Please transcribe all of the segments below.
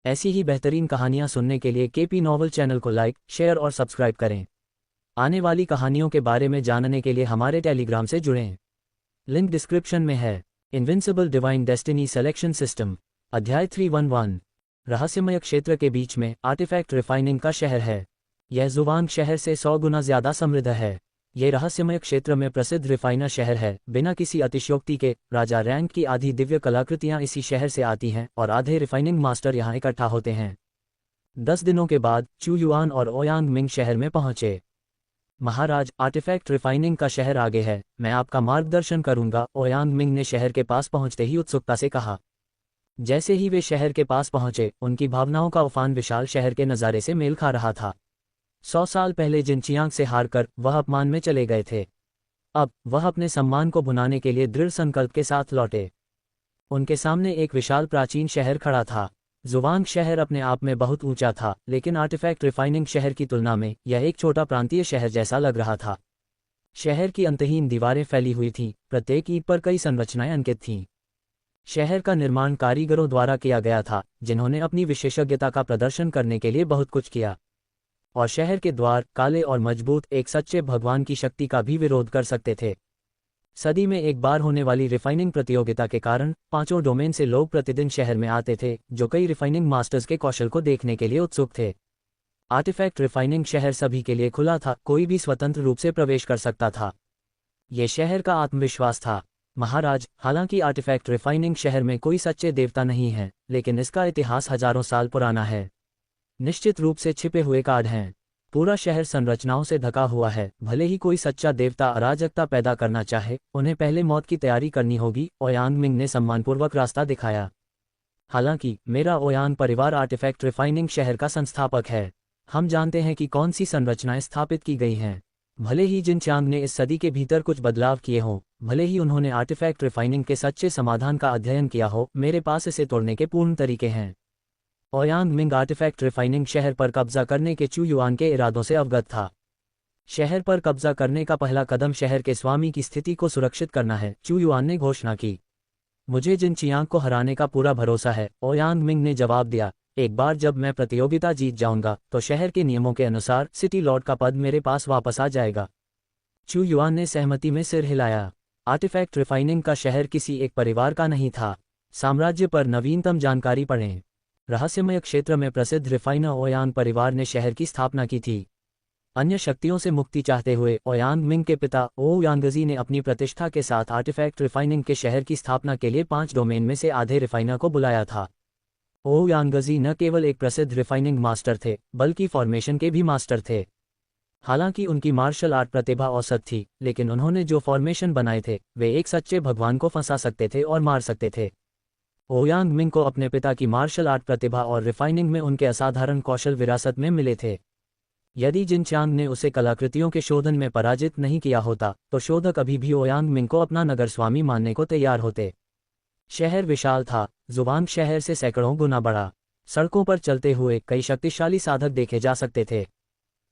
ऐसी ही बेहतरीन कहानियाँ सुनने के लिए केपी नॉवल चैनल को लाइक, शेयर और सब्सक्राइब करें। आने वाली कहानियों के बारे में जानने के लिए हमारे टेलीग्राम से जुड़ें। लिंक डिस्क्रिप्शन में है। Invincible divine destiny selection system, अध्याय 311। रहस्यमय क्षेत्र के बीच में आर्टिफैक्ट रिफाइनिंग का शहर है। यह जुवांग शहर से 100 गुना ज्यादा समृद्ध है। ये रहस्यमय क्षेत्र में प्रसिद्ध रिफाइनर शहर है। बिना किसी अतिशयोक्ति के राजा रैंक की आधी दिव्य कलाकृतियां इसी शहर से आती हैं और आधे रिफाइनिंग मास्टर यहां इकट्ठा होते हैं। 10 दिनों के बाद चू युआन और ओयांग मिंग शहर में पहुंचे। महाराज, आर्टिफैक्ट रिफाइनिंग का शहर आगे है, मैं आपका मार्गदर्शन करूंगा, ओयांग मिंग ने शहर के पास पहुंचते ही उत्सुकता से कहा। जैसे ही वे शहर के पास पहुंचे, उनकी भावनाओं का उफान विशाल शहर के नज़ारे से मेल खा रहा था। 100 साल पहले जिनचियांग से हारकर वह अपमान में चले गए थे। अब वह अपने सम्मान को भुनाने के लिए दृढ़ संकल्प के साथ लौटे। उनके सामने एक विशाल प्राचीन शहर खड़ा था। जुवांग शहर अपने आप में बहुत ऊंचा था, लेकिन आर्टिफैक्ट रिफाइनिंग शहर की तुलना में यह एक छोटा प्रांतीय शहर जैसा लग रहा था। शहर की अंतहीन दीवारें फैली हुई थीं, प्रत्येक ईंट पर कई संरचनाएं अंकित थीं। शहर का निर्माण कारीगरों द्वारा किया गया था, जिन्होंने अपनी विशेषज्ञता का प्रदर्शन करने के लिए बहुत कुछ किया। और शहर के द्वार काले और मजबूत, एक सच्चे भगवान की शक्ति का भी विरोध कर सकते थे। सदी में एक बार होने वाली रिफाइनिंग प्रतियोगिता के कारण 5 डोमेन से लोग प्रतिदिन शहर में आते थे, जो कई रिफाइनिंग मास्टर्स के कौशल को देखने के लिए उत्सुक थे। आर्टिफैक्ट रिफाइनिंग शहर सभी के लिए खुला था, कोई भी स्वतंत्र रूप से प्रवेश कर सकता था। ये शहर का आत्मविश्वास था। महाराज, हालांकि आर्टिफैक्ट रिफाइनिंग शहर में कोई सच्चे देवता नहीं है, लेकिन इसका इतिहास हजारों साल पुराना है। निश्चित रूप से छिपे हुए कार्ड हैं। पूरा शहर संरचनाओं से ढका हुआ है। भले ही कोई सच्चा देवता अराजकता पैदा करना चाहे, उन्हें पहले मौत की तैयारी करनी होगी, ओयांग मिंग ने सम्मानपूर्वक रास्ता दिखाया। हालांकि मेरा ओयांग परिवार आर्टिफैक्ट रिफाइनिंग शहर का संस्थापक है। हम जानते हैं कि कौन सी संरचनाएं स्थापित की गई हैं। भले ही जिनचांग ने इस सदी के भीतर कुछ बदलाव किए हों, भले ही उन्होंने आर्टिफैक्ट रिफाइनिंग के सच्चे समाधान का अध्ययन किया हो, मेरे पास इसे तोड़ने के पूर्ण तरीके हैं। ओयांग मिंग आर्टिफैक्ट रिफाइनिंग शहर पर कब्जा करने के चू युआन के इरादों से अवगत था। शहर पर कब्जा करने का पहला कदम शहर के स्वामी की स्थिति को सुरक्षित करना है, चू युआन ने घोषणा की। मुझे जिनचियांग को हराने का पूरा भरोसा है, ओयांग मिंग ने जवाब दिया। एक बार जब मैं प्रतियोगिता जीत जाऊंगा, तो शहर के नियमों के अनुसार सिटी लॉर्ड का पद मेरे पास वापस आ जाएगा। चू युआन ने सहमति में सिर हिलाया। आर्टिफैक्ट रिफाइनिंग का शहर किसी एक परिवार का नहीं था। साम्राज्य पर नवीनतम जानकारी पढ़ें। रहस्यमय क्षेत्र में प्रसिद्ध रिफाइनर ओयांग परिवार ने शहर की स्थापना की थी। अन्य शक्तियों से मुक्ति चाहते हुए ओयांग मिंग के पिता ओयांगजी ने अपनी प्रतिष्ठा के साथ आर्टिफैक्ट रिफाइनिंग के शहर की स्थापना के लिए 5 डोमेन में से आधे रिफाइनर को बुलाया था। ओयांगजी न केवल एक प्रसिद्ध रिफाइनिंग मास्टर थे, बल्कि फॉर्मेशन के भी मास्टर थे। हालांकि उनकी मार्शल आर्ट प्रतिभा औसत थी, लेकिन उन्होंने जो फॉर्मेशन बनाए थे, वे एक सच्चे भगवान को फंसा सकते थे और मार सकते थे। ओयांग मिंग को अपने पिता की मार्शल आर्ट प्रतिभा और रिफाइनिंग में उनके असाधारण कौशल विरासत में मिले थे। यदि जिनचांग ने उसे कलाकृतियों के शोधन में पराजित नहीं किया होता, तो शोधक अभी भी ओयांग मिंग को अपना नगर स्वामी मानने को तैयार होते। शहर विशाल था, जुवांग शहर से सैकड़ों गुना बड़ा। सड़कों पर चलते हुए कई शक्तिशाली साधक देखे जा सकते थे।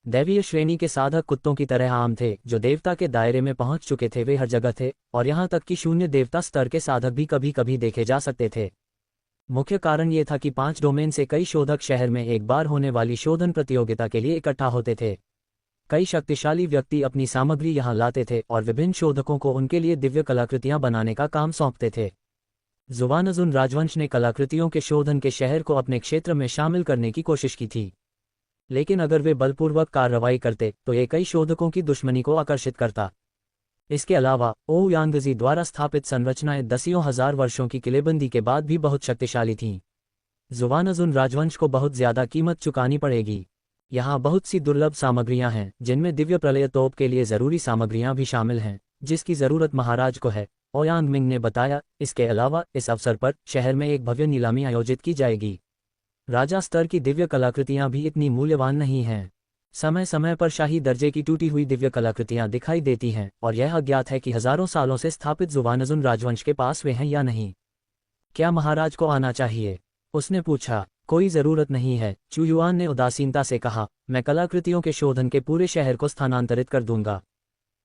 दैवीय श्रेणी के साधक कुत्तों की तरह आम थे, जो देवता के दायरे में पहुंच चुके थे। वे हर जगह थे, और यहां तक कि शून्य देवता स्तर के साधक भी कभी कभी देखे जा सकते थे। मुख्य कारण ये था कि 5 डोमेन से कई शोधक शहर में एक बार होने वाली शोधन प्रतियोगिता के लिए इकट्ठा होते थे। कई शक्तिशाली व्यक्ति अपनी सामग्री यहां लाते थे और विभिन्न शोधकों को उनके लिए दिव्य कलाकृतियां बनाने का काम सौंपते थे। जुवानजुन राजवंश ने कलाकृतियों के शोधन के शहर को अपने क्षेत्र में शामिल करने की कोशिश की थी, लेकिन अगर वे बलपूर्वक कार्रवाई करते तो ये कई शोधकों की दुश्मनी को आकर्षित करता। इसके अलावा ओयांगजी द्वारा स्थापित संरचनाएं दसियों हजार वर्षों की किलेबंदी के बाद भी बहुत शक्तिशाली थीं। जुवानजुन राजवंश को बहुत ज्यादा कीमत चुकानी पड़ेगी। यहाँ बहुत सी दुर्लभ सामग्रियां हैं, जिनमें दिव्य प्रलय तोप के लिए जरूरी सामग्रियां भी शामिल हैं, जिसकी जरूरत महाराज को है, ओयांग मिंग ने बताया। इसके अलावा इस अवसर पर शहर में एक भव्य नीलामी आयोजित की जाएगी। राजा स्तर की दिव्य कलाकृतियां भी इतनी मूल्यवान नहीं हैं। समय समय पर शाही दर्जे की टूटी हुई दिव्य कलाकृतियां दिखाई देती हैं, और यह अज्ञात है कि हजारों सालों से स्थापित जुवानजुन राजवंश के पास वे हैं या नहीं। क्या महाराज को आना चाहिए? उसने पूछा। कोई जरूरत नहीं है, चू युआन ने उदासीनता से कहा। मैं कलाकृतियों के शोधन के पूरे शहर को स्थानांतरित कर दूंगा।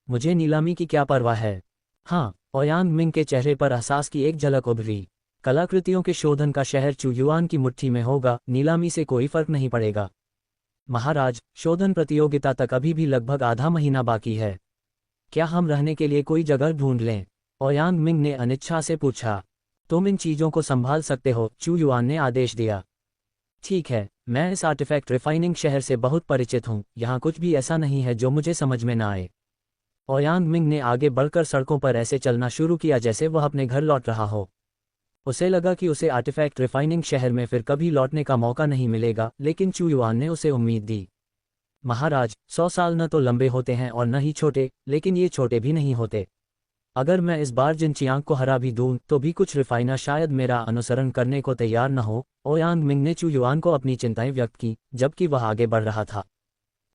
मुझे नीलामी की क्या परवाह है। हाँ, ओयांग मिंग के चेहरे पर एहसास की एक झलक उभरी। कलाकृतियों के शोधन का शहर चुयुआन की मुट्ठी में होगा, नीलामी से कोई फर्क नहीं पड़ेगा। महाराज, शोधन प्रतियोगिता तक अभी भी लगभग आधा महीना बाकी है। क्या हम रहने के लिए कोई जगह ढूंढ लें? ओयांग मिंग ने अनिच्छा से पूछा। तुम इन चीजों को संभाल सकते हो, चुयुआन ने आदेश दिया। ठीक है, मैं इस आर्टिफैक्ट रिफाइनिंग शहर से बहुत परिचित हूँ, यहाँ कुछ भी ऐसा नहीं है जो मुझे समझ में ना आए। ओयांग मिंग ने आगे बढ़कर सड़कों पर ऐसे चलना शुरू किया जैसे वह अपने घर लौट रहा हो। उसे लगा कि उसे आर्टिफैक्ट रिफाइनिंग शहर में फिर कभी लौटने का मौका नहीं मिलेगा, लेकिन चुयुआन ने उसे उम्मीद दी। महाराज, 100 साल न तो लंबे होते हैं और न ही छोटे, लेकिन ये छोटे भी नहीं होते। अगर मैं इस बार जिनचियांग को हरा भी दूं तो भी कुछ रिफाइनर शायद मेरा अनुसरण करने को तैयार न हो। ओयांग मिंग ने चुयुआन को अपनी चिंताएं व्यक्त की, जबकि वह आगे बढ़ रहा था।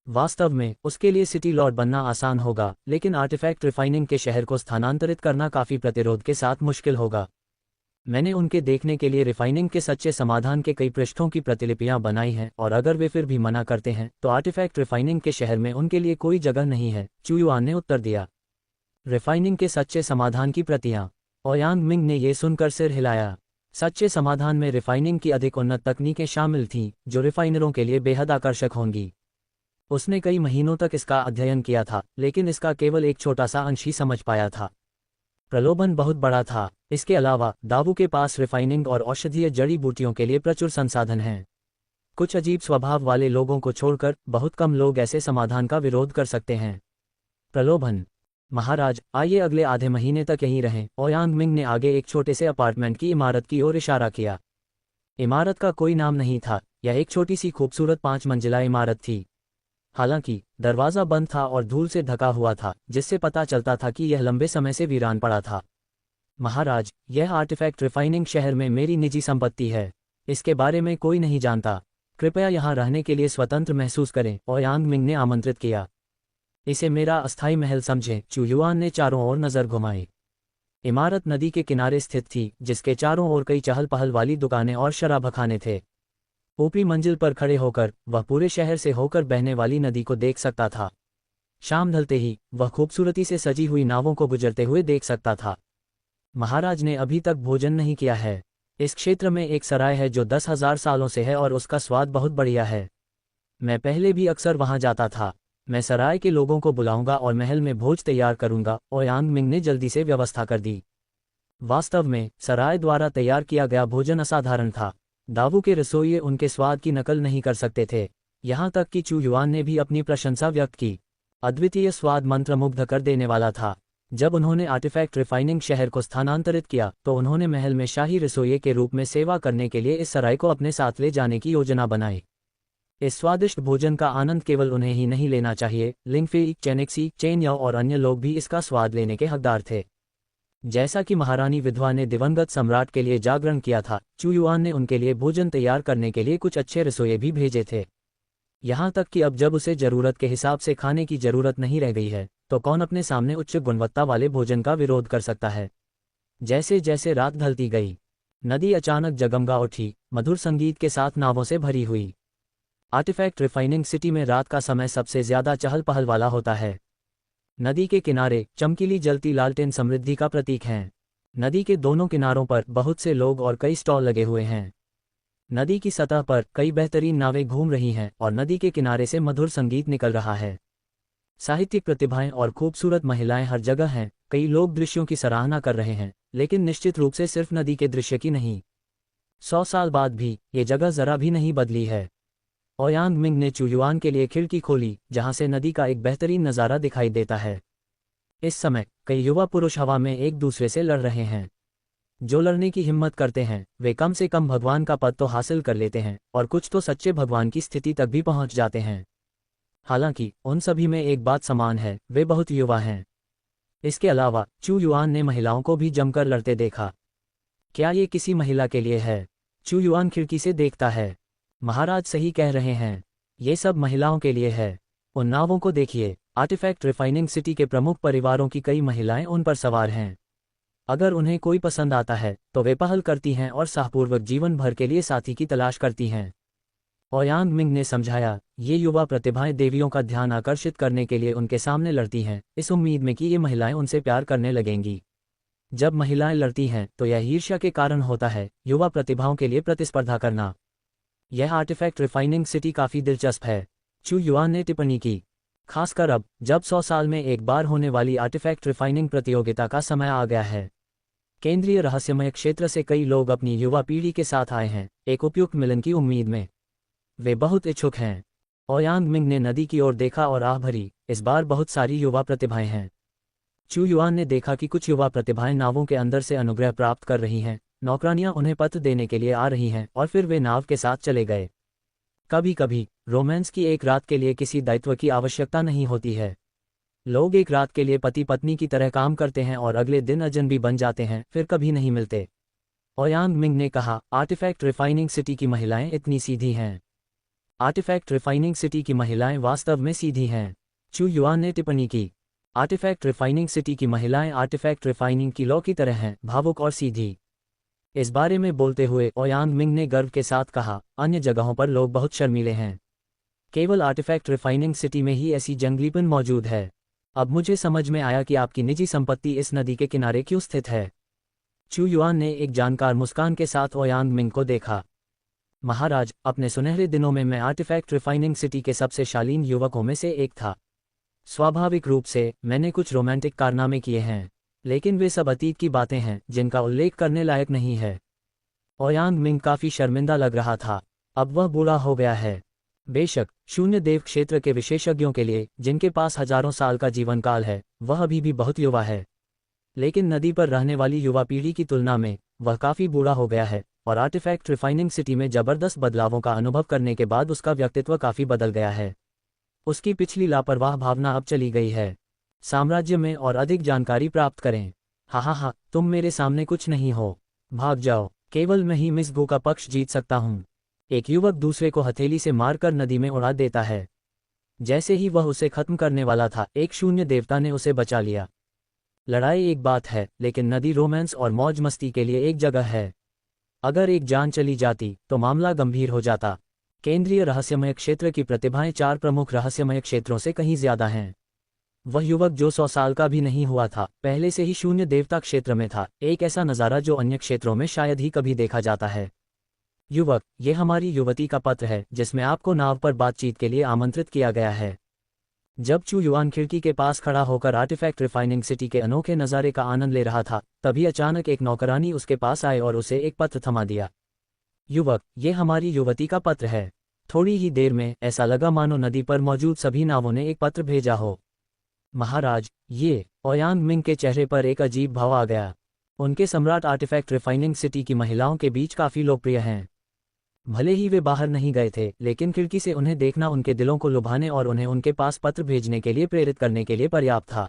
वास्तव में उसके लिए सिटी लॉर्ड बनना आसान होगा, लेकिन आर्टिफैक्ट रिफाइनिंग के शहर को स्थानांतरित करना काफ़ी प्रतिरोध के साथ मुश्किल होगा। मैंने उनके देखने के लिए रिफाइनिंग के सच्चे समाधान के कई पृष्ठों की प्रतिलिपियां बनाई हैं, और अगर वे फिर भी मना करते हैं तो आर्टिफैक्ट रिफाइनिंग के शहर में उनके लिए कोई जगह नहीं है, चुयुआन ने उत्तर दिया। रिफाइनिंग के सच्चे समाधान की प्रतियां? ओयांग मिंग ने यह सुनकर सिर हिलाया। सच्चे समाधान में रिफाइनिंग की अधिक उन्नत तकनीकें शामिल थीं, जो रिफाइनरों के लिए बेहद आकर्षक होंगी। उसने कई महीनों तक इसका अध्ययन किया था, लेकिन इसका केवल एक छोटा सा अंश ही समझ पाया था। प्रलोभन बहुत बड़ा था। इसके अलावा दावू के पास रिफाइनिंग और औषधीय जड़ी बूटियों के लिए प्रचुर संसाधन हैं। कुछ अजीब स्वभाव वाले लोगों को छोड़कर बहुत कम लोग ऐसे समाधान का विरोध कर सकते हैं। प्रलोभन? महाराज, आइए अगले आधे महीने तक यहीं रहें। ओयांग मिंग ने आगे एक छोटे से अपार्टमेंट की इमारत की ओर इशारा किया। इमारत का कोई नाम नहीं था, यह एक छोटी सी खूबसूरत 5 मंजिला इमारत थी। हालांकि दरवाज़ा बंद था और धूल से ढका हुआ था, जिससे पता चलता था कि यह लंबे समय से वीरान पड़ा था। महाराज, यह आर्टिफैक्ट रिफाइनिंग शहर में मेरी निजी संपत्ति है। इसके बारे में कोई नहीं जानता। कृपया यहाँ रहने के लिए स्वतंत्र महसूस करें, ओयांग मिंग ने आमंत्रित किया। इसे मेरा अस्थायी महल समझें। चुयुआन ने चारों ओर नजर घुमाई। इमारत नदी के किनारे स्थित थी, जिसके चारों ओर कई चहल पहल वाली दुकानें और शराबखाने थे। ऊपरी मंजिल पर खड़े होकर वह पूरे शहर से होकर बहने वाली नदी को देख सकता था। शाम ढलते ही वह खूबसूरती से सजी हुई नावों को गुजरते हुए देख सकता था। महाराज ने अभी तक भोजन नहीं किया है। इस क्षेत्र में एक सराय है जो 10,000 सालों से है और उसका स्वाद बहुत बढ़िया है। मैं पहले भी अक्सर वहां जाता था। मैं सराय के लोगों को बुलाऊंगा और महल में भोज तैयार करूंगा। ओयांग मिंग ने जल्दी से व्यवस्था कर दी। वास्तव में सराय द्वारा तैयार किया गया भोजन असाधारण था। दावू के रसोइये उनके स्वाद की नकल नहीं कर सकते थे। यहाँ तक कि चुयुआन ने भी अपनी प्रशंसा व्यक्त की। अद्वितीय स्वाद मंत्रमुग्ध कर देने वाला था। जब उन्होंने आर्टिफैक्ट रिफाइनिंग शहर को स्थानांतरित किया तो उन्होंने महल में शाही रसोइये के रूप में सेवा करने के लिए इस सराय को अपने साथ ले जाने की योजना बनाई। इस स्वादिष्ट भोजन का आनंद केवल उन्हें ही नहीं लेना चाहिए, लिंगफी, चेनेक्सी, चेन याओ और अन्य लोग भी इसका स्वाद लेने के हकदार थे। जैसा कि महारानी विधवा ने दिवंगत सम्राट के लिए जागरण किया था, चुयुआन ने उनके लिए भोजन तैयार करने के लिए कुछ अच्छे रसोइये भी भेजे थे। यहाँ तक कि अब जब उसे जरूरत के हिसाब से खाने की जरूरत नहीं रह गई है, तो कौन अपने सामने उच्च गुणवत्ता वाले भोजन का विरोध कर सकता है। जैसे जैसे रात ढलती गई, नदी अचानक जगमगा उठी, मधुर संगीत के साथ नावों से भरी हुई। आर्टिफैक्ट रिफाइनिंग सिटी में रात का समय सबसे ज्यादा चहल पहल वाला होता है। नदी के किनारे चमकीली जलती लालटेन समृद्धि का प्रतीक हैं। नदी के दोनों किनारों पर बहुत से लोग और कई स्टॉल लगे हुए हैं। नदी की सतह पर कई बेहतरीन नावें घूम रही हैं और नदी के किनारे से मधुर संगीत निकल रहा है। साहित्यिक प्रतिभाएं और खूबसूरत महिलाएं हर जगह हैं। कई लोग दृश्यों की सराहना कर रहे हैं, लेकिन निश्चित रूप से सिर्फ नदी के दृश्य की नहीं। 100 साल बाद भी ये जगह जरा भी नहीं बदली है। ओयांग मिंग ने चुयुआन के लिए खिड़की खोली, जहां से नदी का एक बेहतरीन नज़ारा दिखाई देता है। इस समय कई युवा पुरुष हवा में एक दूसरे से लड़ रहे हैं। जो लड़ने की हिम्मत करते हैं वे कम से कम भगवान का पद तो हासिल कर लेते हैं, और कुछ तो सच्चे भगवान की स्थिति तक भी पहुंच जाते हैं। हालांकि उन सभी में एक बात समान है, वे बहुत युवा हैं। इसके अलावा चुयुआन ने महिलाओं को भी जमकर लड़ते देखा। क्या ये किसी महिला के लिए है? चुयुआन खिड़की से देखता है। महाराज सही कह रहे हैं, ये सब महिलाओं के लिए है। उन नावों को देखिए। आर्टिफैक्ट रिफाइनिंग सिटी के प्रमुख परिवारों की कई महिलाएं उन पर सवार हैं। अगर उन्हें कोई पसंद आता है तो वे पहल करती हैं और साहपूर्वक जीवन भर के लिए साथी की तलाश करती हैं। ओयांग मिंग ने समझाया, ये युवा प्रतिभाएं देवियों का ध्यान आकर्षित करने के लिए उनके सामने लड़ती हैं, इस उम्मीद में कि ये महिलाएं उनसे प्यार करने लगेंगी। जब महिलाएं लड़ती हैं तो यह ईर्ष्या के कारण होता है, युवा प्रतिभाओं के लिए प्रतिस्पर्धा करना। यह आर्टिफैक्ट रिफाइनिंग सिटी काफी दिलचस्प है, चू युआन ने टिप्पणी की। खासकर अब जब 100 साल में एक बार होने वाली आर्टिफैक्ट रिफाइनिंग प्रतियोगिता का समय आ गया है। केंद्रीय रहस्यमय क्षेत्र से कई लोग अपनी युवा पीढ़ी के साथ आए हैं, एक उपयुक्त मिलन की उम्मीद में। वे बहुत इच्छुक हैं। ओयांग मिंग ने नदी की ओर देखा और आह भरी, इस बार बहुत सारी युवा प्रतिभाएं हैं। चू युआन ने देखा कि कुछ युवा प्रतिभाएं नावों के अंदर से अनुग्रह प्राप्त कर रही हैं, नौकरानियां उन्हें पत्र देने के लिए आ रही हैं और फिर वे नाव के साथ चले गए। कभी कभी रोमांस की एक रात के लिए किसी दायित्व की आवश्यकता नहीं होती है। लोग एक रात के लिए पति पत्नी की तरह काम करते हैं और अगले दिन अजनबी बन जाते हैं, फिर कभी नहीं मिलते। ओयांग मिंग ने कहा, आर्टिफैक्ट रिफाइनिंग सिटी की महिलाएं इतनी सीधी हैं। आर्टिफैक्ट रिफाइनिंग सिटी की महिलाएं वास्तव में सीधी हैं, चू युआन ने टिप्पणी की। आर्टिफैक्ट रिफाइनिंग सिटी की महिलाएं आर्टिफैक्ट रिफाइनिंग की लौ की तरह हैं, भावुक और सीधी। इस बारे में बोलते हुए ओयांग मिंग ने गर्व के साथ कहा, अन्य जगहों पर लोग बहुत शर्मीले हैं, केवल आर्टिफैक्ट रिफाइनिंग सिटी में ही ऐसी जंगलीपन मौजूद है। अब मुझे समझ में आया कि आपकी निजी संपत्ति इस नदी के किनारे क्यों स्थित है। चू युआन ने एक जानकार मुस्कान के साथ ओयांग मिंग को देखा। महाराज, अपने सुनहरे दिनों में मैं आर्टिफैक्ट रिफाइनिंग सिटी के सबसे शालीन युवकों में से एक था। स्वाभाविक रूप से मैंने कुछ रोमांटिक कारनामे किए हैं, लेकिन वे सब अतीत की बातें हैं जिनका उल्लेख करने लायक नहीं है। ओयांग मिंग काफी शर्मिंदा लग रहा था, अब वह बूढ़ा हो गया है। बेशक शून्य देव क्षेत्र के विशेषज्ञों के लिए, जिनके पास हजारों साल का जीवन काल है, वह अभी भी बहुत युवा है। लेकिन नदी पर रहने वाली युवा पीढ़ी की तुलना में वह काफी बूढ़ा हो गया है, और आर्टिफैक्ट रिफाइनिंग सिटी में जबरदस्त बदलावों का अनुभव करने के बाद उसका व्यक्तित्व काफी बदल गया है। उसकी पिछली लापरवाह भावना अब चली गई है। साम्राज्य में और अधिक जानकारी प्राप्त करें। हा, तुम मेरे सामने कुछ नहीं हो, भाग जाओ, केवल मैं ही मिस गो का पक्ष जीत सकता हूँ। एक युवक दूसरे को हथेली से मारकर नदी में उड़ा देता है। जैसे ही वह उसे खत्म करने वाला था, एक शून्य देवता ने उसे बचा लिया। लड़ाई एक बात है, लेकिन नदी रोमांस और मौज मस्ती के लिए एक जगह है। अगर एक जान चली जाती तो मामला गंभीर हो जाता। केंद्रीय रहस्यमय क्षेत्र की प्रतिभाएं 4 प्रमुख रहस्यमय क्षेत्रों से कहीं ज्यादा हैं। वह युवक जो 100 साल का भी नहीं हुआ था, पहले से ही शून्य देवता क्षेत्र में था, एक ऐसा नज़ारा जो अन्य क्षेत्रों में शायद ही कभी देखा जाता है। युवक, ये हमारी युवती का पत्र है जिसमें आपको नाव पर बातचीत के लिए आमंत्रित किया गया है। जब चू युआन खिड़की के पास खड़ा होकर आर्टिफैक्ट रिफाइनिंग सिटी के अनोखे नज़ारे का आनंद ले रहा था, तभी अचानक एक नौकरानी उसके पास आए और उसे एक पत्र थमा दिया। युवक, ये हमारी युवती का पत्र है। थोड़ी ही देर में ऐसा लगा मानो नदी पर मौजूद सभी नावों ने एक पत्र भेजा हो। महाराज, ये। ओयांग मिंग के चेहरे पर एक अजीब भाव आ गया। उनके सम्राट आर्टिफैक्ट रिफाइनिंग सिटी की महिलाओं के बीच काफी लोकप्रिय हैं। भले ही वे बाहर नहीं गए थे, लेकिन खिड़की से उन्हें देखना उनके दिलों को लुभाने और उन्हें उनके पास पत्र भेजने के लिए प्रेरित करने के लिए पर्याप्त था।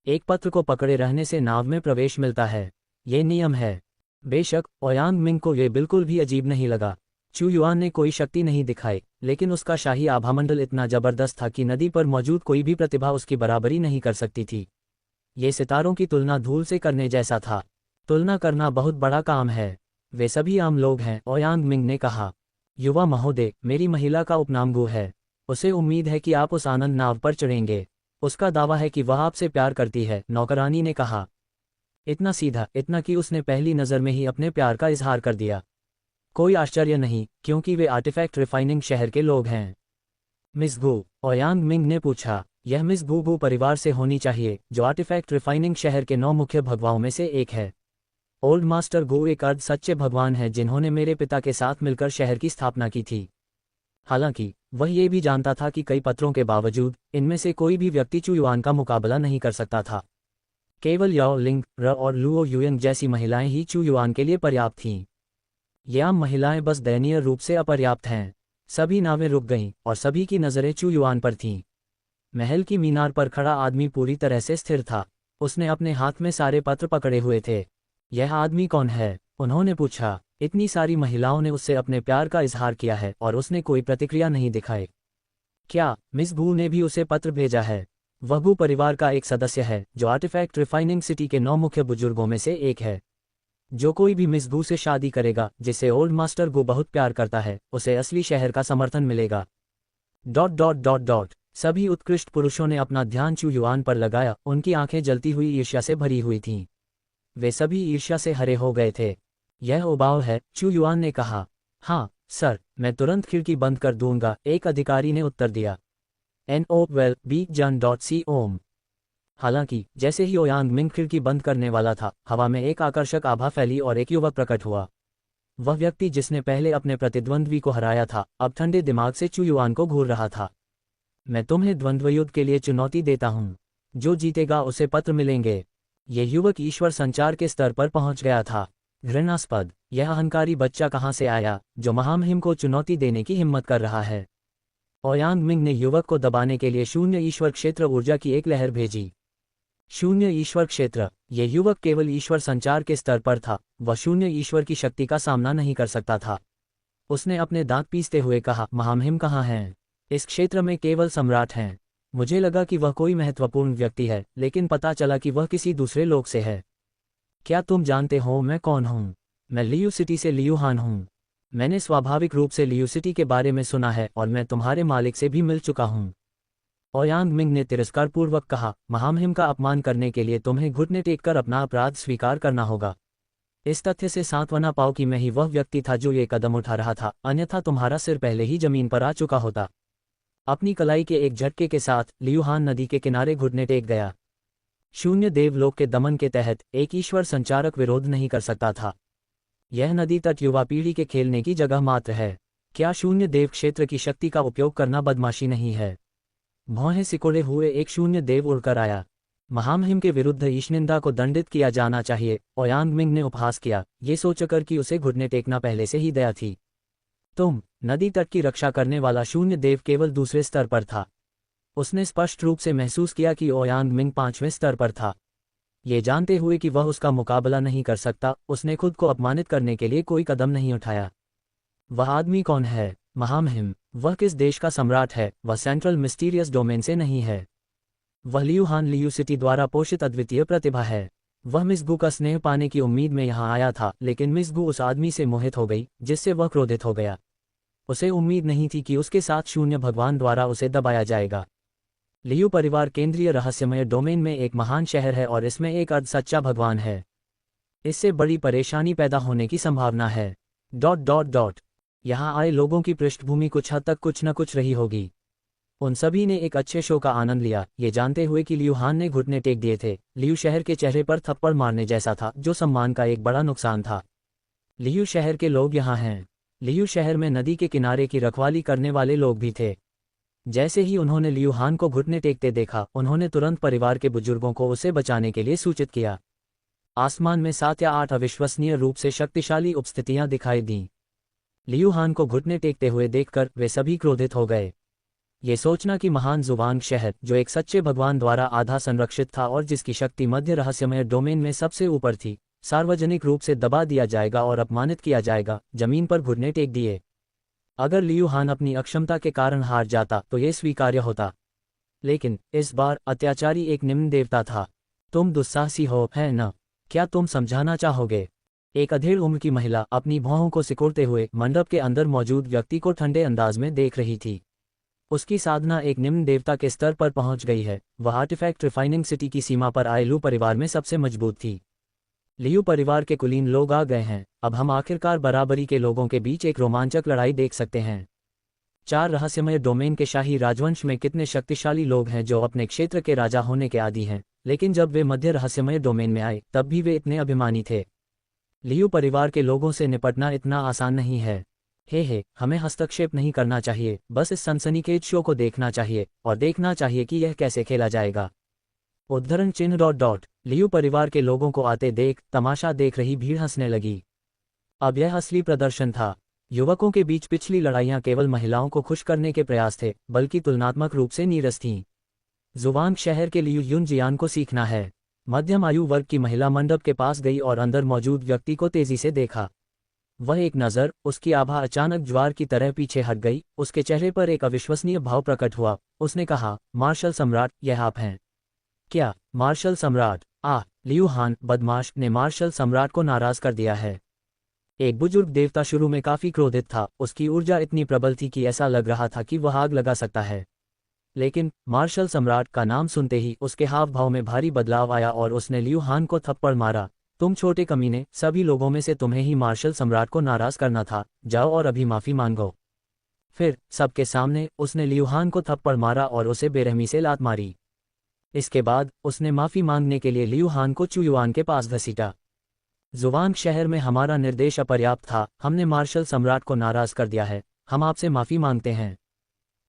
एक पत्र को पकड़े रहने से नाव में प्रवेश मिलता है, ये नियम है। बेशक ओयांग मिंग को ये बिल्कुल भी अजीब नहीं लगा। चू युआन ने कोई शक्ति नहीं दिखाई, लेकिन उसका शाही आभामंडल इतना जबरदस्त था कि नदी पर मौजूद कोई भी प्रतिभा उसकी बराबरी नहीं कर सकती थी। ये सितारों की तुलना धूल से करने जैसा था। तुलना करना बहुत बड़ा काम है। वे सभी आम लोग हैं, ओयांग मिंग ने कहा। युवा महोदय, मेरी महिला का उपनाम गु है। उसे उम्मीद है कि आप उस आनंद नाव पर चढ़ेंगे। उसका दावा है कि वह आपसे प्यार करती है, नौकरानी ने कहा। इतना सीधा, इतना कि उसने पहली नज़र में ही अपने प्यार का इजहार कर दिया। कोई आश्चर्य नहीं, क्योंकि वे आर्टिफैक्ट रिफाइनिंग शहर के लोग हैं। मिस गु, ओयांग मिंग ने पूछा। यह मिस गु परिवार से होनी चाहिए, जो आर्टिफैक्ट रिफाइनिंग शहर के 9 मुख्य भगवाओं में से एक है। ओल्ड मास्टर गो एक अर्ध सच्चे भगवान हैं जिन्होंने मेरे पिता के साथ मिलकर शहर की स्थापना की थी। हालांकि वह ये भी जानता था कि कई पत्रों के बावजूद इनमें से कोई भी व्यक्ति चू युआन का मुकाबला नहीं कर सकता था। केवल याओ लिंग, र और लुओ युयंग जैसी महिलाएं ही चू युआन के लिए पर्याप्त थीं। ये आम महिलाएं बस दयनीय रूप से अपर्याप्त हैं। सभी नावें रुक गईं और सभी की नज़रें चू युआन पर थीं। महल की मीनार पर खड़ा आदमी पूरी तरह से स्थिर था। उसने अपने हाथ में सारे पत्र पकड़े हुए थे। यह आदमी कौन है? उन्होंने पूछा। इतनी सारी महिलाओं ने उससे अपने प्यार का इजहार किया है और उसने कोई प्रतिक्रिया नहीं दिखाई। क्या मिस गू ने भी उसे पत्र भेजा है? वह गू परिवार का एक सदस्य है जो आर्टिफैक्ट रिफाइनिंग सिटी के 9 मुख्य बुजुर्गों में से एक है। जो कोई भी मिस गू से शादी करेगा, जिसे ओल्ड मास्टर गू बहुत प्यार करता है, उसे असली शहर का समर्थन मिलेगा। ... सभी उत्कृष्ट पुरुषों ने अपना ध्यान चू युआन पर लगाया। उनकी आंखें जलती हुई ईर्ष्या से भरी हुई थीं। वे सभी ईर्ष्या से हरे हो गए थे। यह उबाऊ है, चू युआन ने कहा। हाँ सर, मैं तुरंत खिड़की बंद कर दूंगा, एक अधिकारी ने उत्तर दिया। NOWELL-BEACOM। हालांकि जैसे ही ओयांग मिंग खिड़की बंद करने वाला था, हवा में एक आकर्षक आभा फैली और एक युवक प्रकट हुआ। वह व्यक्ति जिसने पहले अपने प्रतिद्वंद्वी को हराया था, अब ठंडे दिमाग से चू युआन को घूर रहा था। मैं तुम्हें द्वंद्वयुद्ध के लिए चुनौती देता हूँ, जो जीतेगा उसे पत्र मिलेंगे। ये युवक ईश्वर संचार के स्तर पर पहुंच गया था। घृणास्पद, यह अहंकारी बच्चा कहाँ से आया, जो महामहिम को चुनौती देने की हिम्मत कर रहा है। ओयांग मिंग ने युवक को दबाने के लिए शून्य ईश्वर क्षेत्र ऊर्जा की एक लहर भेजी। शून्य ईश्वर क्षेत्र। ये युवक केवल ईश्वर संचार के स्तर पर था, वह शून्य ईश्वर की शक्ति का सामना नहीं कर सकता था। उसने अपने दांत पीसते हुए कहा, महामहिम कहाँ हैं? इस क्षेत्र में केवल सम्राट हैं। मुझे लगा कि वह कोई महत्वपूर्ण व्यक्ति है, लेकिन पता चला कि वह किसी दूसरे लोक से है। क्या तुम जानते हो मैं कौन हूँ? मैं लियू सिटी से लियू हान हूँ। मैंने स्वाभाविक रूप से लियू सिटी के बारे में सुना है और मैं तुम्हारे मालिक से भी मिल चुका हूँ। ओयांग मिंग ने तिरस्कारपूर्वक कहा, महामहिम का अपमान करने के लिए तुम्हें घुटने टेककर अपना अपराध स्वीकार करना होगा। इस तथ्य से सांत्वना पाओ कि मैं ही वह व्यक्ति था जो ये कदम उठा रहा था, अन्यथा तुम्हारा सिर पहले ही जमीन पर आ चुका होता। अपनी कलाई के एक झटके के साथ लियू हान नदी के किनारे घुटने टेक गया। शून्य देवलोक के दमन के तहत एक ईश्वर संचारक विरोध नहीं कर सकता था। यह नदी तट युवा पीढ़ी के खेलने की जगह मात्र है। क्या शून्य देव क्षेत्र की शक्ति का उपयोग करना बदमाशी नहीं है? भौहें सिकोड़े हुए एक शून्य देव उड़कर आया। महामहिम के विरुद्ध ईशनिंदा को दंडित किया जाना चाहिए, ओयांग मिंग ने उपहास किया, ये सोचकर कि उसे घुटने टेकना पहले से ही दया थी। तुम, नदी तट की रक्षा करने वाला शून्य देव केवल दूसरे स्तर पर था। उसने स्पष्ट रूप से महसूस किया कि ओयांग मिंग 5वें स्तर पर था। ये जानते हुए कि वह उसका मुकाबला नहीं कर सकता, उसने खुद को अपमानित करने के लिए कोई कदम नहीं उठाया। वह आदमी कौन है? महामहिम। वह किस देश का सम्राट है? वह सेंट्रल मिस्टीरियस डोमेन से नहीं है। वह लियू हान लियू सिटी द्वारा पोषित अद्वितीय प्रतिभा है। वह मिसगू का स्नेह पाने की उम्मीद में यहाँ आया था, लेकिन मिसगू उस आदमी से मोहित हो गई, जिससे वह क्रोधित हो गया। उसे उम्मीद नहीं थी कि उसके साथ शून्य भगवान द्वारा उसे दबाया जाएगा। लियू परिवार केंद्रीय रहस्यमय डोमेन में एक महान शहर है और इसमें एक अर्ध सच्चा भगवान है। इससे बड़ी परेशानी पैदा होने की संभावना है। ... यहाँ आए लोगों की पृष्ठभूमि कुछ हद तक कुछ न कुछ रही होगी। उन सभी ने एक अच्छे शो का आनंद लिया, ये जानते हुए कि लियू हान ने घुटने टेक दिए थे। लियू शहर के चेहरे पर थप्पड़ मारने जैसा था, जो सम्मान का एक बड़ा नुकसान था। लियू शहर के लोग यहाँ हैं। लियू शहर में नदी के किनारे की रखवाली करने वाले लोग भी थे। जैसे ही उन्होंने लियू हान को घुटने टेकते देखा, उन्होंने तुरंत परिवार के बुजुर्गों को उसे बचाने के लिए सूचित किया। आसमान में 7 या 8 अविश्वसनीय रूप से शक्तिशाली उपस्थितियां दिखाई दीं। लियू हान को घुटने टेकते हुए देखकर वे सभी क्रोधित हो गए। ये सोचना कि महान जुवांग शहर, जो एक सच्चे भगवान द्वारा आधा संरक्षित था और जिसकी शक्ति मध्य रहस्यमय डोमेन में सबसे ऊपर थी, सार्वजनिक रूप से दबा दिया जाएगा और अपमानित किया जाएगा, जमीन पर घुटने टेक दिए। अगर लियू हान अपनी अक्षमता के कारण हार जाता तो ये स्वीकार्य होता, लेकिन इस बार अत्याचारी एक निम्न देवता था। तुम दुस्साहसी हो, है न? क्या तुम समझाना चाहोगे? एक अधेड़ उम्र की महिला अपनी भौहों को सिकोड़ते हुए मंडप के अंदर मौजूद व्यक्ति को ठंडे अंदाज में देख रही थी। उसकी साधना एक निम्न देवता के स्तर पर पहुंच गई है। वह आर्टिफैक्ट रिफाइनिंग सिटी की सीमा पर आए लू परिवार में सबसे मजबूत थी। लियू परिवार के कुलीन लोग आ गए हैं। अब हम आखिरकार बराबरी के लोगों के बीच एक रोमांचक लड़ाई देख सकते हैं। 4 रहस्यमय डोमेन के शाही राजवंश में कितने शक्तिशाली लोग हैं जो अपने क्षेत्र के राजा होने के आदी हैं, लेकिन जब वे मध्य रहस्यमय डोमेन में आए तब भी वे इतने अभिमानी थे। लियू परिवार के लोगों से निपटना इतना आसान नहीं है। हे, हमें हस्तक्षेप नहीं करना चाहिए, बस इस सनसनीखेज शो को देखना चाहिए और देखना चाहिए कि यह कैसे खेला जाएगा। उद्धरण चिन्ह ... लियू परिवार के लोगों को आते देख तमाशा देख रही भीड़ हंसने लगी। अब यह असली प्रदर्शन था। युवकों के बीच पिछली लड़ाइयां केवल महिलाओं को खुश करने के प्रयास थे, बल्कि तुलनात्मक रूप से नीरस थीं। जुवांग शहर के लियू युन जियान को सीखना है। मध्यम आयु वर्ग की महिला मंडप के पास गई और अंदर मौजूद व्यक्ति को तेजी से देखा। वह एक नज़र, उसकी आभा अचानक ज्वार की तरह पीछे हट गई। उसके चेहरे पर एक अविश्वसनीय भाव प्रकट हुआ। उसने कहा, मार्शल सम्राट, यह आप हैं क्या? मार्शल सम्राट? लियू हान, बदमाश, ने मार्शल सम्राट को नाराज कर दिया है। एक बुजुर्ग देवता शुरू में काफी क्रोधित था। उसकी ऊर्जा इतनी प्रबल थी कि ऐसा लग रहा था कि वह आग लगा सकता है। लेकिन मार्शल सम्राट का नाम सुनते ही उसके हाव भाव में भारी बदलाव आया और उसने लियू हान को थप्पड़ मारा। तुम छोटे कमीने, सभी लोगों में से तुम्हें ही मार्शल सम्राट को नाराज करना था, जाओ और अभी माफी मांगो। फिर सबके सामने उसने लियू हान को थप्पड़ मारा और उसे बेरहमी से लात मारी। इसके बाद उसने माफी मांगने के लिए लियू हान को चुयुआन के पास घसीटा। जुवांग शहर में हमारा निर्देश अपर्याप्त था, हमने मार्शल सम्राट को नाराज कर दिया है, हम आपसे माफी मांगते हैं।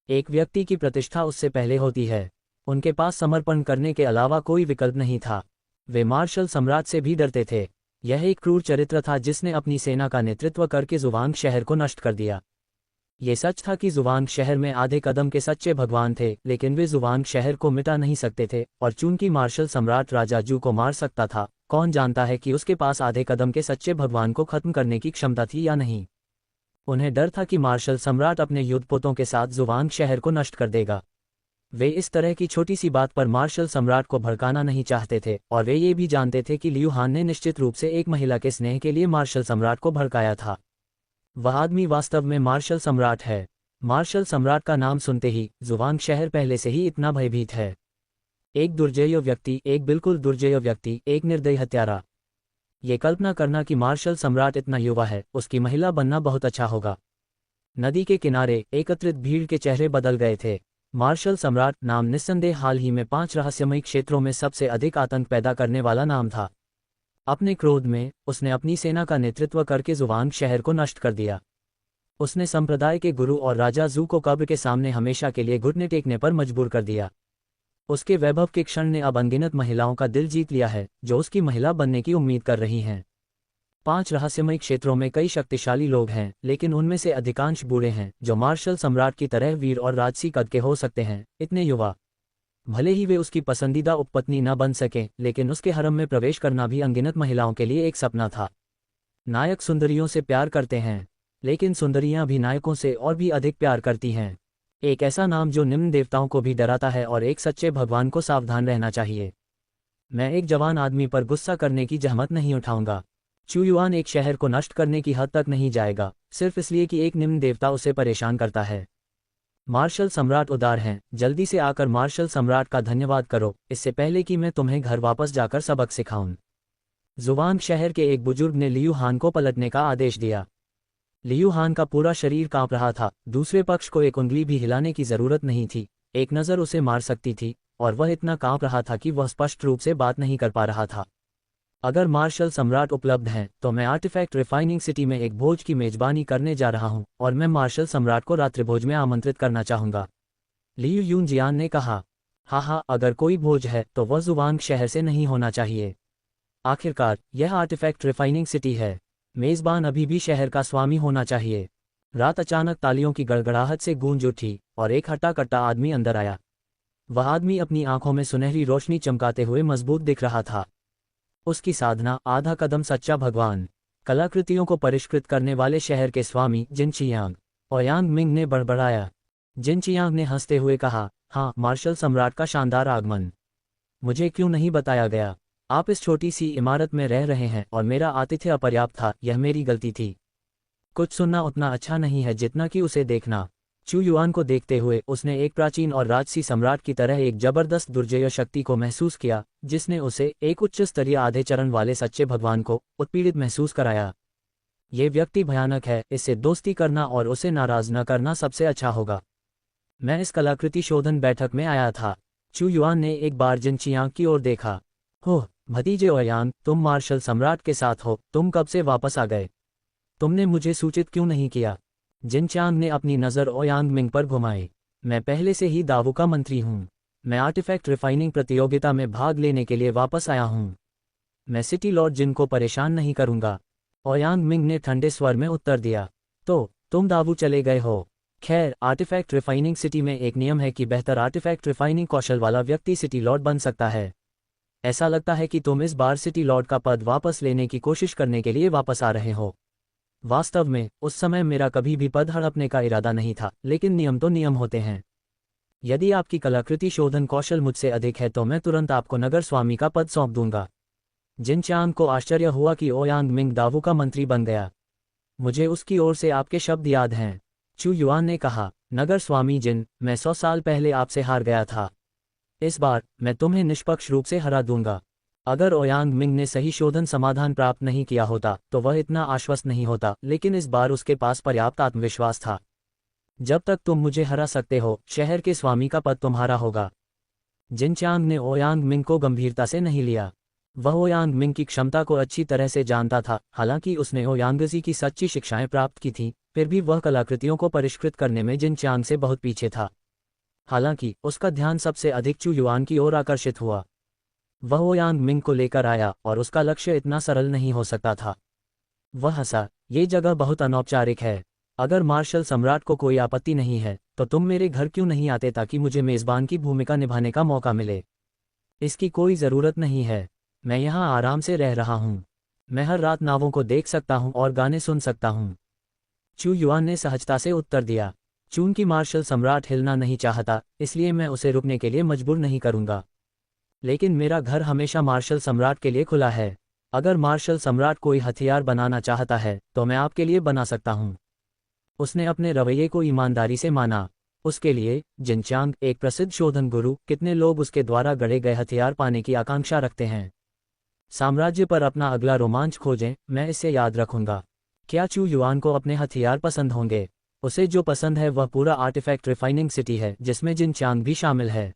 एक व्यक्ति की प्रतिष्ठा उससे पहले होती है। उनके पास समर्पण करने के अलावा कोई विकल्प नहीं था। वे मार्शल सम्राट से भी डरते थे। यह एक क्रूर चरित्र था जिसने अपनी सेना का नेतृत्व करके जुवांग शहर को नष्ट कर दिया। ये सच था कि जुवांग शहर में आधे कदम के सच्चे भगवान थे, लेकिन वे जुवांग शहर को मिटा नहीं सकते थे, और चूंकि मार्शल सम्राट राजा जू को मार सकता था, कौन जानता है कि उसके पास आधे कदम के सच्चे भगवान को खत्म करने की क्षमता थी या नहीं। उन्हें डर था कि मार्शल सम्राट अपने युद्धपोतों के साथ जुवांग शहर को नष्ट कर देगा। वे इस तरह की छोटी सी बात पर मार्शल सम्राट को भड़काना नहीं चाहते थे, और वे ये भी जानते थे कि लियू हान ने निश्चित रूप से एक महिला के स्नेह के लिए मार्शल सम्राट को भड़काया था। वह आदमी वास्तव में मार्शल सम्राट है। मार्शल सम्राट का नाम सुनते ही जुवांग शहर पहले से ही इतना भयभीत है। एक दुर्जय व्यक्ति, एक बिल्कुल दुर्जय व्यक्ति, एक निर्दयी हत्यारा। ये कल्पना करना कि मार्शल सम्राट इतना युवा है, उसकी महिला बनना बहुत अच्छा होगा। नदी के किनारे एकत्रित भीड़ के चेहरे बदल गए थे। मार्शल सम्राट नाम निस्संदेह हाल ही में 5 रहस्यमयी क्षेत्रों में सबसे अधिक आतंक पैदा करने वाला नाम था। अपने क्रोध में उसने अपनी सेना का नेतृत्व करके जुवांग शहर को नष्ट कर दिया। उसने संप्रदाय के गुरु और राजा जू को कब्र के सामने हमेशा के लिए घुटने टेकने पर मजबूर कर दिया। उसके वैभव के क्षण ने अब अनगिनत महिलाओं का दिल जीत लिया है, जो उसकी महिला बनने की उम्मीद कर रही हैं। 5 रहस्यमयी क्षेत्रों में कई शक्तिशाली लोग हैं, लेकिन उनमें से अधिकांश बूढ़े हैं, जो मार्शल सम्राट की तरह वीर और राजसी कद के हो सकते हैं। इतने युवा, भले ही वे उसकी पसंदीदा उपपत्नी न बन सकें, लेकिन उसके हरम में प्रवेश करना भी अनगिनत महिलाओं के लिए एक सपना था। नायक सुंदरियों से प्यार करते हैं, लेकिन सुंदरियां भी नायकों से और भी अधिक प्यार करती हैं। एक ऐसा नाम जो निम्न देवताओं को भी डराता है, और एक सच्चे भगवान को सावधान रहना चाहिए। मैं एक जवान आदमी पर गुस्सा करने की जहमत नहीं उठाऊंगा। चुयुआन एक शहर को नष्ट करने की हद तक नहीं जाएगा, सिर्फ इसलिए कि एक निम्न देवता उसे परेशान करता है। मार्शल सम्राट उदार हैं, जल्दी से आकर मार्शल सम्राट का धन्यवाद करो, इससे पहले कि मैं तुम्हें घर वापस जाकर सबक सिखाऊं। जुवांग शहर के एक बुजुर्ग ने लियू हान को पलटने का आदेश दिया। लियू हान का पूरा शरीर कांप रहा था। दूसरे पक्ष को एक उंगली भी हिलाने की जरूरत नहीं थी। एक नज़र उसे मार सकती थी, और वह इतना कांप रहा था कि वह स्पष्ट रूप से बात नहीं कर पा रहा था। अगर मार्शल सम्राट उपलब्ध हैं, तो मैं आर्टिफैक्ट रिफाइनिंग सिटी में एक भोज की मेजबानी करने जा रहा हूं, और मैं मार्शल सम्राट को रात्रिभोज में आमंत्रित करना चाहूंगा। लियू यूनजियान ने कहा। हाँ, अगर कोई भोज है तो वह जुवांग शहर से नहीं होना चाहिए। आखिरकार यह आर्टिफैक्ट रिफाइनिंग सिटी है। मेजबान अभी भी शहर का स्वामी होना चाहिए। रात अचानक तालियों की गड़गड़ाहट से गूंज उठी, और एक हट्टा कट्टा आदमी अंदर आया। वह आदमी अपनी आंखों में सुनहरी रोशनी चमकाते हुए मजबूत दिख रहा था। उसकी साधना आधा कदम सच्चा भगवान, कलाकृतियों को परिष्कृत करने वाले शहर के स्वामी जिनचियांग। ओयांग मिंग ने बड़बड़ाया। जिनचियांग ने हंसते हुए कहा, हाँ, मार्शल सम्राट का शानदार आगमन। मुझे क्यों नहीं बताया गया? आप इस छोटी सी इमारत में रह रहे हैं, और मेरा आतिथ्य अपर्याप्त था। यह मेरी गलती थी। कुछ सुनना उतना अच्छा नहीं है जितना कि उसे देखना। चुयुआन को देखते हुए उसने एक प्राचीन और राजसी सम्राट की तरह एक जबरदस्त दुर्जय शक्ति को महसूस किया, जिसने उसे एक उच्च स्तरीय आधे चरण वाले सच्चे भगवान को उत्पीड़ित महसूस कराया। ये व्यक्ति भयानक है, इससे दोस्ती करना और उसे नाराज न करना सबसे अच्छा होगा। मैं इस कलाकृति शोधन बैठक में आया था। चुयुआन ने एक बार जिनचियांग की ओर देखा। हो भतीजे ओयांग, तुम मार्शल सम्राट के साथ हो। तुम कब से वापस आ गए? तुमने मुझे सूचित क्यों नहीं किया? जिनचांग ने अपनी नज़र ओयांग मिंग पर घुमाई। मैं पहले से ही दावू का मंत्री हूँ। मैं आर्टिफैक्ट रिफाइनिंग प्रतियोगिता में भाग लेने के लिए वापस आया हूँ। मैं सिटी लॉर्ड जिन को परेशान नहीं करूँगा। ओयांग मिंग ने ठंडे स्वर में उत्तर दिया। तो तुम दावू चले गए हो? खैर, आर्टिफैक्ट रिफाइनिंग सिटी में एक नियम है कि बेहतर आर्टिफैक्ट रिफाइनिंग कौशल वाला व्यक्ति सिटी लॉर्ड बन सकता है। ऐसा लगता है कि तुम इस बार सिटी लॉर्ड का पद वापस लेने की कोशिश करने के लिए वापस आ रहे हो। वास्तव में उस समय मेरा कभी भी पद हड़पने का इरादा नहीं था, लेकिन नियम तो नियम होते हैं। यदि आपकी कलाकृति शोधन कौशल मुझसे अधिक है तो मैं तुरंत आपको नगर स्वामी का पद सौंप दूंगा। जिनचांग को आश्चर्य हुआ कि ओयांग मिंग दावू का मंत्री बन गया। मुझे उसकी ओर से आपके शब्द याद हैं। चुयुआन ने कहा, नगर स्वामी जिन, मैं 100 साल पहले आपसे हार गया था। इस बार मैं तुम्हें निष्पक्ष रूप से हरा दूंगा। अगर ओयांग मिंग ने सही शोधन समाधान प्राप्त नहीं किया होता तो वह इतना आश्वस्त नहीं होता, लेकिन इस बार उसके पास पर्याप्त आत्मविश्वास था। जब तक तुम मुझे हरा सकते हो, शहर के स्वामी का पद तुम्हारा होगा। जिनचांग ने ओयांग मिंग को गंभीरता से नहीं लिया। वह ओयांग मिंग की क्षमता को अच्छी तरह से जानता था। हालांकि उसने ओयांगजी की सच्ची शिक्षाएं प्राप्त की थीं, फिर भी वह कलाकृतियों को परिष्कृत करने में जिनचांग से बहुत पीछे था। हालांकि उसका ध्यान सबसे अधिक चू युआन की ओर आकर्षित हुआ। वह ओयांग मिंग को लेकर आया और उसका लक्ष्य इतना सरल नहीं हो सकता था। वह हंसा, ये जगह बहुत अनौपचारिक है। अगर मार्शल सम्राट को कोई आपत्ति नहीं है तो तुम मेरे घर क्यों नहीं आते ताकि मुझे मेज़बान की भूमिका निभाने का मौका मिले। इसकी कोई ज़रूरत नहीं है, मैं यहाँ आराम से रह रहा हूँ। मैं हर रात नावों को देख सकता हूँ और गाने सुन सकता हूँ। चू युआन ने सहजता से उत्तर दिया, चूंकि मार्शल सम्राट हिलना नहीं चाहता, इसलिए मैं उसे रुकने के लिए मजबूर नहीं करूँगा। लेकिन मेरा घर हमेशा मार्शल सम्राट के लिए खुला है। अगर मार्शल सम्राट कोई हथियार बनाना चाहता है तो मैं आपके लिए बना सकता हूँ। उसने अपने रवैये को ईमानदारी से माना। उसके लिए जिनचांग एक प्रसिद्ध शोधन गुरु, कितने लोग उसके द्वारा गढ़े गए हथियार पाने की आकांक्षा रखते हैं। साम्राज्य पर अपना अगला रोमांच खोजें, मैं इसे याद रखूंगा। क्या चू युआन को अपने हथियार पसंद होंगे? उसे जो पसंद है वह पूरा आर्टिफैक्ट रिफाइनिंग सिटी है, जिसमें जिनचांग भी शामिल है।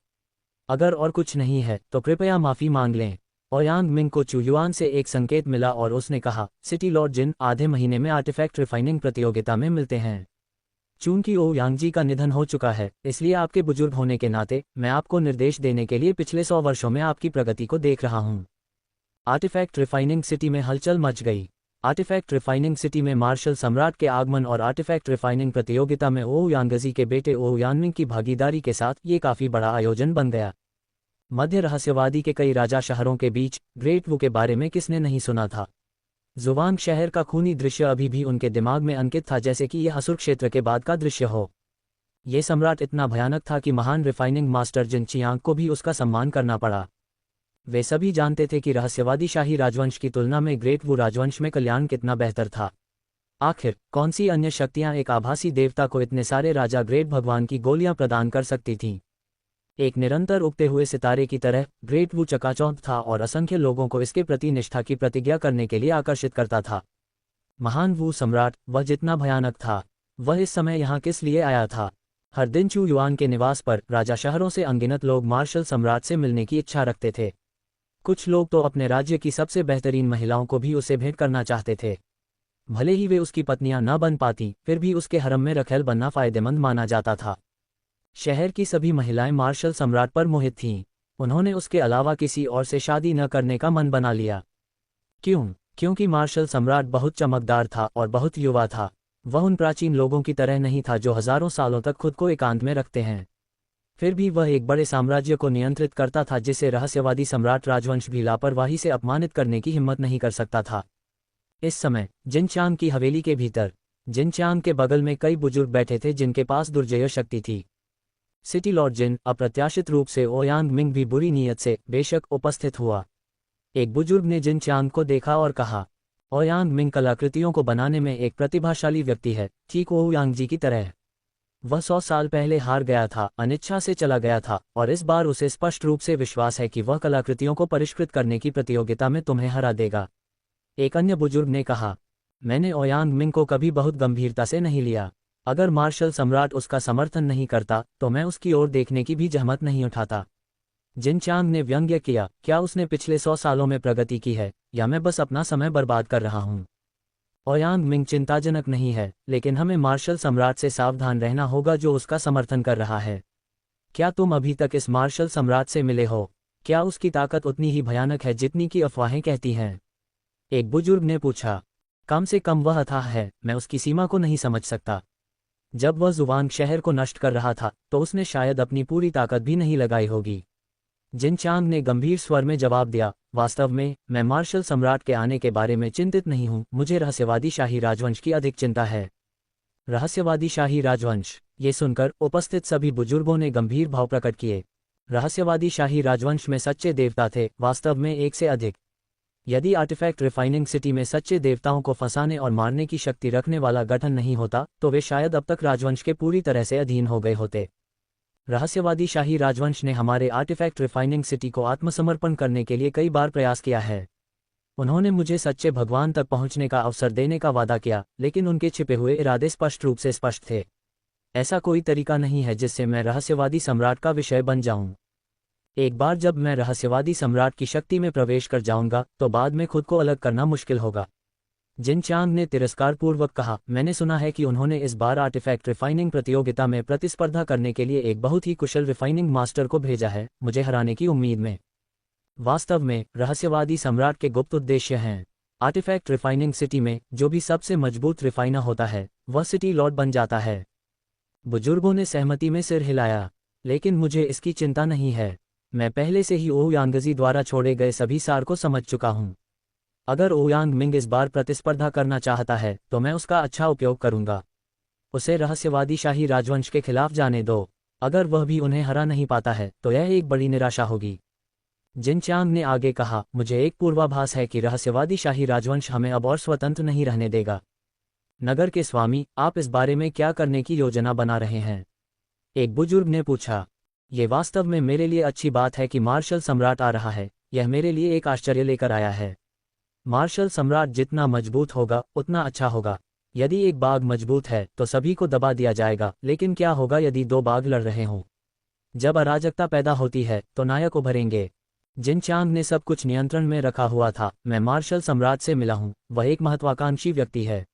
अगर और कुछ नहीं है तो कृपया माफ़ी मांग लें। ओयांग मिंग को चू युआन से एक संकेत मिला और उसने कहा, सिटी लॉर्ड जिन आधे महीने में आर्टिफैक्ट रिफाइनिंग प्रतियोगिता में मिलते हैं। चूंकि ओयांग जी का निधन हो चुका है, इसलिए आपके बुजुर्ग होने के नाते मैं आपको निर्देश देने के लिए पिछले 100 वर्षों में आपकी प्रगति को देख रहा हूं। आर्टिफैक्ट रिफाइनिंग सिटी में हलचल मच गई। आर्टिफैक्ट रिफाइनिंग सिटी में मार्शल सम्राट के आगमन और आर्टिफैक्ट रिफाइनिंग प्रतियोगिता में ओयांगजी के बेटे ओयांगमिंग की भागीदारी के साथ ये काफ़ी बड़ा आयोजन बन गया। मध्य रहस्यवादी के कई राजा शहरों के बीच ग्रेट वू के बारे में किसने नहीं सुना था। जुवांग शहर का खूनी दृश्य अभी भी उनके दिमाग में अंकित था, जैसे कि यह असुर क्षेत्र के बाद का दृश्य हो। ये सम्राट इतना भयानक था कि महान रिफाइनिंग मास्टर जिनचियांग को भी उसका सम्मान करना पड़ा। वे सभी जानते थे कि रहस्यवादी शाही राजवंश की तुलना में ग्रेट वू राजवंश में कल्याण कितना बेहतर था। आखिर कौन सी अन्य शक्तियां एक आभासी देवता को इतने सारे राजा ग्रेट भगवान की गोलियां प्रदान कर सकती थीं? एक निरंतर उगते हुए सितारे की तरह ग्रेट वू चकाचौंध था और असंख्य लोगों को इसके प्रति निष्ठा की प्रतिज्ञा करने के लिए आकर्षित करता था। महान वू सम्राट, वह जितना भयानक था, वह इस समय यहाँ किस लिए आया था? हर दिन चू युआन के निवास पर राजा शहरों से अनगिनत लोग मार्शल सम्राट से मिलने की इच्छा रखते थे। कुछ लोग तो अपने राज्य की सबसे बेहतरीन महिलाओं को भी उसे भेंट करना चाहते थे। भले ही वे उसकी पत्नियां न बन पाती, फिर भी उसके हरम में रखेल बनना फायदेमंद माना जाता था। शहर की सभी महिलाएं मार्शल सम्राट पर मोहित थीं। उन्होंने उसके अलावा किसी और से शादी न करने का मन बना लिया। क्यों? क्योंकि मार्शल सम्राट बहुत चमकदार था और बहुत युवा था। वह उन प्राचीन लोगों की तरह नहीं था जो हजारों सालों तक खुद को एकांत में रखते हैं। फिर भी वह एक बड़े साम्राज्य को नियंत्रित करता था, जिसे रहस्यवादी सम्राट राजवंश भी लापरवाही से अपमानित करने की हिम्मत नहीं कर सकता था। इस समय जिनचांग की हवेली के भीतर जिनचांग के बगल में कई बुजुर्ग बैठे थे जिनके पास दुर्जय शक्ति थी। सिटी लॉर्ड जिन अप्रत्याशित रूप से ओयांग मिंग भी बुरी नीयत से बेशक उपस्थित हुआ। एक बुजुर्ग ने जिनचांग को देखा और कहा, ओयांग मिंग कलाकृतियों को बनाने में एक प्रतिभाशाली व्यक्ति है, ठीक ओयांग जी की तरह। वह 100 साल पहले हार गया था, अनिच्छा से चला गया था, और इस बार उसे स्पष्ट रूप से विश्वास है कि वह कलाकृतियों को परिष्कृत करने की प्रतियोगिता में तुम्हें हरा देगा। एक अन्य बुजुर्ग ने कहा, मैंने ओयांग मिंग को कभी बहुत गंभीरता से नहीं लिया। अगर मार्शल सम्राट उसका समर्थन नहीं करता तो मैं उसकी ओर देखने की भी जहमत नहीं उठाता। जिनचांग ने व्यंग्य किया, क्या उसने पिछले 100 सालों में प्रगति की है, या मैं बस अपना समय बर्बाद कर रहा हूँ? ओयांग मिंग चिंताजनक नहीं है, लेकिन हमें मार्शल सम्राट से सावधान रहना होगा जो उसका समर्थन कर रहा है। क्या तुम अभी तक इस मार्शल सम्राट से मिले हो? क्या उसकी ताकत उतनी ही भयानक है जितनी की अफवाहें कहती हैं? एक बुजुर्ग ने पूछा। कम से कम वह अथाह है, मैं उसकी सीमा को नहीं समझ सकता। जब वह जुवांग शहर को नष्ट कर रहा था तो उसने शायद अपनी पूरी ताकत भी नहीं लगाई होगी। जिनचांग ने गंभीर स्वर में जवाब दिया, वास्तव में मैं मार्शल सम्राट के आने के बारे में चिंतित नहीं हूँ, मुझे रहस्यवादी शाही राजवंश की अधिक चिंता है। रहस्यवादी शाही राजवंश? ये सुनकर उपस्थित सभी बुजुर्गों ने गंभीर भाव प्रकट किए। रहस्यवादी शाही राजवंश में सच्चे देवता थे, वास्तव में एक से अधिक। यदि आर्टिफैक्ट रिफाइनिंग सिटी में सच्चे देवताओं को फंसाने और मारने की शक्ति रखने वाला गठन नहीं होता तो वे शायद अब तक राजवंश के पूरी तरह से अधीन हो गए होते। रहस्यवादी शाही राजवंश ने हमारे आर्टिफैक्ट रिफाइनिंग सिटी को आत्मसमर्पण करने के लिए कई बार प्रयास किया है। उन्होंने मुझे सच्चे भगवान तक पहुंचने का अवसर देने का वादा किया, लेकिन उनके छिपे हुए इरादे स्पष्ट रूप से स्पष्ट थे। ऐसा कोई तरीका नहीं है जिससे मैं रहस्यवादी सम्राट का विषय बन जाऊं। एक बार जब मैं रहस्यवादी सम्राट की शक्ति में प्रवेश कर जाऊंगा तो बाद में खुद को अलग करना मुश्किल होगा। जिन चांग ने तिरस्कारपूर्वक कहा, मैंने सुना है कि उन्होंने इस बार आर्टिफैक्ट रिफाइनिंग प्रतियोगिता में प्रतिस्पर्धा करने के लिए एक बहुत ही कुशल रिफाइनिंग मास्टर को भेजा है, मुझे हराने की उम्मीद में। वास्तव में रहस्यवादी सम्राट के गुप्त उद्देश्य हैं। आर्टिफैक्ट रिफाइनिंग सिटी में जो भी सबसे मजबूत रिफाइनर होता है वह सिटी लॉर्ड बन जाता है। बुजुर्गों ने सहमति में सिर हिलाया। लेकिन मुझे इसकी चिंता नहीं है। मैं पहले से ही ओयांगजी द्वारा छोड़े गए सभी सार को समझ चुका हूं। अगर ओयांग मिंग इस बार प्रतिस्पर्धा करना चाहता है तो मैं उसका अच्छा उपयोग करूंगा। उसे रहस्यवादी शाही राजवंश के खिलाफ जाने दो। अगर वह भी उन्हें हरा नहीं पाता है तो यह एक बड़ी निराशा होगी। जिन चांग ने आगे कहा, मुझे एक पूर्वाभास है कि रहस्यवादी शाही राजवंश हमें अब और स्वतंत्र नहीं रहने देगा। नगर के स्वामी, आप इस बारे में क्या करने की योजना बना रहे हैं? एक बुजुर्ग ने पूछा। ये वास्तव में मेरे लिए अच्छी बात है कि मार्शल सम्राट आ रहा है। यह मेरे लिए एक आश्चर्य लेकर आया है। मार्शल सम्राट जितना मजबूत होगा उतना अच्छा होगा। यदि एक बाग मजबूत है तो सभी को दबा दिया जाएगा, लेकिन क्या होगा यदि दो बाग लड़ रहे हों? जब अराजकता पैदा होती है तो नायक उभरेंगे। जिन चांग ने सब कुछ नियंत्रण में रखा हुआ था। मैं मार्शल सम्राट से मिला हूं। वह एक महत्वाकांक्षी व्यक्ति है।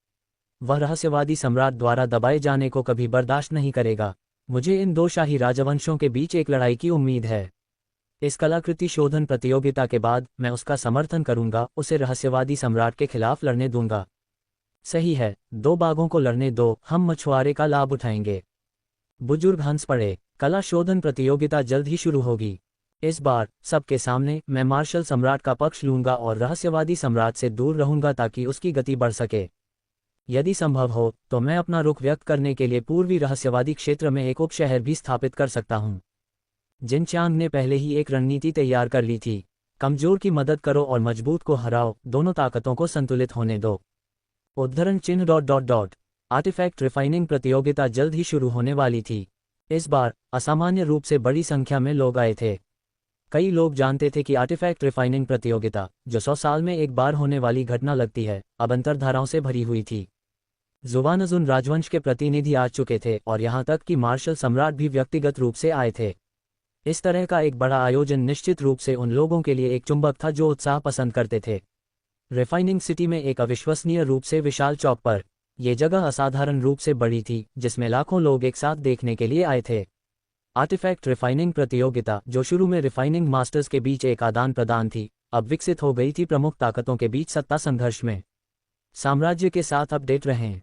वह रहस्यवादी सम्राट द्वारा दबाए जाने को कभी बर्दाश्त नहीं करेगा। मुझे इन दो शाही राजवंशों के बीच एक लड़ाई की उम्मीद है। इस कलाकृति शोधन प्रतियोगिता के बाद मैं उसका समर्थन करूंगा, उसे रहस्यवादी सम्राट के खिलाफ लड़ने दूंगा। सही है, दो बागों को लड़ने दो, हम मछुआरे का लाभ उठाएंगे। बुजुर्ग हंस पड़े। कला शोधन प्रतियोगिता जल्द ही शुरू होगी। इस बार सबके सामने मैं मार्शल सम्राट का पक्ष लूंगा और रहस्यवादी सम्राट से दूर रहूंगा ताकि उसकी गति बढ़ सके। यदि संभव हो तो मैं अपना रुख व्यक्त करने के लिए पूर्वी रहस्यवादी क्षेत्र में एक उपशहर भी स्थापित कर सकता हूं। जिन चांग ने पहले ही एक रणनीति तैयार कर ली थी। कमजोर की मदद करो और मजबूत को हराओ, दोनों ताकतों को संतुलित होने दो। उद्धरण चिन्ह ... आर्टिफैक्ट रिफाइनिंग प्रतियोगिता जल्द ही शुरू होने वाली थी। इस बार असामान्य रूप से बड़ी संख्या में लोग आए थे। कई लोग जानते थे कि आर्टिफैक्ट रिफाइनिंग प्रतियोगिता, जो 100 साल में एक बार होने वाली घटना लगती है, अब अंतर्धाराओं से भरी हुई थी। जुवानजुन राजवंश के प्रतिनिधि आ चुके थे और यहां तक कि मार्शल सम्राट भी व्यक्तिगत रूप से आए थे। इस तरह का एक बड़ा आयोजन निश्चित रूप से उन लोगों के लिए एक चुंबक था जो उत्साह पसंद करते थे। रिफाइनिंग सिटी में एक अविश्वसनीय रूप से विशाल चौक पर यह जगह असाधारण रूप से बड़ी थी, जिसमें लाखों लोग एक साथ देखने के लिए आए थे। आर्टिफैक्ट रिफाइनिंग प्रतियोगिता, जो शुरू में रिफाइनिंग मास्टर्स के बीच एक आदान प्रदान थी, अब विकसित हो गई थी प्रमुख ताकतों के बीच सत्ता संघर्ष में। साम्राज्य के साथ अपडेट रहें।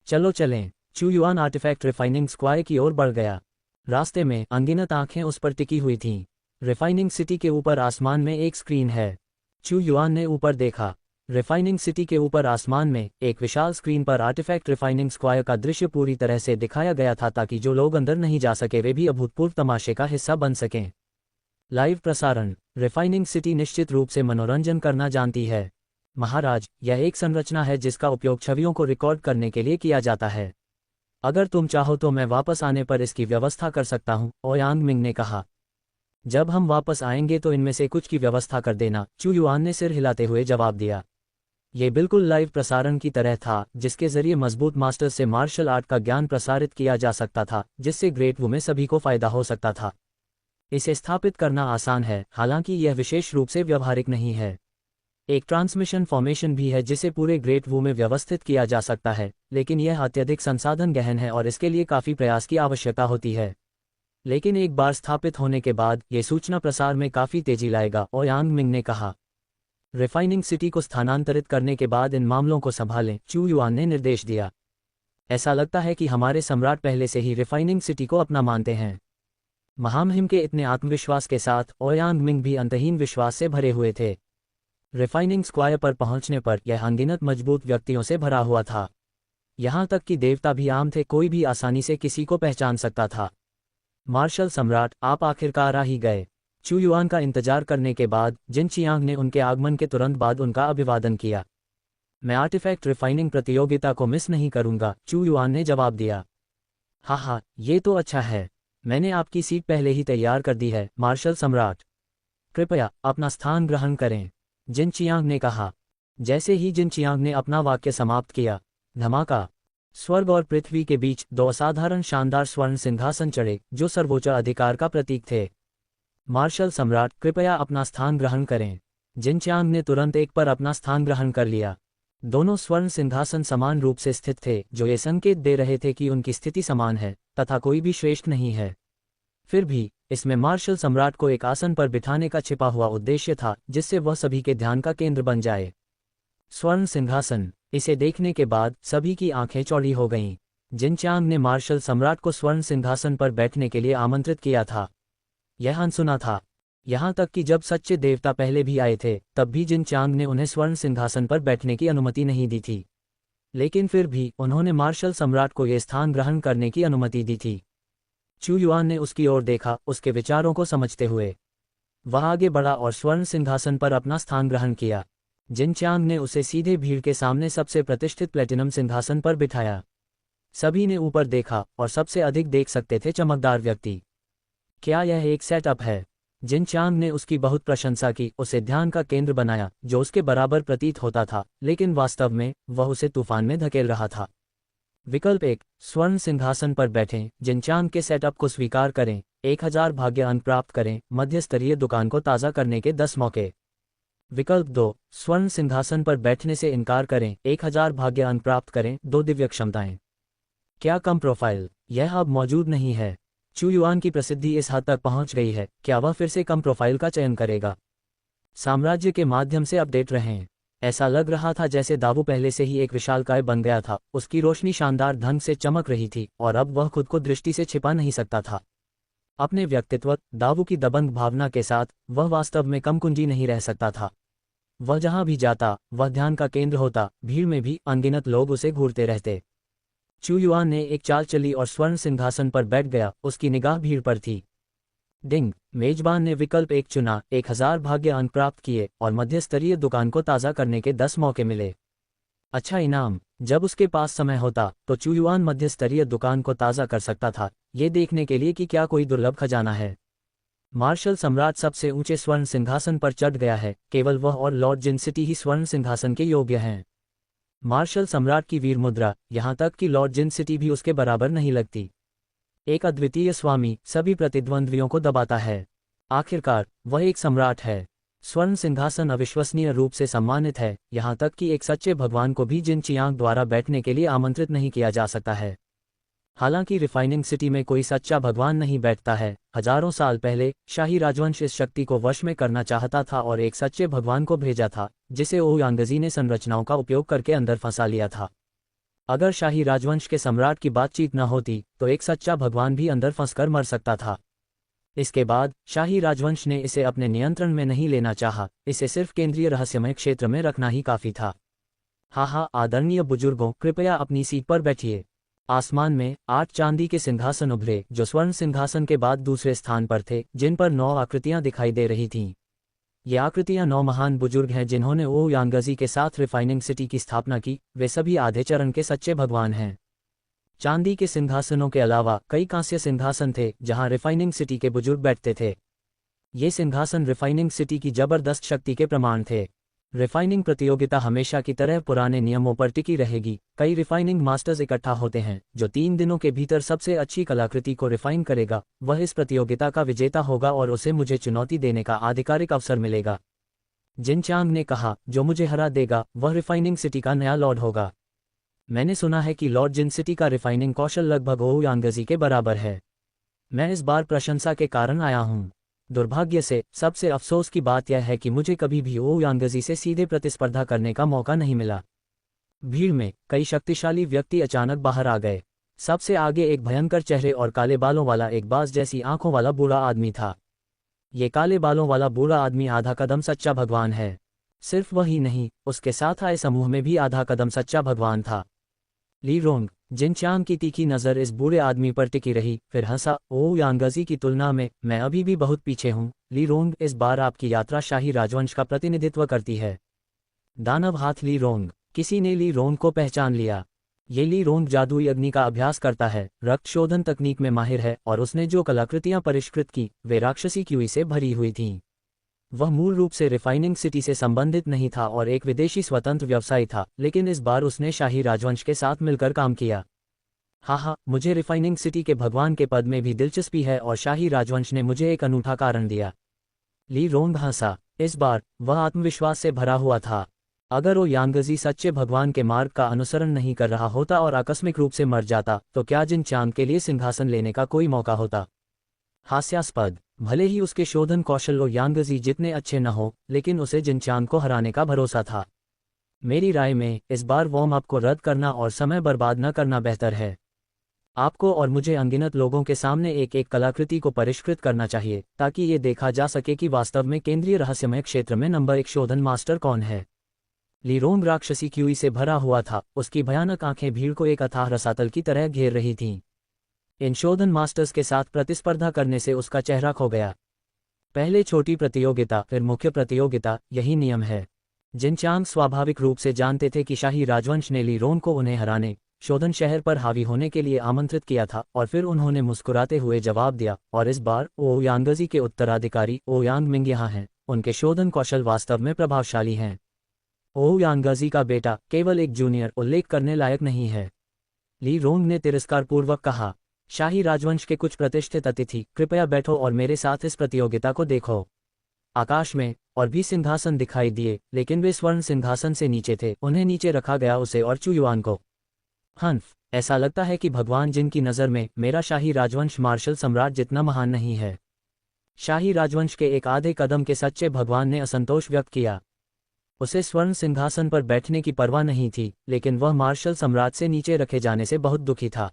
चलो चलें। चू युआन आर्टिफैक्ट रिफाइनिंग स्क्वायर की ओर बढ़ गया। रास्ते में अनगिनत आंखें उस पर टिकी हुई थीं। रिफाइनिंग सिटी के ऊपर आसमान में एक स्क्रीन है। चू युआन ने ऊपर देखा। रिफाइनिंग सिटी के ऊपर आसमान में एक विशाल स्क्रीन पर आर्टिफैक्ट रिफाइनिंग स्क्वायर का दृश्य पूरी तरह से दिखाया गया था ताकि जो लोग अंदर नहीं जा सके वे भी अभूतपूर्व तमाशे का हिस्सा बन सकें। लाइव प्रसारण। रिफाइनिंग सिटी निश्चित रूप से मनोरंजन करना जानती है। महाराज, यह एक संरचना है जिसका उपयोग छवियों को रिकॉर्ड करने के लिए किया जाता है। अगर तुम चाहो तो मैं वापस आने पर इसकी व्यवस्था कर सकता हूं, ओयांग मिंग ने कहा। जब हम वापस आएंगे तो इनमें से कुछ की व्यवस्था कर देना, चू युआन ने सिर हिलाते हुए जवाब दिया। ये बिल्कुल लाइव प्रसारण की तरह था, जिसके जरिए मजबूत मास्टर से मार्शल आर्ट का ज्ञान प्रसारित किया जा सकता था, जिससे ग्रेट वू में सभी को फायदा हो सकता था। इसे स्थापित करना आसान है, हालांकि यह विशेष रूप से व्यवहारिक नहीं है। एक ट्रांसमिशन फॉर्मेशन भी है जिसे पूरे ग्रेट वू में व्यवस्थित किया जा सकता है, लेकिन यह अत्यधिक संसाधन गहन है और इसके लिए काफ़ी प्रयास की आवश्यकता होती है। लेकिन एक बार स्थापित होने के बाद यह सूचना प्रसार में काफ़ी तेजी लाएगा, ओयांग मिंग ने कहा। रिफाइनिंग सिटी को स्थानांतरित करने के बाद इन मामलों को संभालें, चू युआन ने निर्देश दिया। ऐसा लगता है कि हमारे सम्राट पहले से ही रिफाइनिंग सिटी को अपना मानते हैं। महामहिम के इतने आत्मविश्वास के साथ ओयांग मिंग भी अंतहीन विश्वास से भरे हुए थे। रिफाइनिंग स्क्वायर पर पहुंचने पर यह अनगिनत मजबूत व्यक्तियों से भरा हुआ था। यहां तक कि देवता भी आम थे, कोई भी आसानी से किसी को पहचान सकता था। मार्शल सम्राट, आप आखिरकार आ ही गए। चू युआन का इंतजार करने के बाद जिन चियांग ने उनके आगमन के तुरंत बाद उनका अभिवादन किया। मैं आर्टिफैक्ट रिफाइनिंग प्रतियोगिता को मिस नहीं करूंगा, चू युआन ने जवाब दिया। हाँ, ये तो अच्छा है। मैंने आपकी सीट पहले ही तैयार कर दी है, मार्शल सम्राट। कृपया अपना स्थान ग्रहण करें, जिन चियांग ने कहा। जैसे ही जिन चियांग ने अपना वाक्य समाप्त किया, धमाका। स्वर्ग और पृथ्वी के बीच दो असाधारण शानदार स्वर्ण सिंहासन चढ़े, जो सर्वोच्च अधिकार का प्रतीक थे। मार्शल सम्राट, कृपया अपना स्थान ग्रहण करें। जिन चियांग ने तुरंत एक पर अपना स्थान ग्रहण कर लिया। दोनों स्वर्ण सिंहासन समान रूप से स्थित थे, जो ये संकेत दे रहे थे कि उनकी स्थिति समान है तथा कोई भी श्रेष्ठ नहीं है। फिर भी इसमें मार्शल सम्राट को एक आसन पर बिठाने का छिपा हुआ उद्देश्य था, जिससे वह सभी के ध्यान का केंद्र बन जाए। स्वर्ण सिंहासन। इसे देखने के बाद सभी की आंखें चौड़ी हो गईं। जिन चियांग ने मार्शल सम्राट को स्वर्ण सिंहासन पर बैठने के लिए आमंत्रित किया था। यह अनसुना था। यहाँ तक कि जब सच्चे देवता पहले भी आए थे, तब भी जिन चियांग ने उन्हें स्वर्ण सिंहासन पर बैठने की अनुमति नहीं दी थी। लेकिन फिर भी उन्होंने मार्शल सम्राट को यह स्थान ग्रहण करने की अनुमति दी थी। चू युआन ने उसकी ओर देखा, उसके विचारों को समझते हुए। वह आगे बढ़ा और स्वर्ण सिंहासन पर अपना स्थान ग्रहण किया। जिन चियांग ने उसे सीधे भीड़ के सामने सबसे प्रतिष्ठित प्लेटिनम सिंहासन पर बिठाया। सभी ने ऊपर देखा और सबसे अधिक देख सकते थे चमकदार व्यक्ति। क्या यह एक सेटअप है? जिन चियांग ने उसकी बहुत प्रशंसा की, उसे ध्यान का केंद्र बनाया, जो उसके बराबर प्रतीत होता था, लेकिन वास्तव में वह उसे तूफान में धकेल रहा था। विकल्प 1, स्वर्ण सिंहासन पर बैठें। जिन चियांग के सेटअप को स्वीकार करें, 1000 भाग्य अंक प्राप्त करें, मध्य स्तरीय दुकान को ताज़ा करने के 10 मौके। विकल्प 2, स्वर्ण सिंहासन पर बैठने से इनकार करें, 1000 भाग्य अंक प्राप्त करें, 2 दिव्य क्षमताएं। क्या कम प्रोफाइल? यह अब मौजूद नहीं है। चू युआन की प्रसिद्धि इस हद तक पहुंच गई है, क्या वह फिर से कम प्रोफाइल का चयन करेगा? साम्राज्य के माध्यम से अपडेट रहें। ऐसा लग रहा था जैसे दावू पहले से ही एक विशालकाय बन गया था। उसकी रोशनी शानदार ढंग से चमक रही थी और अब वह खुद को दृष्टि से छिपा नहीं सकता था। अपने व्यक्तित्व, दावू की दबंग भावना के साथ वह वास्तव में कम कुंजी नहीं रह सकता था। वह जहां भी जाता, वह ध्यान का केंद्र होता। भीड़ में भी अनगिनत लोग उसे घूरते रहते। चू युआन ने एक चाल चली और स्वर्ण सिंहासन पर बैठ गया। उसकी निगाह भीड़ पर थी। डिंग। मेजबान ने विकल्प 1 चुना, 1000 भाग्य अंक प्राप्त किए और मध्य स्तरीय दुकान को ताज़ा करने के 10 मौके मिले। अच्छा इनाम। जब उसके पास समय होता तो चू युआन मध्य स्तरीय दुकान को ताज़ा कर सकता था, ये देखने के लिए कि क्या कोई दुर्लभ खजाना है। मार्शल सम्राट सबसे ऊंचे स्वर्ण सिंहासन पर चढ़ गया है। केवल वह और लॉर्ड जिन सिटी ही स्वर्ण सिंहासन के योग्य हैं। मार्शल सम्राट की वीर मुद्रा, यहाँ तक कि लॉर्ड जिन सिटी भी उसके बराबर नहीं लगती। एक अद्वितीय स्वामी सभी प्रतिद्वंद्वियों को दबाता है। आखिरकार वह एक सम्राट है। स्वर्ण सिंहासन अविश्वसनीय रूप से सम्मानित है, यहाँ तक कि एक सच्चे भगवान को भी जिन चियांग द्वारा बैठने के लिए आमंत्रित नहीं किया जा सकता है। हालांकि रिफाइनिंग सिटी में कोई सच्चा भगवान नहीं बैठता है। हजारों साल पहले शाही राजवंश इस शक्ति को वश में करना चाहता था और एक सच्चे भगवान को भेजा था, जिसे ओयांगजी ने संरचनाओं का उपयोग करके अंदर फंसा लिया था। अगर शाही राजवंश के सम्राट की बातचीत न होती तो एक सच्चा भगवान भी अंदर फंसकर मर सकता था। इसके बाद शाही राजवंश ने इसे अपने नियंत्रण में नहीं लेना चाहा, इसे सिर्फ केंद्रीय रहस्यमय क्षेत्र में रखना ही काफी था। हाँ, आदरणीय बुजुर्गों, कृपया अपनी सीट पर बैठिए। आसमान में 8 चांदी के सिंहासन उभरे, जो स्वर्ण सिंहासन के बाद दूसरे स्थान पर थे, जिन पर 9 आकृतियां दिखाई दे रही थीं। ये आकृतियां 9 महान बुजुर्ग हैं जिन्होंने ओयांगजी के साथ रिफाइनिंग सिटी की स्थापना की। वे सभी आधे चरण के सच्चे भगवान हैं। चांदी के सिंहासनों के अलावा कई कांस्य सिंहासन थे, जहां रिफाइनिंग सिटी के बुजुर्ग बैठते थे। ये सिंहासन रिफाइनिंग सिटी की जबरदस्त शक्ति के प्रमाण थे। रिफाइनिंग प्रतियोगिता हमेशा की तरह पुराने नियमों पर टिकी रहेगी। कई रिफाइनिंग मास्टर्स इकट्ठा होते हैं, जो 3 दिनों के भीतर सबसे अच्छी कलाकृति को रिफाइन करेगा। वह इस प्रतियोगिता का विजेता होगा और उसे मुझे चुनौती देने का आधिकारिक अवसर मिलेगा। जिन चियांग ने कहा, जो मुझे हरा देगा वह रिफाइनिंग सिटी का नया लॉर्ड होगा। मैंने सुना है कि लॉर्ड जिन सिटी का रिफाइनिंग कौशल लगभग ओयांगजी के बराबर है। मैं इस बार प्रशंसा के कारण आया हूँ। दुर्भाग्य से सबसे अफसोस की बात यह है कि मुझे कभी भी ओयांगजी से सीधे प्रतिस्पर्धा करने का मौका नहीं मिला। भीड़ में कई शक्तिशाली व्यक्ति अचानक बाहर आ गए। सबसे आगे एक भयंकर चेहरे और काले बालों वाला एक बाज जैसी आंखों वाला बूढ़ा आदमी था। ये काले बालों वाला बूढ़ा आदमी आधा कदम सच्चा भगवान है। सिर्फ वही नहीं, उसके साथ आए समूह में भी आधा कदम सच्चा भगवान था। ली रोंग। जिन चियांग की तीखी नज़र इस बूढ़े आदमी पर टिकी रही, फिर हंसा। ओयांगजी की तुलना में मैं अभी भी बहुत पीछे हूँ ली रोंग। इस बार आपकी यात्रा शाही राजवंश का प्रतिनिधित्व करती है। दानव हाथ ली रोंग। किसी ने ली रोंग को पहचान लिया। ये ली रोंग जादुई अग्नि का अभ्यास करता है, रक्त शोधन तकनीक में माहिर है और उसने जो कलाकृतियां परिष्कृत की वे राक्षसी क्यूई से भरी हुई थीं। वह मूल रूप से रिफाइनिंग सिटी से संबंधित नहीं था और एक विदेशी स्वतंत्र व्यवसायी था, लेकिन इस बार उसने शाही राजवंश के साथ मिलकर काम किया। हाँ, मुझे रिफाइनिंग सिटी के भगवान के पद में भी दिलचस्पी है और शाही राजवंश ने मुझे एक अनूठा कारण दिया। ली रोंग हंसा। इस बार वह आत्मविश्वास से भरा हुआ था। अगर वो यांगजी सच्चे भगवान के मार्ग का अनुसरण नहीं कर रहा होता और आकस्मिक रूप से मर जाता तो क्या जिन चांग के लिए सिंहासन लेने का कोई मौका होता? हास्यास्पद। भले ही उसके शोधन कौशल लो यांगजी जितने अच्छे न हो, लेकिन उसे जिन चांग को हराने का भरोसा था। मेरी राय में इस बार वार्म अप को रद्द करना और समय बर्बाद न करना बेहतर है। आपको और मुझे अनगिनत लोगों के सामने एक एक कलाकृति को परिष्कृत करना चाहिए ताकि ये देखा जा सके कि वास्तव में केंद्रीय रहस्यमय क्षेत्र में नंबर 1 शोधन मास्टर कौन है। ली रोंग राक्षसी क्यूई से भरा हुआ था, उसकी भयानक आंखें भीड़ को एक अथाह रसातल की तरह घेर रही थीं। इन शोधन मास्टर्स के साथ प्रतिस्पर्धा करने से उसका चेहरा खो गया। पहले छोटी प्रतियोगिता फिर मुख्य प्रतियोगिता, यही नियम है। जिन चांग स्वाभाविक रूप से जानते थे कि शाही राजवंश ने ली रोंग को उन्हें हराने, शोधन शहर पर हावी होने के लिए आमंत्रित किया था और फिर उन्होंने मुस्कुराते हुए जवाब दिया, और इस बार ओयांगजी के उत्तराधिकारी ओयांग मिंग यहाँ हैं। उनके शोधन कौशल वास्तव में प्रभावशाली हैं। ओयांगजी का बेटा केवल एक जूनियर उल्लेख करने लायक नहीं है, ली रोंग ने तिरस्कारपूर्वक कहा। शाही राजवंश के कुछ प्रतिष्ठित अतिथि, कृपया बैठो और मेरे साथ इस प्रतियोगिता को देखो। आकाश में और भी सिंहासन दिखाई दिए, लेकिन वे स्वर्ण सिंहासन से नीचे थे। उन्हें नीचे रखा गया, उसे और चू युआन को। हन्फ, ऐसा लगता है कि भगवान जिनकी नज़र में मेरा शाही राजवंश मार्शल सम्राट जितना महान नहीं है। शाही राजवंश के एक आधे कदम के सच्चे भगवान ने असंतोष व्यक्त किया। उसे स्वर्ण सिंहासन पर बैठने की परवाह नहीं थी, लेकिन वह मार्शल सम्राट से नीचे रखे जाने से बहुत दुखी था।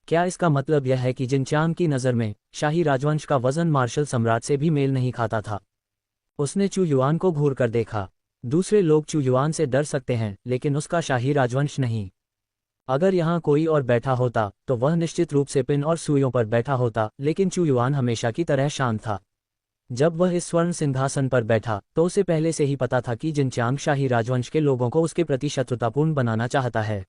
क्या इसका मतलब यह है कि जिन चांग की नज़र में शाही राजवंश का वजन मार्शल सम्राट से भी मेल नहीं खाता था? उसने चू युआन को घूर कर देखा। दूसरे लोग चू युआन से डर सकते हैं, लेकिन उसका शाही राजवंश नहीं। अगर यहाँ कोई और बैठा होता तो वह निश्चित रूप से पिन और सुइयों पर बैठा होता, लेकिन चू युआन हमेशा की तरह शांत था। जब वह इस स्वर्ण सिंहासन पर बैठा तो उसे पहले से ही पता था कि जिन चांग शाही राजवंश के लोगों को उसके प्रति शत्रुतापूर्ण बनाना चाहता है।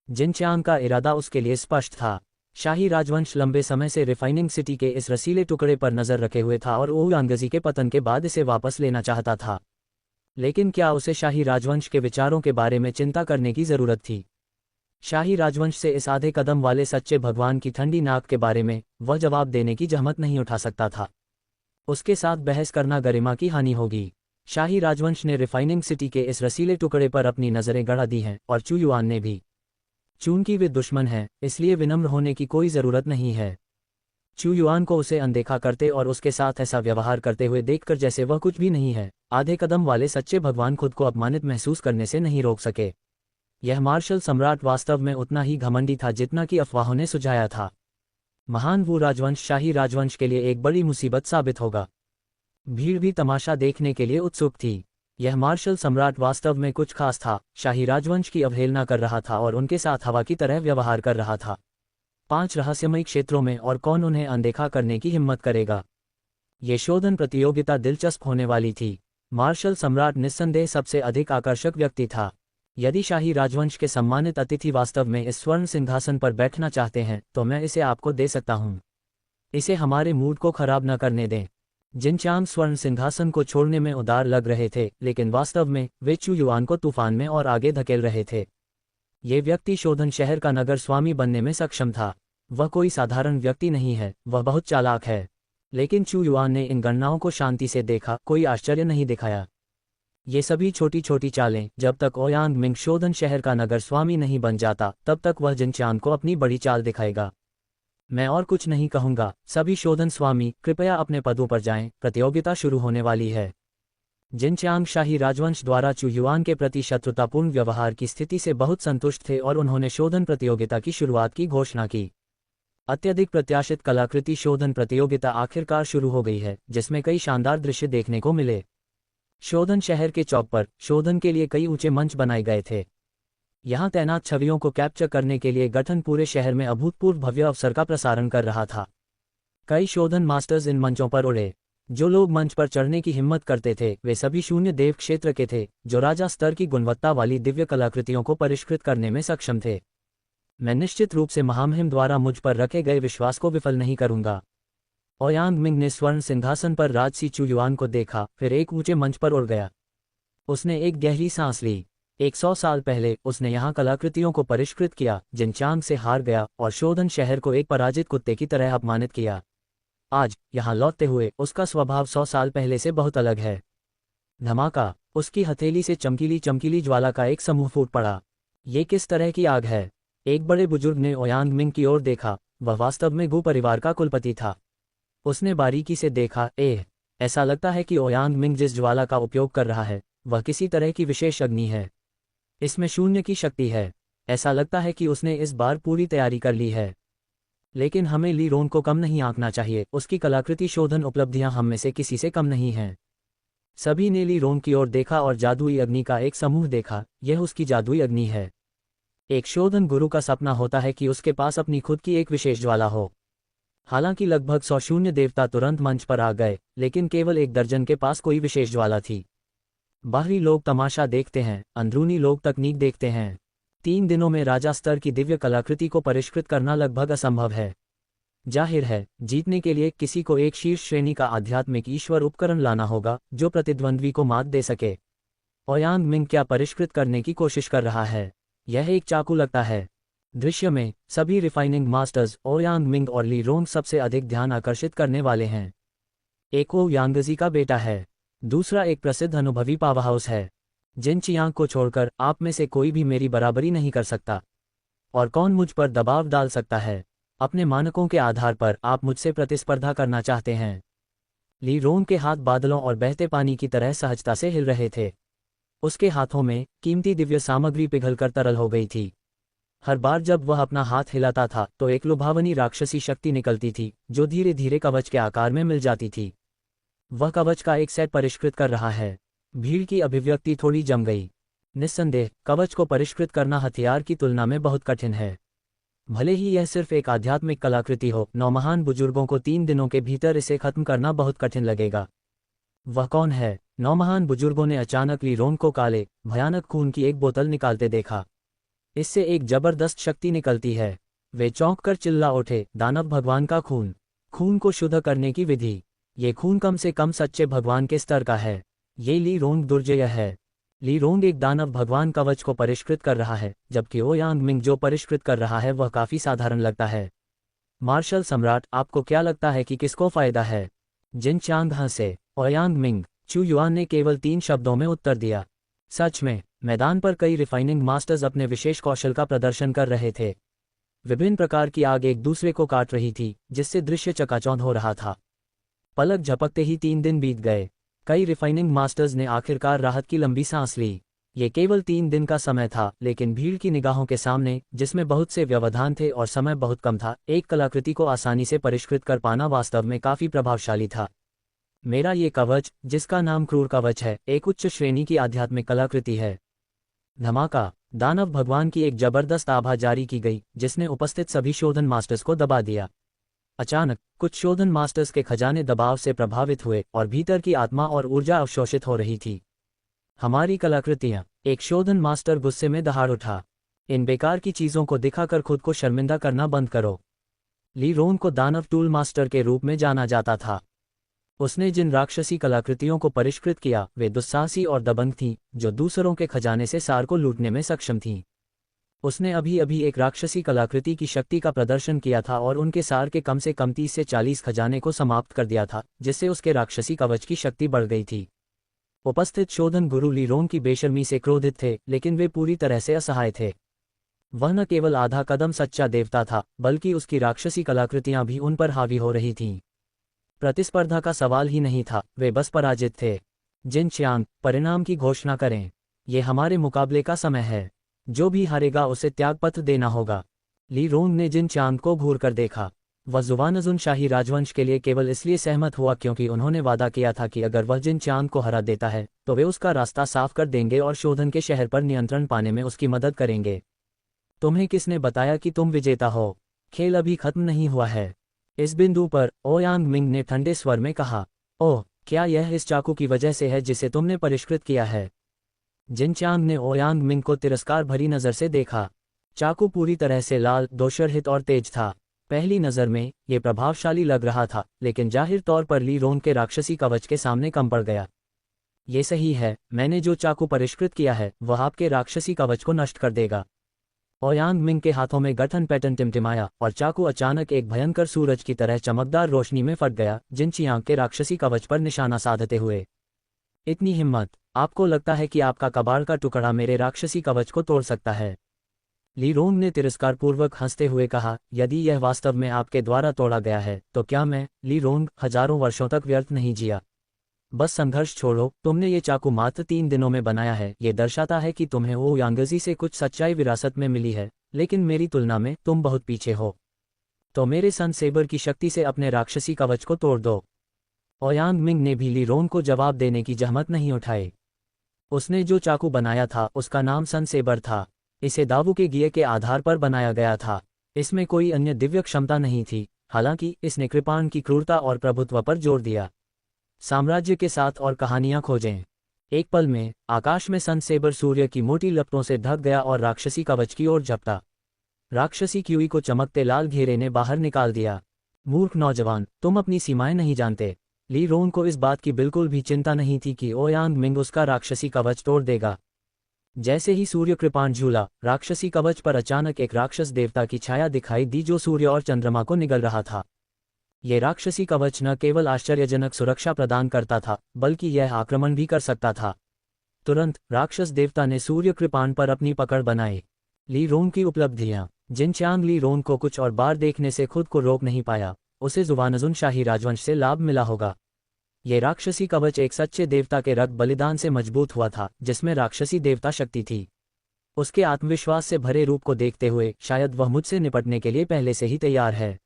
जिन चांग का इरादा उसके लिए स्पष्ट था। शाही राजवंश लंबे समय से रिफाइनिंग सिटी के इस रसीले टुकड़े पर नजर रखे हुए था और ओयांगजी के पतन के बाद इसे वापस लेना चाहता था। लेकिन क्या उसे शाही राजवंश के विचारों के बारे में चिंता करने की जरूरत थी? शाही राजवंश से इस आधे कदम वाले सच्चे भगवान की ठंडी नाक के बारे में वह जवाब देने की जहमत नहीं उठा सकता था। उसके साथ बहस करना गरिमा की हानि होगी। शाही राजवंश ने रिफाइनिंग सिटी के इस रसीले टुकड़े पर अपनी नजरें गड़ा दी हैं और चू युआन ने भी। चूंकि वे दुश्मन हैं, इसलिए विनम्र होने की कोई जरूरत नहीं है। चू युआन को उसे अनदेखा करते और उसके साथ ऐसा व्यवहार करते हुए देखकर जैसे वह कुछ भी नहीं है, आधे कदम वाले सच्चे भगवान खुद को अपमानित महसूस करने से नहीं रोक सके। यह मार्शल सम्राट वास्तव में उतना ही घमंडी था जितना कि अफवाहों ने सुझाया था। महान वू राजवंश शाही राजवंश के लिए एक बड़ी मुसीबत साबित होगा। भीड़ भी तमाशा देखने के लिए उत्सुक थी। यह मार्शल सम्राट वास्तव में कुछ खास था, शाही राजवंश की अवहेलना कर रहा था और उनके साथ हवा की तरह व्यवहार कर रहा था। 5 रहस्यमयी क्षेत्रों में और कौन उन्हें अनदेखा करने की हिम्मत करेगा? ये शोधन प्रतियोगिता दिलचस्प होने वाली थी। मार्शल सम्राट निस्संदेह सबसे अधिक आकर्षक व्यक्ति था। यदि शाही राजवंश के सम्मानित अतिथि वास्तव में इस स्वर्ण सिंहासन पर बैठना चाहते हैं तो मैं इसे आपको दे सकता हूं। इसे हमारे मूड को खराब न करने दें। जिन चांग स्वर्ण सिंहासन को छोड़ने में उदार लग रहे थे, लेकिन वास्तव में वे चू युआन को तूफान में और आगे धकेल रहे थे। ये व्यक्ति शोधन शहर का नगर स्वामी बनने में सक्षम था। वह कोई साधारण व्यक्ति नहीं है, वह बहुत चालाक है। लेकिन चू युआन ने इन गणनाओं को शांति से देखा, कोई आश्चर्य नहीं दिखाया। ये सभी छोटी छोटी चालें, जब तक ओयांग मिंग शोधन शहर का नगर स्वामी नहीं बन जाता तब तक वह जिन चांग को अपनी बड़ी चाल दिखाएगा। मैं और कुछ नहीं कहूंगा। सभी शोधन स्वामी कृपया अपने पदों पर जाएं, प्रतियोगिता शुरू होने वाली है। जिन चांग शाही राजवंश द्वारा चू युआन के प्रति शत्रुतापूर्ण व्यवहार की स्थिति से बहुत संतुष्ट थे और उन्होंने शोधन प्रतियोगिता की शुरुआत की घोषणा की। अत्यधिक प्रत्याशित कलाकृति शोधन प्रतियोगिता आखिरकार शुरू हो गई है, जिसमें कई शानदार दृश्य देखने को मिले। शोधन शहर के चौक पर शोधन के लिए कई ऊंचे मंच बनाए गए थे। यहां तैनात छवियों को कैप्चर करने के लिए गठन पूरे शहर में अभूतपूर्व भव्य अवसर का प्रसारण कर रहा था। कई शोधन मास्टर्स इन मंचों पर उड़े। जो लोग मंच पर चढ़ने की हिम्मत करते थे वे सभी शून्य देव क्षेत्र के थे, जो राजा स्तर की गुणवत्ता वाली दिव्य कलाकृतियों को परिष्कृत करने में सक्षम थे। मैं निश्चित रूप से महामहिम द्वारा मुझ पर रखे गए विश्वास को विफल नहीं करूंगा। ओयांग मिंग ने स्वर्ण सिंहासन पर राजसी चू युआन को देखा, फिर एक ऊंचे मंच पर उड़ गया। उसने एक गहरी सांस ली। 100 साल पहले उसने यहाँ कलाकृतियों को परिष्कृत किया, जिनचांग से हार गया और शोधन शहर को एक पराजित कुत्ते की तरह अपमानित किया। आज यहाँ लौटते हुए उसका स्वभाव 100 साल पहले से बहुत अलग है। धमाका! उसकी हथेली से चमकीली चमकीली ज्वाला का एक समूह फूट पड़ा। ये किस तरह की आग है? एक बड़े बुजुर्ग ने ओयांग मिंग की ओर देखा। वह वास्तव में गु परिवार का कुलपति था। उसने बारीकी से देखा। ऐसा लगता है कि ओयांग मिंग जिस ज्वाला का उपयोग कर रहा है वह किसी तरह की विशेष अग्नि है। इसमें शून्य की शक्ति है। ऐसा लगता है कि उसने इस बार पूरी तैयारी कर ली है। लेकिन हमें ली रोन को कम नहीं आंकना चाहिए। उसकी कलाकृति शोधन उपलब्धियां हम में से किसी से कम नहीं हैं। सभी ने ली रोन की ओर देखा और जादुई अग्नि का एक समूह देखा। यह उसकी जादुई अग्नि है। एक शोधन गुरु का सपना होता है कि उसके पास अपनी खुद की एक विशेष ज्वाला हो। हालांकि लगभग 100 शून्य देवता तुरंत मंच पर आ गए, लेकिन केवल 1 दर्जन के पास कोई विशेष ज्वाला थी। बाहरी लोग तमाशा देखते हैं, अंदरूनी लोग तकनीक देखते हैं। 3 दिनों में राजा स्तर की दिव्य कलाकृति को परिष्कृत करना लगभग असंभव है। जाहिर है, जीतने के लिए किसी को एक शीर्ष श्रेणी का आध्यात्मिक ईश्वर उपकरण लाना होगा जो प्रतिद्वंद्वी को मात दे सके। ओयांग मिंग क्या परिष्कृत करने की कोशिश कर रहा है? यह एक चाकू लगता है। दृश्य में सभी रिफाइनिंग मास्टर्स ओयांग मिंग और ली रोंग सबसे अधिक ध्यान आकर्षित करने वाले हैं। एक ओ यांगजी का बेटा है, दूसरा एक प्रसिद्ध अनुभवी पावरहाउस है। जिन चियांग को छोड़कर आप में से कोई भी मेरी बराबरी नहीं कर सकता। और कौन मुझ पर दबाव डाल सकता है? अपने मानकों के आधार पर आप मुझसे प्रतिस्पर्धा करना चाहते हैं। ली रोंग के हाथ बादलों और बहते पानी की तरह सहजता से हिल रहे थे। उसके हाथों में कीमती दिव्य सामग्री पिघलकर तरल हो गई थी। हर बार जब वह अपना हाथ हिलाता था तो एक लुभावनी राक्षसी शक्ति निकलती थी जो धीरे धीरे कवच के आकार में मिल जाती थी। वह कवच का एक सेट परिष्कृत कर रहा है। भीड़ की अभिव्यक्ति थोड़ी जम गई। निस्संदेह कवच को परिष्कृत करना हथियार की तुलना में बहुत कठिन है। भले ही यह सिर्फ एक आध्यात्मिक कलाकृति हो, 9 महान बुजुर्गों को 3 दिनों के भीतर इसे खत्म करना बहुत कठिन लगेगा। वह कौन है? 9 महान बुजुर्गों ने अचानक ली रोंग को काले भयानक खून की एक बोतल निकालते देखा। इससे एक जबरदस्त शक्ति निकलती है। वे चौंक कर चिल्ला उठे, दानव भगवान का खून! खून को शुद्ध करने की विधि! ये खून कम से कम सच्चे भगवान के स्तर का है। ये ली रोंग दुर्जय है। ली रोंग एक दानव भगवान कवच को परिष्कृत कर रहा है, जबकि ओयांग मिंग जो परिष्कृत कर रहा है वह काफी साधारण लगता है। मार्शल सम्राट, आपको क्या लगता है कि किसको फायदा है? जिन चांग हंसे। Ouyang Ming. चू युआन ने केवल 3 शब्दों में उत्तर दिया। सच में, मैदान पर कई रिफाइनिंग मास्टर्स अपने विशेष कौशल का प्रदर्शन कर रहे थे। विभिन्न प्रकार की आग एक दूसरे को काट रही थी, जिससे दृश्य चकाचौंध हो रहा था। पलक झपकते ही 3 दिन बीत गए। कई रिफाइनिंग मास्टर्स ने आखिरकार राहत की लंबी सांस ली। ये केवल 3 दिन का समय था, लेकिन भीड़ की निगाहों के सामने, जिसमें बहुत से व्यवधान थे और समय बहुत कम था, एक कलाकृति को आसानी से परिष्कृत कर पाना वास्तव में काफी प्रभावशाली था। मेरा ये कवच, जिसका नाम क्रूर कवच है, एक उच्च श्रेणी की आध्यात्मिक कलाकृति है। धमाका! दानव भगवान की एक जबरदस्त आभा जारी की गई, जिसने उपस्थित सभी शोधन मास्टर्स को दबा दिया। अचानक कुछ शोधन मास्टर्स के खजाने दबाव से प्रभावित हुए और भीतर की आत्मा और ऊर्जा अवशोषित हो रही थी। हमारी कलाकृतियां! एक शोधन मास्टर गुस्से में दहाड़ उठा। इन बेकार की चीजों को दिखाकर खुद को शर्मिंदा करना बंद करो। ली रोंग को दानव टूल मास्टर के रूप में जाना जाता था। उसने जिन राक्षसी कलाकृतियों को परिष्कृत किया वे दुस्साहसी और दबंग थीं, जो दूसरों के खजाने से सार को लूटने में सक्षम थीं। उसने अभी अभी एक राक्षसी कलाकृति की शक्ति का प्रदर्शन किया था और उनके सार के कम से कम 30 से 40 खजाने को समाप्त कर दिया था, जिससे उसके राक्षसी कवच की शक्ति बढ़ गई थी। उपस्थित शोधन गुरु ली रोंग की बेशर्मी से क्रोधित थे, लेकिन वे पूरी तरह से असहाय थे। वह न केवल आधा कदम सच्चा देवता था, बल्कि उसकी राक्षसी कलाकृतियां भी उन पर हावी हो रही थीं। प्रतिस्पर्धा का सवाल ही नहीं था, वे बस पराजित थे। जिन चियांग, परिणाम की घोषणा करें। ये हमारे मुकाबले का समय है। जो भी हारेगा उसे त्यागपत्र देना होगा। ली रोंग ने जिन चांद को घूर कर देखा। वह जुवानजुन शाही राजवंश के लिए केवल इसलिए सहमत हुआ क्योंकि उन्होंने वादा किया था कि अगर वह जिन चांद को हरा देता है तो वे उसका रास्ता साफ कर देंगे और शोधन के शहर पर नियंत्रण पाने में उसकी मदद करेंगे। तुम्हें किसने बताया कि तुम विजेता हो? खेल अभी खत्म नहीं हुआ है। इस बिंदु पर ओयांग मिंग ने ठंडे स्वर में कहा, ओह, क्या यह इस चाकू की वजह से है जिसे तुमने परिष्कृत किया है? जिन चांग ने ओयांग मिंग को तिरस्कार भरी नजर से देखा। चाकू पूरी तरह से लाल, दोषरहित और तेज था। पहली नज़र में ये प्रभावशाली लग रहा था, लेकिन जाहिर तौर पर ली रोंग के राक्षसी कवच के सामने कम पड़ गया। ये सही है, मैंने जो चाकू परिष्कृत किया है वह आपके राक्षसी कवच को नष्ट कर देगा। ओयांग मिंग के हाथों में गठन पैटर्न टिमटिमाया और चाकू अचानक एक भयंकर सूरज की तरह चमकदार रोशनी में फट गया, जिन चियांग के राक्षसी कवच पर निशाना साधते हुए। इतनी हिम्मत! आपको लगता है कि आपका कबाड़ का टुकड़ा मेरे राक्षसी कवच को तोड़ सकता है? ली रोंग ने तिरस्कारपूर्वक हंसते हुए कहा, यदि यह वास्तव में आपके द्वारा तोड़ा गया है तो क्या मैं, ली रोंग, हजारों वर्षों तक व्यर्थ नहीं जिया? बस संघर्ष छोड़ो, तुमने ये चाकू मात्र 3 दिनों में बनाया है। ये दर्शाता है कि तुम्हें ओयांगजी से कुछ सच्चाई विरासत में मिली है, लेकिन मेरी तुलना में तुम बहुत पीछे हो। तो मेरे सन सेबर की शक्ति से अपने राक्षसी कवच को तोड़ दो। ओयांग मिंग ने भी ली रोंग को जवाब देने की जहमत नहीं उठाई। उसने जो चाकू बनाया था उसका नाम सन सेबर था। इसे दावू के गिये के आधार पर बनाया गया था। इसमें कोई अन्य दिव्य क्षमता नहीं थी। हालांकि इसने कृपाण की क्रूरता और प्रभुत्व पर जोर दिया। साम्राज्य के साथ और कहानियां खोजें। एक पल में आकाश में सन सेबर सूर्य की मोटी लपटों से ढक गया और राक्षसी कवच की ओर झपटा। राक्षसी क्यूई को चमकते लाल घेरे ने बाहर निकाल दिया। मूर्ख नौजवान, तुम अपनी सीमाएं नहीं जानते। ली रोंग को इस बात की बिल्कुल भी चिंता नहीं थी कि ओयांग मिंग उसका राक्षसी कवच तोड़ देगा। जैसे ही सूर्य कृपाण झूला, राक्षसी कवच पर अचानक एक राक्षस देवता की छाया दिखाई दी जो सूर्य और चंद्रमा को निगल रहा था। ये राक्षसी कवच न केवल आश्चर्यजनक सुरक्षा प्रदान करता था, बल्कि यह आक्रमण भी कर सकता था। तुरंत राक्षस देवता ने सूर्य कृपाण पर अपनी पकड़ बनाई। ली रोंग की उपलब्धियां। जिनचांग ली रोंग को कुछ और बार देखने से खुद को रोक नहीं पाया। उसे जुवानजुन शाही राजवंश से लाभ मिला होगा। ये राक्षसी कवच एक सच्चे देवता के रक्त बलिदान से मजबूत हुआ था, जिसमें राक्षसी देवता शक्ति थी। उसके आत्मविश्वास से भरे रूप को देखते हुए शायद वह मुझसे निपटने के लिए पहले से ही तैयार है।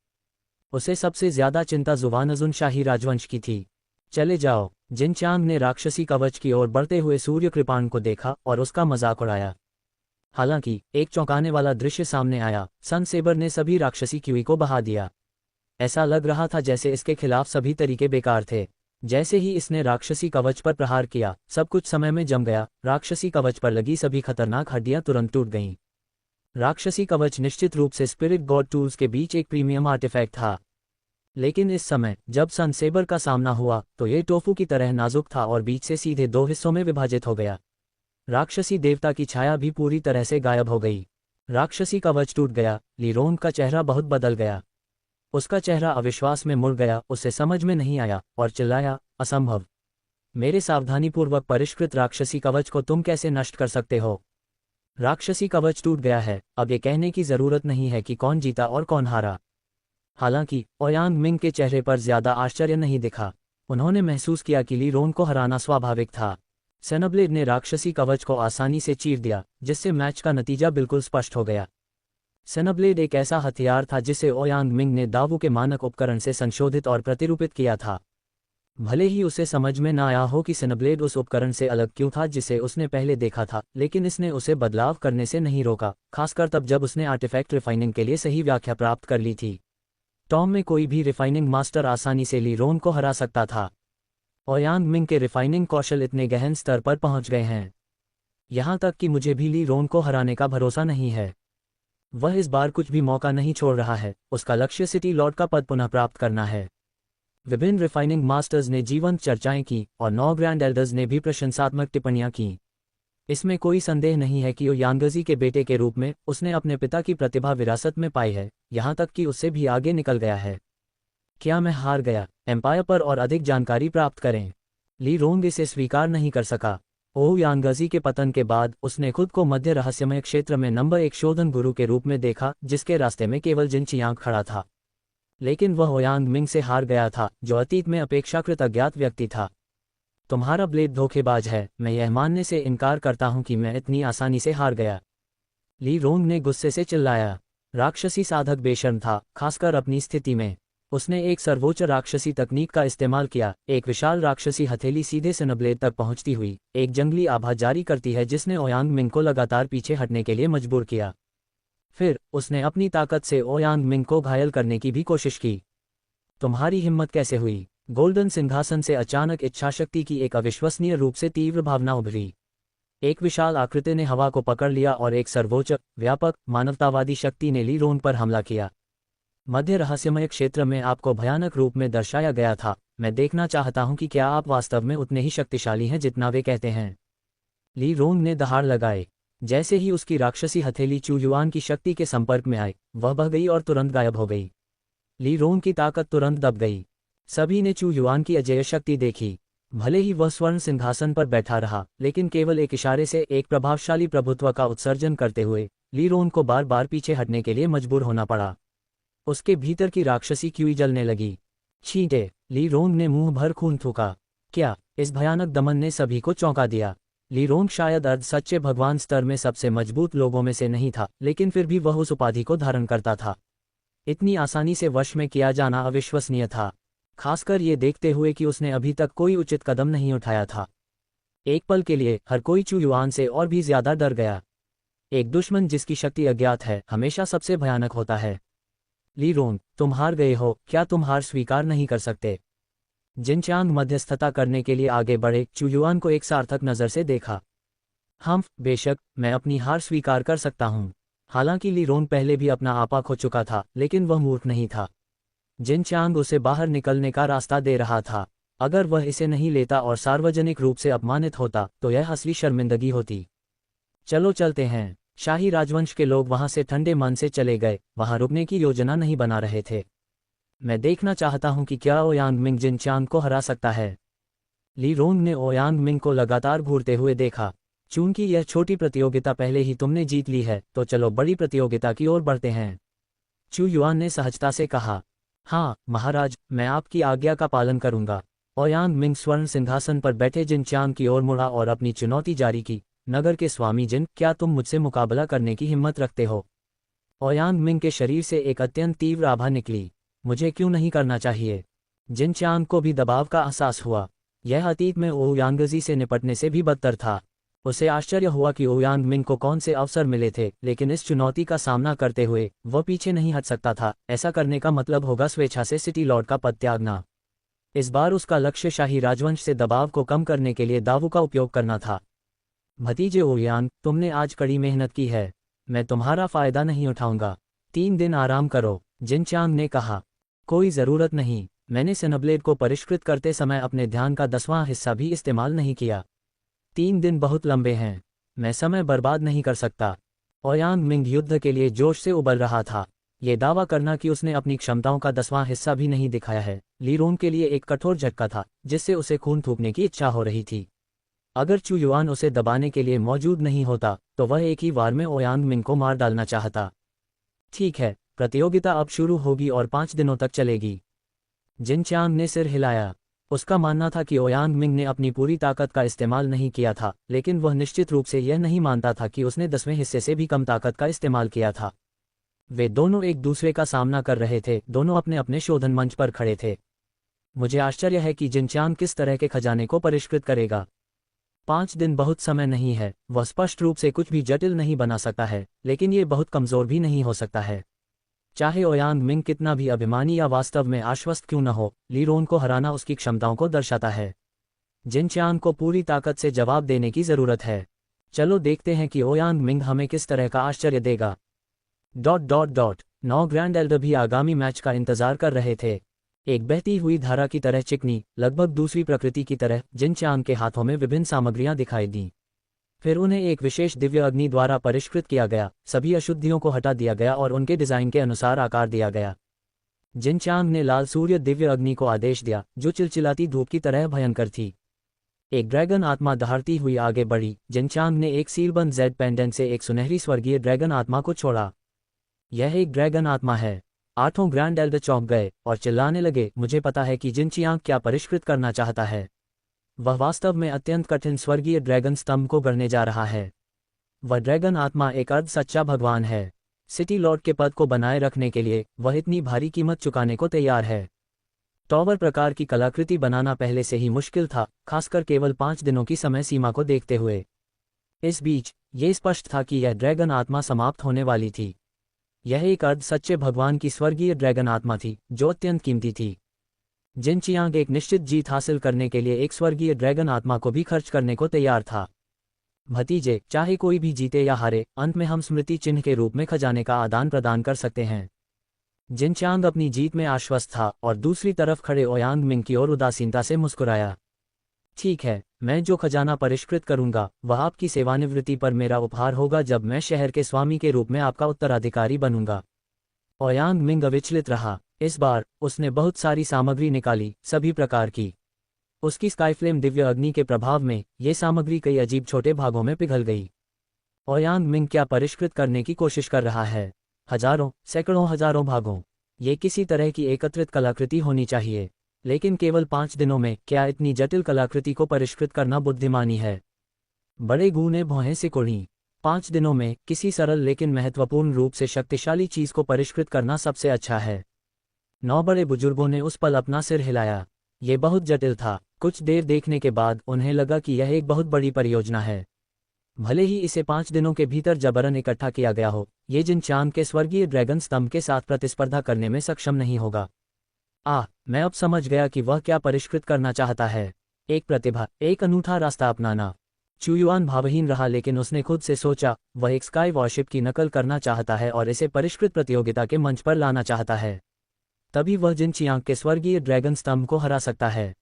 उसे सबसे ज्यादा चिंता जुवानजुन शाही राजवंश की थी। चले जाओ। जिनचांग ने राक्षसी कवच की ओर बढ़ते हुए सूर्य कृपाण को देखा और उसका मजाक उड़ाया। हालांकि एक चौंकाने वाला दृश्य सामने आया। सन सेबर ने सभी राक्षसी क्यूई को बहा दिया। ऐसा लग रहा था जैसे इसके खिलाफ सभी तरीके बेकार थे। जैसे ही इसने राक्षसी कवच पर प्रहार किया, सब कुछ समय में जम गया। राक्षसी कवच पर लगी सभी खतरनाक हड्डियां तुरंत टूट गईं। राक्षसी कवच निश्चित रूप से स्पिरिट गॉड टूल्स के बीच एक प्रीमियम आर्टिफैक्ट था। लेकिन इस समय जब सन सेबर का सामना हुआ तो ये टोफू की तरह नाजुक था और बीच से सीधे 2 हिस्सों में विभाजित हो गया। राक्षसी देवता की छाया भी पूरी तरह से गायब हो गई। राक्षसी कवच टूट गया। ली रोंग का चेहरा बहुत बदल गया। उसका चेहरा अविश्वास में मुड़ गया। उसे समझ में नहीं आया और चिल्लाया, असंभव! मेरे सावधानीपूर्वक परिष्कृत राक्षसी कवच को तुम कैसे नष्ट कर सकते हो? राक्षसी कवच टूट गया है। अब ये कहने की जरूरत नहीं है कि कौन जीता और कौन हारा। हालांकि ओयांग मिंग के चेहरे पर ज्यादा आश्चर्य नहीं दिखा। उन्होंने महसूस किया कि ली रोंग को हराना स्वाभाविक था। सेनब्लेड ने राक्षसी कवच को आसानी से चीर दिया, जिससे मैच का नतीजा बिल्कुल स्पष्ट हो गया। सेनब्लेड एक ऐसा हथियार था जिसे ओयांग मिंग ने दावू के मानक उपकरण से संशोधित और प्रतिरूपित किया था। भले ही उसे समझ में न आया हो कि सेनब्लेड उस उपकरण से अलग क्यों था जिसे उसने पहले देखा था, लेकिन इसने उसे बदलाव करने से नहीं रोका, खासकर तब जब उसने आर्टिफैक्ट रिफाइनिंग के लिए सही व्याख्या प्राप्त कर ली थी। टॉम में कोई भी रिफाइनिंग मास्टर आसानी से ली रोंग को हरा सकता था। ओयांग मिंग के रिफाइनिंग कौशल इतने गहन स्तर पर पहुंच गए हैं, यहां तक कि मुझे भी ली रोंग को हराने का भरोसा नहीं है। वह इस बार कुछ भी मौका नहीं छोड़ रहा है। उसका लक्ष्य सिटी लॉर्ड का पद पुनः प्राप्त करना है। विभिन्न रिफाइनिंग मास्टर्स ने जीवंत चर्चाएं की और 9 ग्रैंड एल्डर्स ने भी प्रशंसात्मक टिप्पणियां की। इसमें कोई संदेह नहीं है कि ओयांगजी के बेटे के रूप में उसने अपने पिता की प्रतिभा विरासत में पाई है, यहां तक कि उससे भी आगे निकल गया है। क्या मैं हार गया? एम्पायर पर और अधिक जानकारी प्राप्त करें। ली रोंग इसे स्वीकार नहीं कर सका। ओयांगजी के पतन के बाद उसने खुद को मध्य रहस्यमय क्षेत्र में नंबर 1 शोधन गुरु के रूप में देखा, जिसके रास्ते में केवल जिनचियांग खड़ा था। लेकिन वह ओयांग मिंग से हार गया था, जो अतीत में अपेक्षाकृत अज्ञात व्यक्ति था। तुम्हारा ब्लेड धोखेबाज है। मैं यह मानने से इनकार करता हूं कि मैं इतनी आसानी से हार गया। ली रोंग ने गुस्से से चिल्लाया। राक्षसी साधक बेशर्म था, खासकर अपनी स्थिति में। उसने एक सर्वोच्च राक्षसी तकनीक का इस्तेमाल किया। एक विशाल राक्षसी हथेली सीधे सेनब्लेड तक पहुंचती हुई एक जंगली आभा जारी करती है, जिसने ओयांग मिंग को लगातार पीछे हटने के लिए मजबूर किया। फिर उसने अपनी ताकत से ओयांग मिंग को घायल करने की भी कोशिश की। तुम्हारी हिम्मत कैसे हुई? गोल्डन सिंहासन से अचानक इच्छाशक्ति की एक अविश्वसनीय रूप से तीव्र भावना उभरी। एक विशाल आकृति ने हवा को पकड़ लिया और एक सर्वोच्च, व्यापक, मानवतावादी शक्ति ने ली रोन पर हमला किया। मध्य रहस्यमय क्षेत्र में आपको भयानक रूप में दर्शाया गया था। मैं देखना चाहता हूं कि क्या आप वास्तव में उतने ही शक्तिशाली हैं जितना वे कहते हैं। ली रोन ने दहाड़ लगाए। जैसे ही उसकी राक्षसी हथेली चू युआन की शक्ति के संपर्क में आई, वह बह गई और तुरंत गायब हो गई। ली रोन की ताकत तुरंत दब गई। सभी ने चू युआन की अजेय शक्ति देखी। भले ही वह स्वर्ण सिंहासन पर बैठा रहा, लेकिन केवल एक इशारे से एक प्रभावशाली प्रभुत्व का उत्सर्जन करते हुए ली रोन को बार बार पीछे हटने के लिए मजबूर होना पड़ा। उसके भीतर की राक्षसी क्यूई जलने लगी। छींटे! ली रोन ने मुंह भर खून थूका। क्या इस भयानक दमन ने सभी को चौंका दिया। ली रोन शायद अर्ध सच्चे भगवान स्तर में सबसे मजबूत लोगों में से नहीं था, लेकिन फिर भी वह उस उपाधि को धारण करता था। इतनी आसानी से वश में किया जाना अविश्वसनीय था, खासकर ये देखते हुए कि उसने अभी तक कोई उचित कदम नहीं उठाया था। एक पल के लिए हर कोई चू युआन से और भी ज्यादा डर गया। एक दुश्मन जिसकी शक्ति अज्ञात है हमेशा सबसे भयानक होता है। ली रोन, तुम हार गए हो। क्या तुम हार स्वीकार नहीं कर सकते? जिनचांग मध्यस्थता करने के लिए आगे बढ़े। चू युआन को एक सार्थक नज़र से देखा। बेशक, मैं अपनी हार स्वीकार कर सकता हूँ। हालांकि ली रोन पहले भी अपना आपा खो चुका था, लेकिन वह मूर्ख नहीं था। जिनचांग उसे बाहर निकलने का रास्ता दे रहा था। अगर वह इसे नहीं लेता और सार्वजनिक रूप से अपमानित होता तो यह असली शर्मिंदगी होती। चलो चलते हैं। शाही राजवंश के लोग वहां से ठंडे मन से चले गए, वहां रुकने की योजना नहीं बना रहे थे। मैं देखना चाहता हूं कि क्या ओयांग मिंग जिनचांग को हरा सकता है। ली रोन ने ओयांग मिंग को लगातार घूरते हुए देखा। चूंकि यह छोटी प्रतियोगिता पहले ही तुमने जीत ली है, तो चलो बड़ी प्रतियोगिता की ओर बढ़ते हैं। चू युआन ने सहजता से कहा। हाँ महाराज, मैं आपकी आज्ञा का पालन करूंगा। ओयांग मिंग स्वर्ण सिंहासन पर बैठे जिनचांग की ओर मुड़ा और अपनी चुनौती जारी की। नगर के स्वामी जिन, क्या तुम मुझसे मुकाबला करने की हिम्मत रखते हो? ओयांग मिंग के शरीर से एक अत्यंत तीव्र आभा निकली। मुझे क्यों नहीं करना चाहिए? जिनचांग को भी दबाव का एहसास हुआ। यह अतीत में ओयांगजी से निपटने से भी बदतर था। उसे आश्चर्य हुआ कि ओयांग मिंग को कौन से अवसर मिले थे, लेकिन इस चुनौती का सामना करते हुए वह पीछे नहीं हट सकता था। ऐसा करने का मतलब होगा स्वेच्छा से सिटी लॉर्ड का पद त्यागना। इस बार उसका लक्ष्य शाही राजवंश से दबाव को कम करने के लिए दावों का उपयोग करना था। भतीजे ओयांग, तुमने आज कड़ी मेहनत की है। मैं तुम्हारा फायदा नहीं उठाऊंगा। 3 दिन आराम करो, जिनचांग ने कहा। कोई ज़रूरत नहीं। मैंने सिनब्लेड को परिष्कृत करते समय अपने ध्यान का 10वां हिस्सा भी इस्तेमाल नहीं किया। 3 दिन बहुत लंबे हैं। मैं समय बर्बाद नहीं कर सकता। ओयांग मिंग युद्ध के लिए जोश से उबल रहा था। ये दावा करना कि उसने अपनी क्षमताओं का 10वां हिस्सा भी नहीं दिखाया है, ली रोन के लिए एक कठोर झटका था, जिससे उसे खून थूकने की इच्छा हो रही थी। अगर चू युआन उसे दबाने के लिए मौजूद नहीं होता, तो वह एक ही वार में ओयांग मिंग को मार डालना चाहता। ठीक है, प्रतियोगिता अब शुरू होगी और 5 दिनों तक चलेगी। जिनचांग ने सिर हिलाया। उसका मानना था कि ओयांग मिंग ने अपनी पूरी ताकत का इस्तेमाल नहीं किया था, लेकिन वह निश्चित रूप से यह नहीं मानता था कि उसने 10वें हिस्से से भी कम ताकत का इस्तेमाल किया था। वे दोनों एक दूसरे का सामना कर रहे थे, दोनों अपने अपने शोधन मंच पर खड़े थे। मुझे आश्चर्य है कि जिनचांग किस तरह के खजाने को परिष्कृत करेगा। 5 दिन बहुत समय नहीं है। वह स्पष्ट रूप से कुछ भी जटिल नहीं बना सकता है, लेकिन ये बहुत कमज़ोर भी नहीं हो सकता है। चाहे ओयांग मिंग कितना भी अभिमानी या वास्तव में आश्वस्त क्यों न हो, ली रोन को हराना उसकी क्षमताओं को दर्शाता है। जिनचांग को पूरी ताकत से जवाब देने की ज़रूरत है। चलो देखते हैं कि ओयांग मिंग हमें किस तरह का आश्चर्य देगा। ... 9 ग्रैंड एल्डर भी आगामी मैच का इंतजार कर रहे थे। एक बहती हुई धारा की तरह चिकनी, लगभग दूसरी प्रकृति की तरह, जिनचांग के हाथों में विभिन्न सामग्रियां दिखाई दीं। फिर उन्हें एक विशेष दिव्य अग्नि द्वारा परिष्कृत किया गया, सभी अशुद्धियों को हटा दिया गया और उनके डिजाइन के अनुसार आकार दिया गया। जिनचांग ने लाल सूर्य दिव्य अग्नि को आदेश दिया, जो चिलचिलाती धूप की तरह भयंकर थी। एक ड्रैगन आत्मा दहाड़ती हुई आगे बढ़ी। जिनचांग ने एक सीलबंद जेड पेंडेंट से एक सुनहरी स्वर्गीय ड्रैगन आत्मा को छोड़ा। यह एक ड्रैगन आत्मा है। 8 ग्रैंड एल्डर चौंक गए और चिल्लाने लगे, मुझे पता है कि जिनचांग क्या परिष्कृत करना चाहता है। वह वास्तव में अत्यंत कठिन स्वर्गीय ड्रैगन स्तंभ को गढ़ने जा रहा है। वह ड्रैगन आत्मा एक अर्ध सच्चा भगवान है। सिटी लॉर्ड के पद को बनाए रखने के लिए वह इतनी भारी कीमत चुकाने को तैयार है। टॉवर प्रकार की कलाकृति बनाना पहले से ही मुश्किल था, खासकर केवल 5 दिनों की समय सीमा को देखते हुए। इस बीच ये स्पष्ट था कि यह ड्रैगन आत्मा समाप्त होने वाली थी। यह एक अर्ध सच्चे भगवान की स्वर्गीय ड्रैगन आत्मा थी, जो अत्यंत कीमती थी। जिनचांग एक निश्चित जीत हासिल करने के लिए एक स्वर्गीय ड्रैगन आत्मा को भी खर्च करने को तैयार था। भतीजे, चाहे कोई भी जीते या हारे, अंत में हम स्मृति चिन्ह के रूप में खजाने का आदान प्रदान कर सकते हैं। जिनचांग अपनी जीत में आश्वस्त था और दूसरी तरफ खड़े ओयांग मिंग की ओर उदासीनता से मुस्कुराया। ठीक है, मैं जो खजाना परिष्कृत करूंगा वह आपकी सेवानिवृत्ति पर मेरा उपहार होगा जब मैं शहर के स्वामी के रूप में आपका उत्तराधिकारी बनूंगा। ओयांग मिंग अविचलित रहा। इस बार उसने बहुत सारी सामग्री निकाली, सभी प्रकार की। उसकी स्काईफ्लेम दिव्य अग्नि के प्रभाव में ये सामग्री कई अजीब छोटे भागों में पिघल गई। ओयांग मिंग क्या परिष्कृत करने की कोशिश कर रहा है? हजारों, सैकड़ों, हजारों भागों। ये किसी तरह की एकत्रित कलाकृति होनी चाहिए, लेकिन केवल 5 दिनों में क्या इतनी जटिल कलाकृति को परिष्कृत करना बुद्धिमानी है? बड़े गू ने भौहें सिकोड़ी। 5 दिनों में किसी सरल लेकिन महत्वपूर्ण रूप से शक्तिशाली चीज को परिष्कृत करना सबसे अच्छा है। 9 बड़े बुजुर्गों ने उस पल अपना सिर हिलाया। ये बहुत जटिल था। कुछ देर देखने के बाद उन्हें लगा कि यह एक बहुत बड़ी परियोजना है। भले ही इसे 5 दिनों के भीतर जबरन इकट्ठा किया गया हो, ये जिनचांग के स्वर्गीय ड्रैगन स्तंभ के साथ प्रतिस्पर्धा करने में सक्षम नहीं होगा। मैं अब समझ गया कि वह क्या परिष्कृत करना चाहता है। एक प्रतिभा, एक अनूठा रास्ता अपनाना। चुयुआन भावहीन रहा, लेकिन उसने खुद से सोचा, वह एक स्काई वॉरशिप की नकल करना चाहता है और इसे परिष्कृत प्रतियोगिता के मंच पर लाना चाहता है। तभी वह जिनचियांग के स्वर्गीय ड्रैगन स्तंभ को हरा सकता है।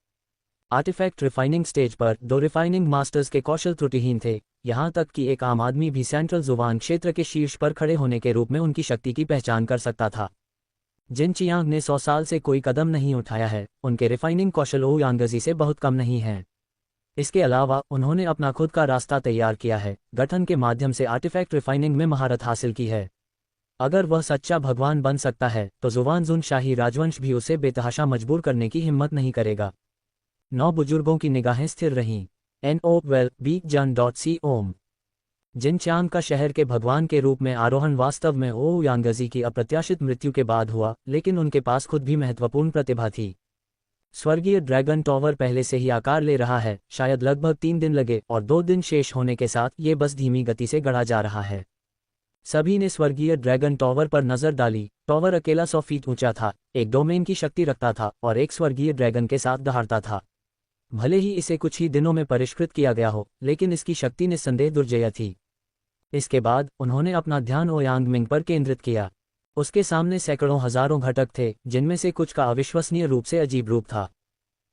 आर्टिफैक्ट रिफाइनिंग स्टेज पर 2 रिफाइनिंग मास्टर्स के कौशल त्रुटिहीन थे, यहां तक कि एक आम आदमी भी सेंट्रल जुवान क्षेत्र के शीर्ष पर खड़े होने के रूप में उनकी शक्ति की पहचान कर सकता था। जिनचियांग ने 100 साल से कोई कदम नहीं उठाया है, उनके रिफाइनिंग कौशल ओयांगजी से बहुत कम नहीं हैं। इसके अलावा उन्होंने अपना खुद का रास्ता तैयार किया है, गठन के माध्यम से आर्टिफैक्ट रिफाइनिंग में महारत हासिल की है। अगर वह सच्चा भगवान बन सकता है तो जुवानजुन शाही राजवंश भी उसे बेतहाशा मजबूर करने की हिम्मत नहीं करेगा। 9 बुजुर्गों की निगाहें स्थिर रहीं। NO12BJAN.COM। जिनचांग का शहर के भगवान के रूप में आरोहण वास्तव में ओयांगजी की अप्रत्याशित मृत्यु के बाद हुआ, लेकिन उनके पास खुद भी महत्वपूर्ण प्रतिभा थी। स्वर्गीय ड्रैगन टॉवर पहले से ही आकार ले रहा है, शायद लगभग 3 दिन लगे और 2 दिन शेष होने के साथ ये बस धीमी गति से गढ़ा जा रहा है। सभी ने स्वर्गीय ड्रैगन टॉवर पर नजर डाली। टॉवर अकेला 100 फीट ऊंचा था, एक डोमेन की शक्ति रखता था और एक स्वर्गीय ड्रैगन के साथ दहाड़ता था। भले ही इसे कुछ ही दिनों में परिष्कृत किया गया हो, लेकिन इसकी शक्ति निस्संदेह दुर्जेय थी। इसके बाद उन्होंने अपना ध्यान ओयांग मिंग पर केंद्रित किया। उसके सामने सैकड़ों हजारों घटक थे, जिनमें से कुछ का अविश्वसनीय रूप से अजीब रूप था।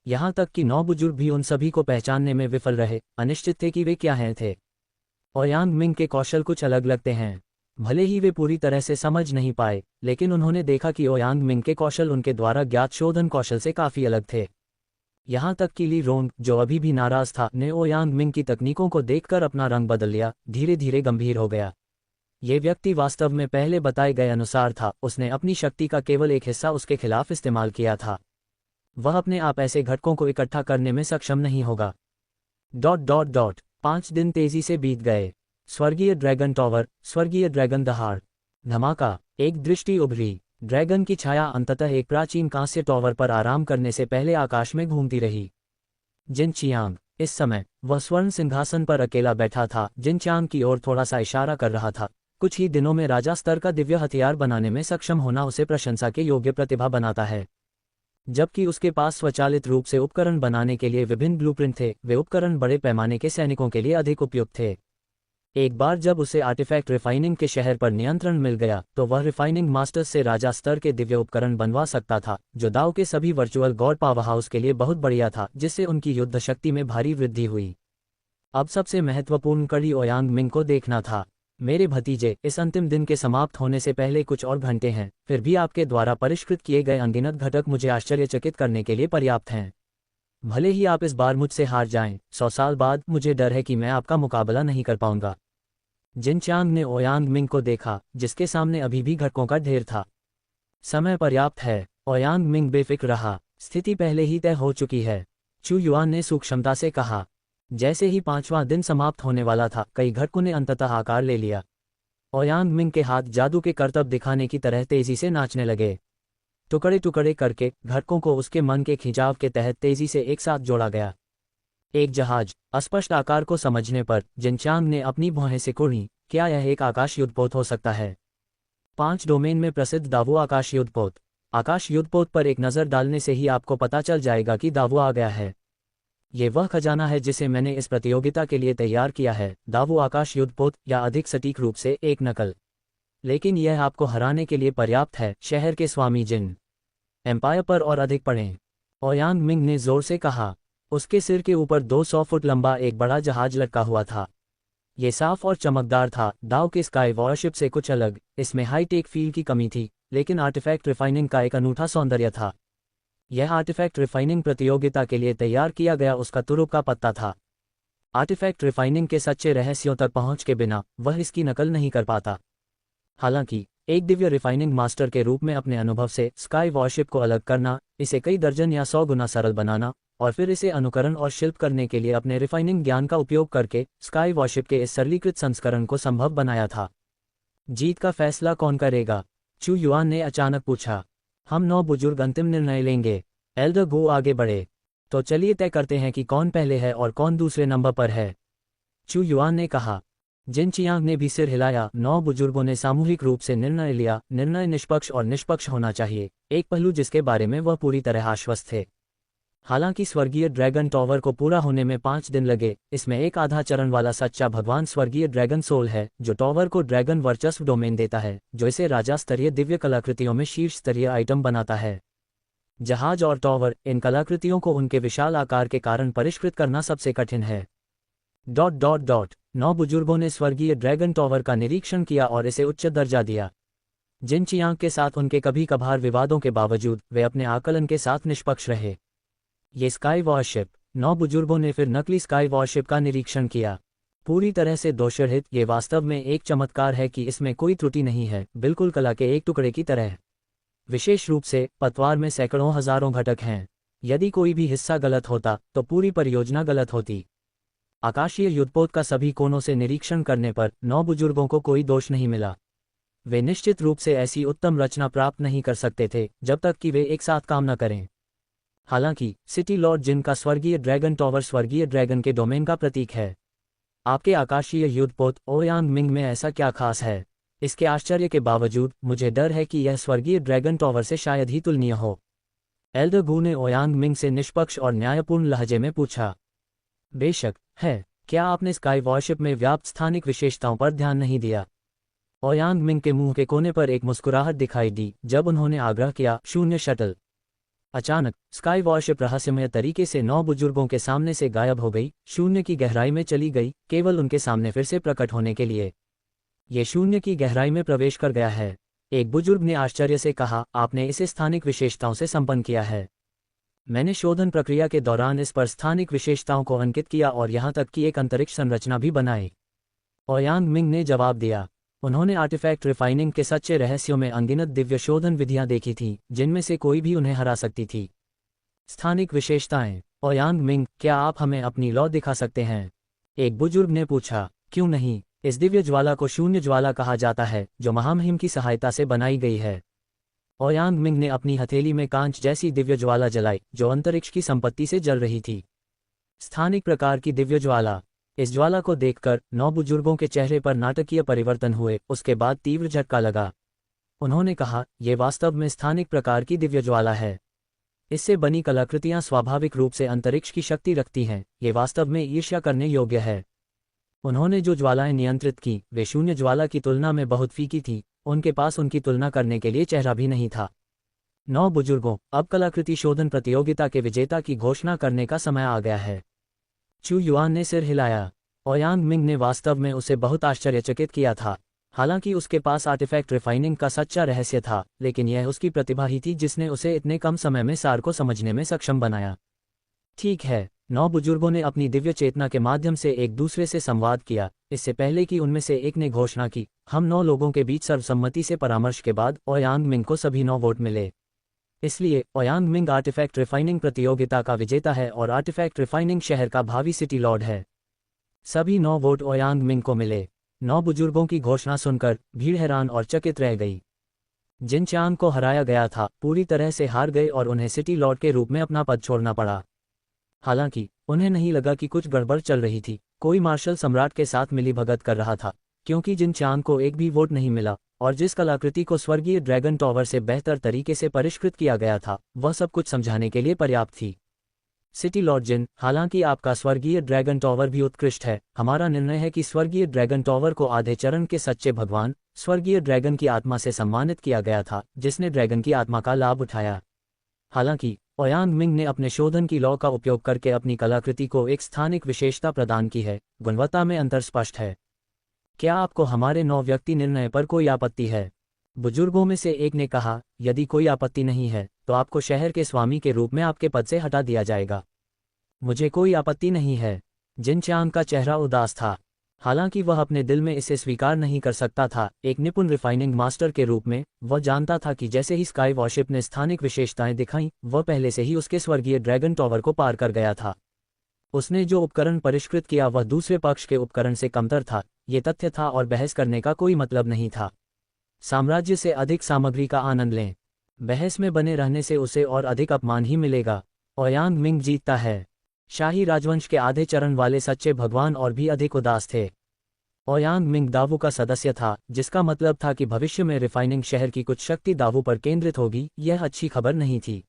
यहां तक कि 9 बुजुर्ग भी उन सभी को पहचानने में विफल रहे, अनिश्चित थे कि वे क्या हैं थे। ओयांग मिंग के कौशल कुछ अलग लगते हैं। भले ही वे पूरी तरह से समझ नहीं पाए, लेकिन उन्होंने देखा कि ओयांग मिंग के कौशल उनके द्वारा ज्ञात शोधन कौशल से काफी अलग थे। यहां तक कि ली रोंग, जो अभी भी नाराज था, ने ओयांग मिंग की तकनीकों को देखकर अपना रंग बदल लिया, धीरे धीरे गंभीर हो गया। ये व्यक्ति वास्तव में पहले बताए गए अनुसार था, उसने अपनी शक्ति का केवल एक हिस्सा उसके खिलाफ इस्तेमाल किया था। वह अपने आप ऐसे घटकों को इकट्ठा करने में सक्षम नहीं होगा। 5 दिन तेजी से बीत गए। स्वर्गीय ड्रैगन टॉवर, स्वर्गीय ड्रैगन दहाड़, धमाका, एक दृष्टि उभरी। ड्रैगन की छाया अंततः एक प्राचीन कांस्य टॉवर पर आराम करने से पहले आकाश में घूमती रही। जिनचियांग, इस समय वह स्वर्ण सिंहासन पर अकेला बैठा था, जिनचियांग की ओर थोड़ा सा इशारा कर रहा था। कुछ ही दिनों में राजा स्तर का दिव्य हथियार बनाने में सक्षम होना उसे प्रशंसा के योग्य प्रतिभा बनाता है। जबकि उसके पास स्वचालित रूप से उपकरण बनाने के लिए विभिन्न ब्लूप्रिंट थे, वे उपकरण बड़े पैमाने के सैनिकों के लिए अधिक उपयुक्त थे। एक बार जब उसे आर्टिफैक्ट रिफाइनिंग के शहर पर नियंत्रण मिल गया, तो वह रिफाइनिंग मास्टर्स से राजा स्तर के दिव्य उपकरण बनवा सकता था, जो दाव के सभी वर्चुअल गॉड पावर हाउस के लिए बहुत बढ़िया था, जिससे उनकी युद्ध शक्ति में भारी वृद्धि हुई। अब सबसे महत्वपूर्ण कड़ी ओयांग मिंग को देखना था। मेरे भतीजे, इस अंतिम दिन के समाप्त होने से पहले कुछ और घंटे हैं, फिर भी आपके द्वारा परिष्कृत किए गए अनगिनत घटक मुझे आश्चर्यचकित करने के लिए पर्याप्त हैं। भले ही आप इस बार मुझसे हार जाएं, 100 साल बाद मुझे डर है कि मैं आपका मुकाबला नहीं कर पाऊंगा। जिनचांग ने ओयांग मिंग को देखा, जिसके सामने अभी भी घटकों का ढेर था। समय पर्याप्त है। ओयांग मिंग बेफिक्र रहा, स्थिति पहले ही तय हो चुकी है। चू युआन ने सूक्ष्मता से कहा। जैसे ही 5वां दिन समाप्त होने वाला था, कई घटकों ने अंततः आकार ले लिया। ओयांग मिंग के हाथ जादू के करतब दिखाने की तरह तेजी से नाचने लगे। टुकड़े टुकड़े करके घटकों को उसके मन के खिंचाव के तहत तेजी से एक साथ जोड़ा गया। एक जहाज। अस्पष्ट आकार को समझने पर जिनचांग ने अपनी भौहें सिकोड़ी। क्या यह एक आकाश युद्धपोत हो सकता है? 5 डोमेन में प्रसिद्ध दावो आकाश युद्धपोत। आकाश युद्धपोत पर एक नज़र डालने से ही आपको पता चल जाएगा कि दावो आ गया है। ये वह खजाना है जिसे मैंने इस प्रतियोगिता के लिए तैयार किया है, दावो आकाश युद्धपोत, या अधिक सटीक रूप से एक नकल। लेकिन यह आपको हराने के लिए पर्याप्त है, शहर के स्वामी जिन। एम्पायर पर और अधिक पढ़ें, ओयांग मिंग ने जोर से कहा। उसके सिर के ऊपर 200 फुट लंबा एक बड़ा जहाज लटका हुआ था। ये साफ और चमकदार था, दाव के स्काई वॉरशिप से कुछ अलग। इसमें हाईटेक फील की कमी थी, लेकिन आर्टिफैक्ट रिफाइनिंग का एक अनूठा सौंदर्य था। यह आर्टिफैक्ट रिफाइनिंग प्रतियोगिता के लिए तैयार किया गया उसका तुरुप का पत्ता था। आर्टिफैक्ट रिफाइनिंग के सच्चे रहस्यों तक पहुंच के बिना वह इसकी नकल नहीं कर पाता। हालांकि एक दिव्य रिफाइनिंग मास्टर के रूप में अपने अनुभव से स्काई वॉरशिप को अलग करना, इसे कई दर्जन या 100 गुना सरल बनाना और फिर इसे अनुकरण और शिल्प करने के लिए अपने रिफाइनिंग ज्ञान का उपयोग करके स्काई वॉरशिप के इस सरलीकृत संस्करण को संभव बनाया था। जीत का फैसला कौन करेगा? चू युआन ने अचानक पूछा। हम 9 बुजुर्ग अंतिम निर्णय लेंगे। एल्डर गो आगे बढ़े। तो चलिए तय करते हैं कि कौन पहले है और कौन दूसरे नंबर पर है, चू युआन ने कहा। जिन चियांग ने भी सिर हिलाया। 9 बुजुर्गों ने सामूहिक रूप से निर्णय लिया, निर्णय निष्पक्ष और निष्पक्ष होना चाहिए, एक पहलू जिसके बारे में वह पूरी तरह आश्वस्त थे। हालांकि स्वर्गीय ड्रैगन टॉवर को पूरा होने में 5 दिन लगे। इसमें एक आधा चरण वाला सच्चा भगवान स्वर्गीय ड्रैगन सोल है, जो टॉवर को ड्रैगन वर्चस्व डोमेन देता है, जो इसे राजा स्तरीय दिव्य कलाकृतियों में शीर्ष स्तरीय आइटम बनाता है। जहाज और टॉवर, इन कलाकृतियों को उनके विशाल आकार के कारण परिष्कृत करना सबसे कठिन है। 9 बुजुर्गों ने स्वर्गीय ड्रैगन टॉवर का निरीक्षण किया और इसे उच्च दर्जा दिया। जिन चियांग के साथ उनके कभी कभार विवादों के बावजूद वे अपने आकलन के साथ निष्पक्ष रहे। ये स्काई वॉरशिप। 9 बुजुर्गों ने फिर नकली स्काई वॉरशिप का निरीक्षण किया। पूरी तरह से दोषरहित, ये वास्तव में एक चमत्कार है कि इसमें कोई त्रुटि नहीं है, बिल्कुल कला के एक टुकड़े की तरह। विशेष रूप से पतवार में सैकड़ों हजारों घटक हैं। यदि कोई भी हिस्सा गलत होता तो पूरी परियोजना गलत होती। आकाशीय युद्धपोत का सभी कोनों से निरीक्षण करने पर 9 बुजुर्गों को कोई दोष नहीं मिला। वे निश्चित रूप से ऐसी उत्तम रचना प्राप्त नहीं कर सकते थे जब तक कि वे एक साथ काम न करें। हालांकि सिटी लॉर्ड जिन का स्वर्गीय ड्रैगन टॉवर स्वर्गीय ड्रैगन के डोमेन का प्रतीक है। आपके आकाशीय युद्धपोत ओयांग मिंग में ऐसा क्या खास है? इसके आश्चर्य के बावजूद मुझे डर है कि यह स्वर्गीय ड्रैगन टॉवर से शायद ही तुलनीय हो। एल्डर गू ने ओयांग मिंग से निष्पक्ष और न्यायपूर्ण लहजे में पूछा। बेशक है। क्या आपने स्काई वॉरशिप में व्याप्त स्थानिक विशेषताओं पर ध्यान नहीं दिया? ओयांग मिंग के मुंह के कोने पर एक मुस्कुराहट दिखाई दी जब उन्होंने आग्रह किया। शून्य शटल। अचानक स्काई वॉरशिप रहस्यमय तरीके से 9 बुजुर्गों के सामने से गायब हो गई, शून्य की गहराई में चली गई, केवल उनके सामने फिर से प्रकट होने के लिए। ये शून्य की गहराई में प्रवेश कर गया है। एक बुजुर्ग ने आश्चर्य से कहा, आपने इसे स्थानिक विशेषताओं से संपन्न किया है। मैंने शोधन प्रक्रिया के दौरान इस पर स्थानिक विशेषताओं को अंकित किया और यहाँ तक कि एक अंतरिक्ष संरचना भी बनाई। ओयांग मिंग ने जवाब दिया। उन्होंने आर्टिफैक्ट रिफाइनिंग के सच्चे रहस्यों में अनगिनत दिव्य शोधन विधियां देखी थीं, जिनमें से कोई भी उन्हें हरा सकती थी। स्थानिक विशेषताएं। ओयांग मिंग, क्या आप हमें अपनी लौ दिखा सकते हैं? एक बुजुर्ग ने पूछा। क्यों नहीं? इस दिव्य ज्वाला को शून्य ज्वाला कहा जाता है, जो महामहिम की सहायता से बनाई गई है। ओयांग मिंग ने अपनी हथेली में कांच जैसी दिव्य ज्वाला जलाई, जो अंतरिक्ष की संपत्ति से जल रही थी। स्थानिक प्रकार की दिव्य ज्वाला। इस ज्वाला को देखकर 9 बुजुर्गों के चेहरे पर नाटकीय परिवर्तन हुए। उसके बाद तीव्र झटका लगा। उन्होंने कहा, यह वास्तव में स्थानिक प्रकार की दिव्य ज्वाला है। इससे बनी कलाकृतियां स्वाभाविक रूप से अंतरिक्ष की शक्ति रखती हैं। ये वास्तव में ईर्ष्या करने योग्य है। उन्होंने जो ज्वालाएं नियंत्रित की, वे शून्य ज्वाला की तुलना में बहुत फीकी थी। उनके पास उनकी तुलना करने के लिए चेहरा भी नहीं था। 9 बुजुर्गों, अब कलाकृति शोधन प्रतियोगिता के विजेता की घोषणा करने का समय आ गया है। चू युआन ने सिर हिलाया। ओयांग मिंग ने वास्तव में उसे बहुत आश्चर्यचकित किया था। हालांकि उसके पास आर्टिफैक्ट रिफाइनिंग का सच्चा रहस्य था, लेकिन यह उसकी प्रतिभा ही थी जिसने उसे इतने कम समय में सार को समझने में सक्षम बनाया। ठीक है। 9 बुजुर्गों ने अपनी दिव्य चेतना के माध्यम से एक दूसरे से संवाद किया, इससे पहले कि उनमें से एक ने घोषणा की। हम 9 लोगों के बीच सर्वसम्मति से परामर्श के बाद ओयांग मिंग को सभी 9 वोट मिले। इसलिए ओयांग मिंग आर्टिफैक्ट रिफाइनिंग प्रतियोगिता का विजेता है और आर्टिफैक्ट रिफाइनिंग शहर का भावी सिटी लॉर्ड है। सभी 9 वोट ओयांग मिंग को मिले। 9 बुजुर्गों की घोषणा सुनकर भीड़ हैरान और चकित रह गई। जिन चियांग को हराया गया था, पूरी तरह से हार गए और उन्हें सिटी लॉर्ड के रूप में अपना पद छोड़ना पड़ा। हालांकि उन्हें नहीं लगा कि कुछ गड़बड़ चल रही थी। कोई मार्शल सम्राट के साथ मिलीभगत कर रहा था, क्योंकि जिन चियांग को एक भी वोट नहीं मिला और जिस कलाकृति को स्वर्गीय ड्रैगन टॉवर से बेहतर तरीके से परिष्कृत किया गया था, वह सब कुछ समझाने के लिए पर्याप्त थी। सिटी लॉर्ड जिन, हालांकि आपका स्वर्गीय ड्रैगन टॉवर भी उत्कृष्ट है, हमारा निर्णय है कि स्वर्गीय ड्रैगन टॉवर को आधे चरण के सच्चे भगवान, स्वर्गीय ड्रैगन की आत्मा से सम्मानित किया गया था, जिसने ड्रैगन की आत्मा का लाभ उठाया। हालांकि ओयांग मिंग ने अपने शोधन की लॉ का उपयोग करके अपनी कलाकृति को एक स्थानिक विशेषता प्रदान की है, गुणवत्ता में अंतर स्पष्ट है। क्या आपको हमारे 9 व्यक्ति निर्णय पर कोई आपत्ति है? बुजुर्गों में से एक ने कहा, यदि कोई आपत्ति नहीं है तो आपको शहर के स्वामी के रूप में आपके पद से हटा दिया जाएगा। मुझे कोई आपत्ति नहीं है। जिन चांग का चेहरा उदास था, हालांकि वह अपने दिल में इसे स्वीकार नहीं कर सकता था। एक निपुण रिफाइनिंग मास्टर के रूप में वह जानता था कि जैसे ही स्काई वॉरशिप ने स्थानिक विशेषताएं दिखाईं, वह पहले से ही उसके स्वर्गीय ड्रैगन टॉवर को पार कर गया था। उसने जो उपकरण परिष्कृत किया वह दूसरे पक्ष के उपकरण से कमतर था, ये तथ्य था और बहस करने का कोई मतलब नहीं था। साम्राज्य से अधिक सामग्री का आनंद लें। बहस में बने रहने से उसे और अधिक अपमान ही मिलेगा। ओयांग मिंग जीतता है। शाही राजवंश के आधे चरण वाले सच्चे भगवान और भी अधिक उदास थे। ओयांग मिंग दावू का सदस्य था, जिसका मतलब था कि भविष्य में रिफाइनिंग शहर की कुछ शक्ति दावू पर केंद्रित होगी। यह अच्छी खबर नहीं थी।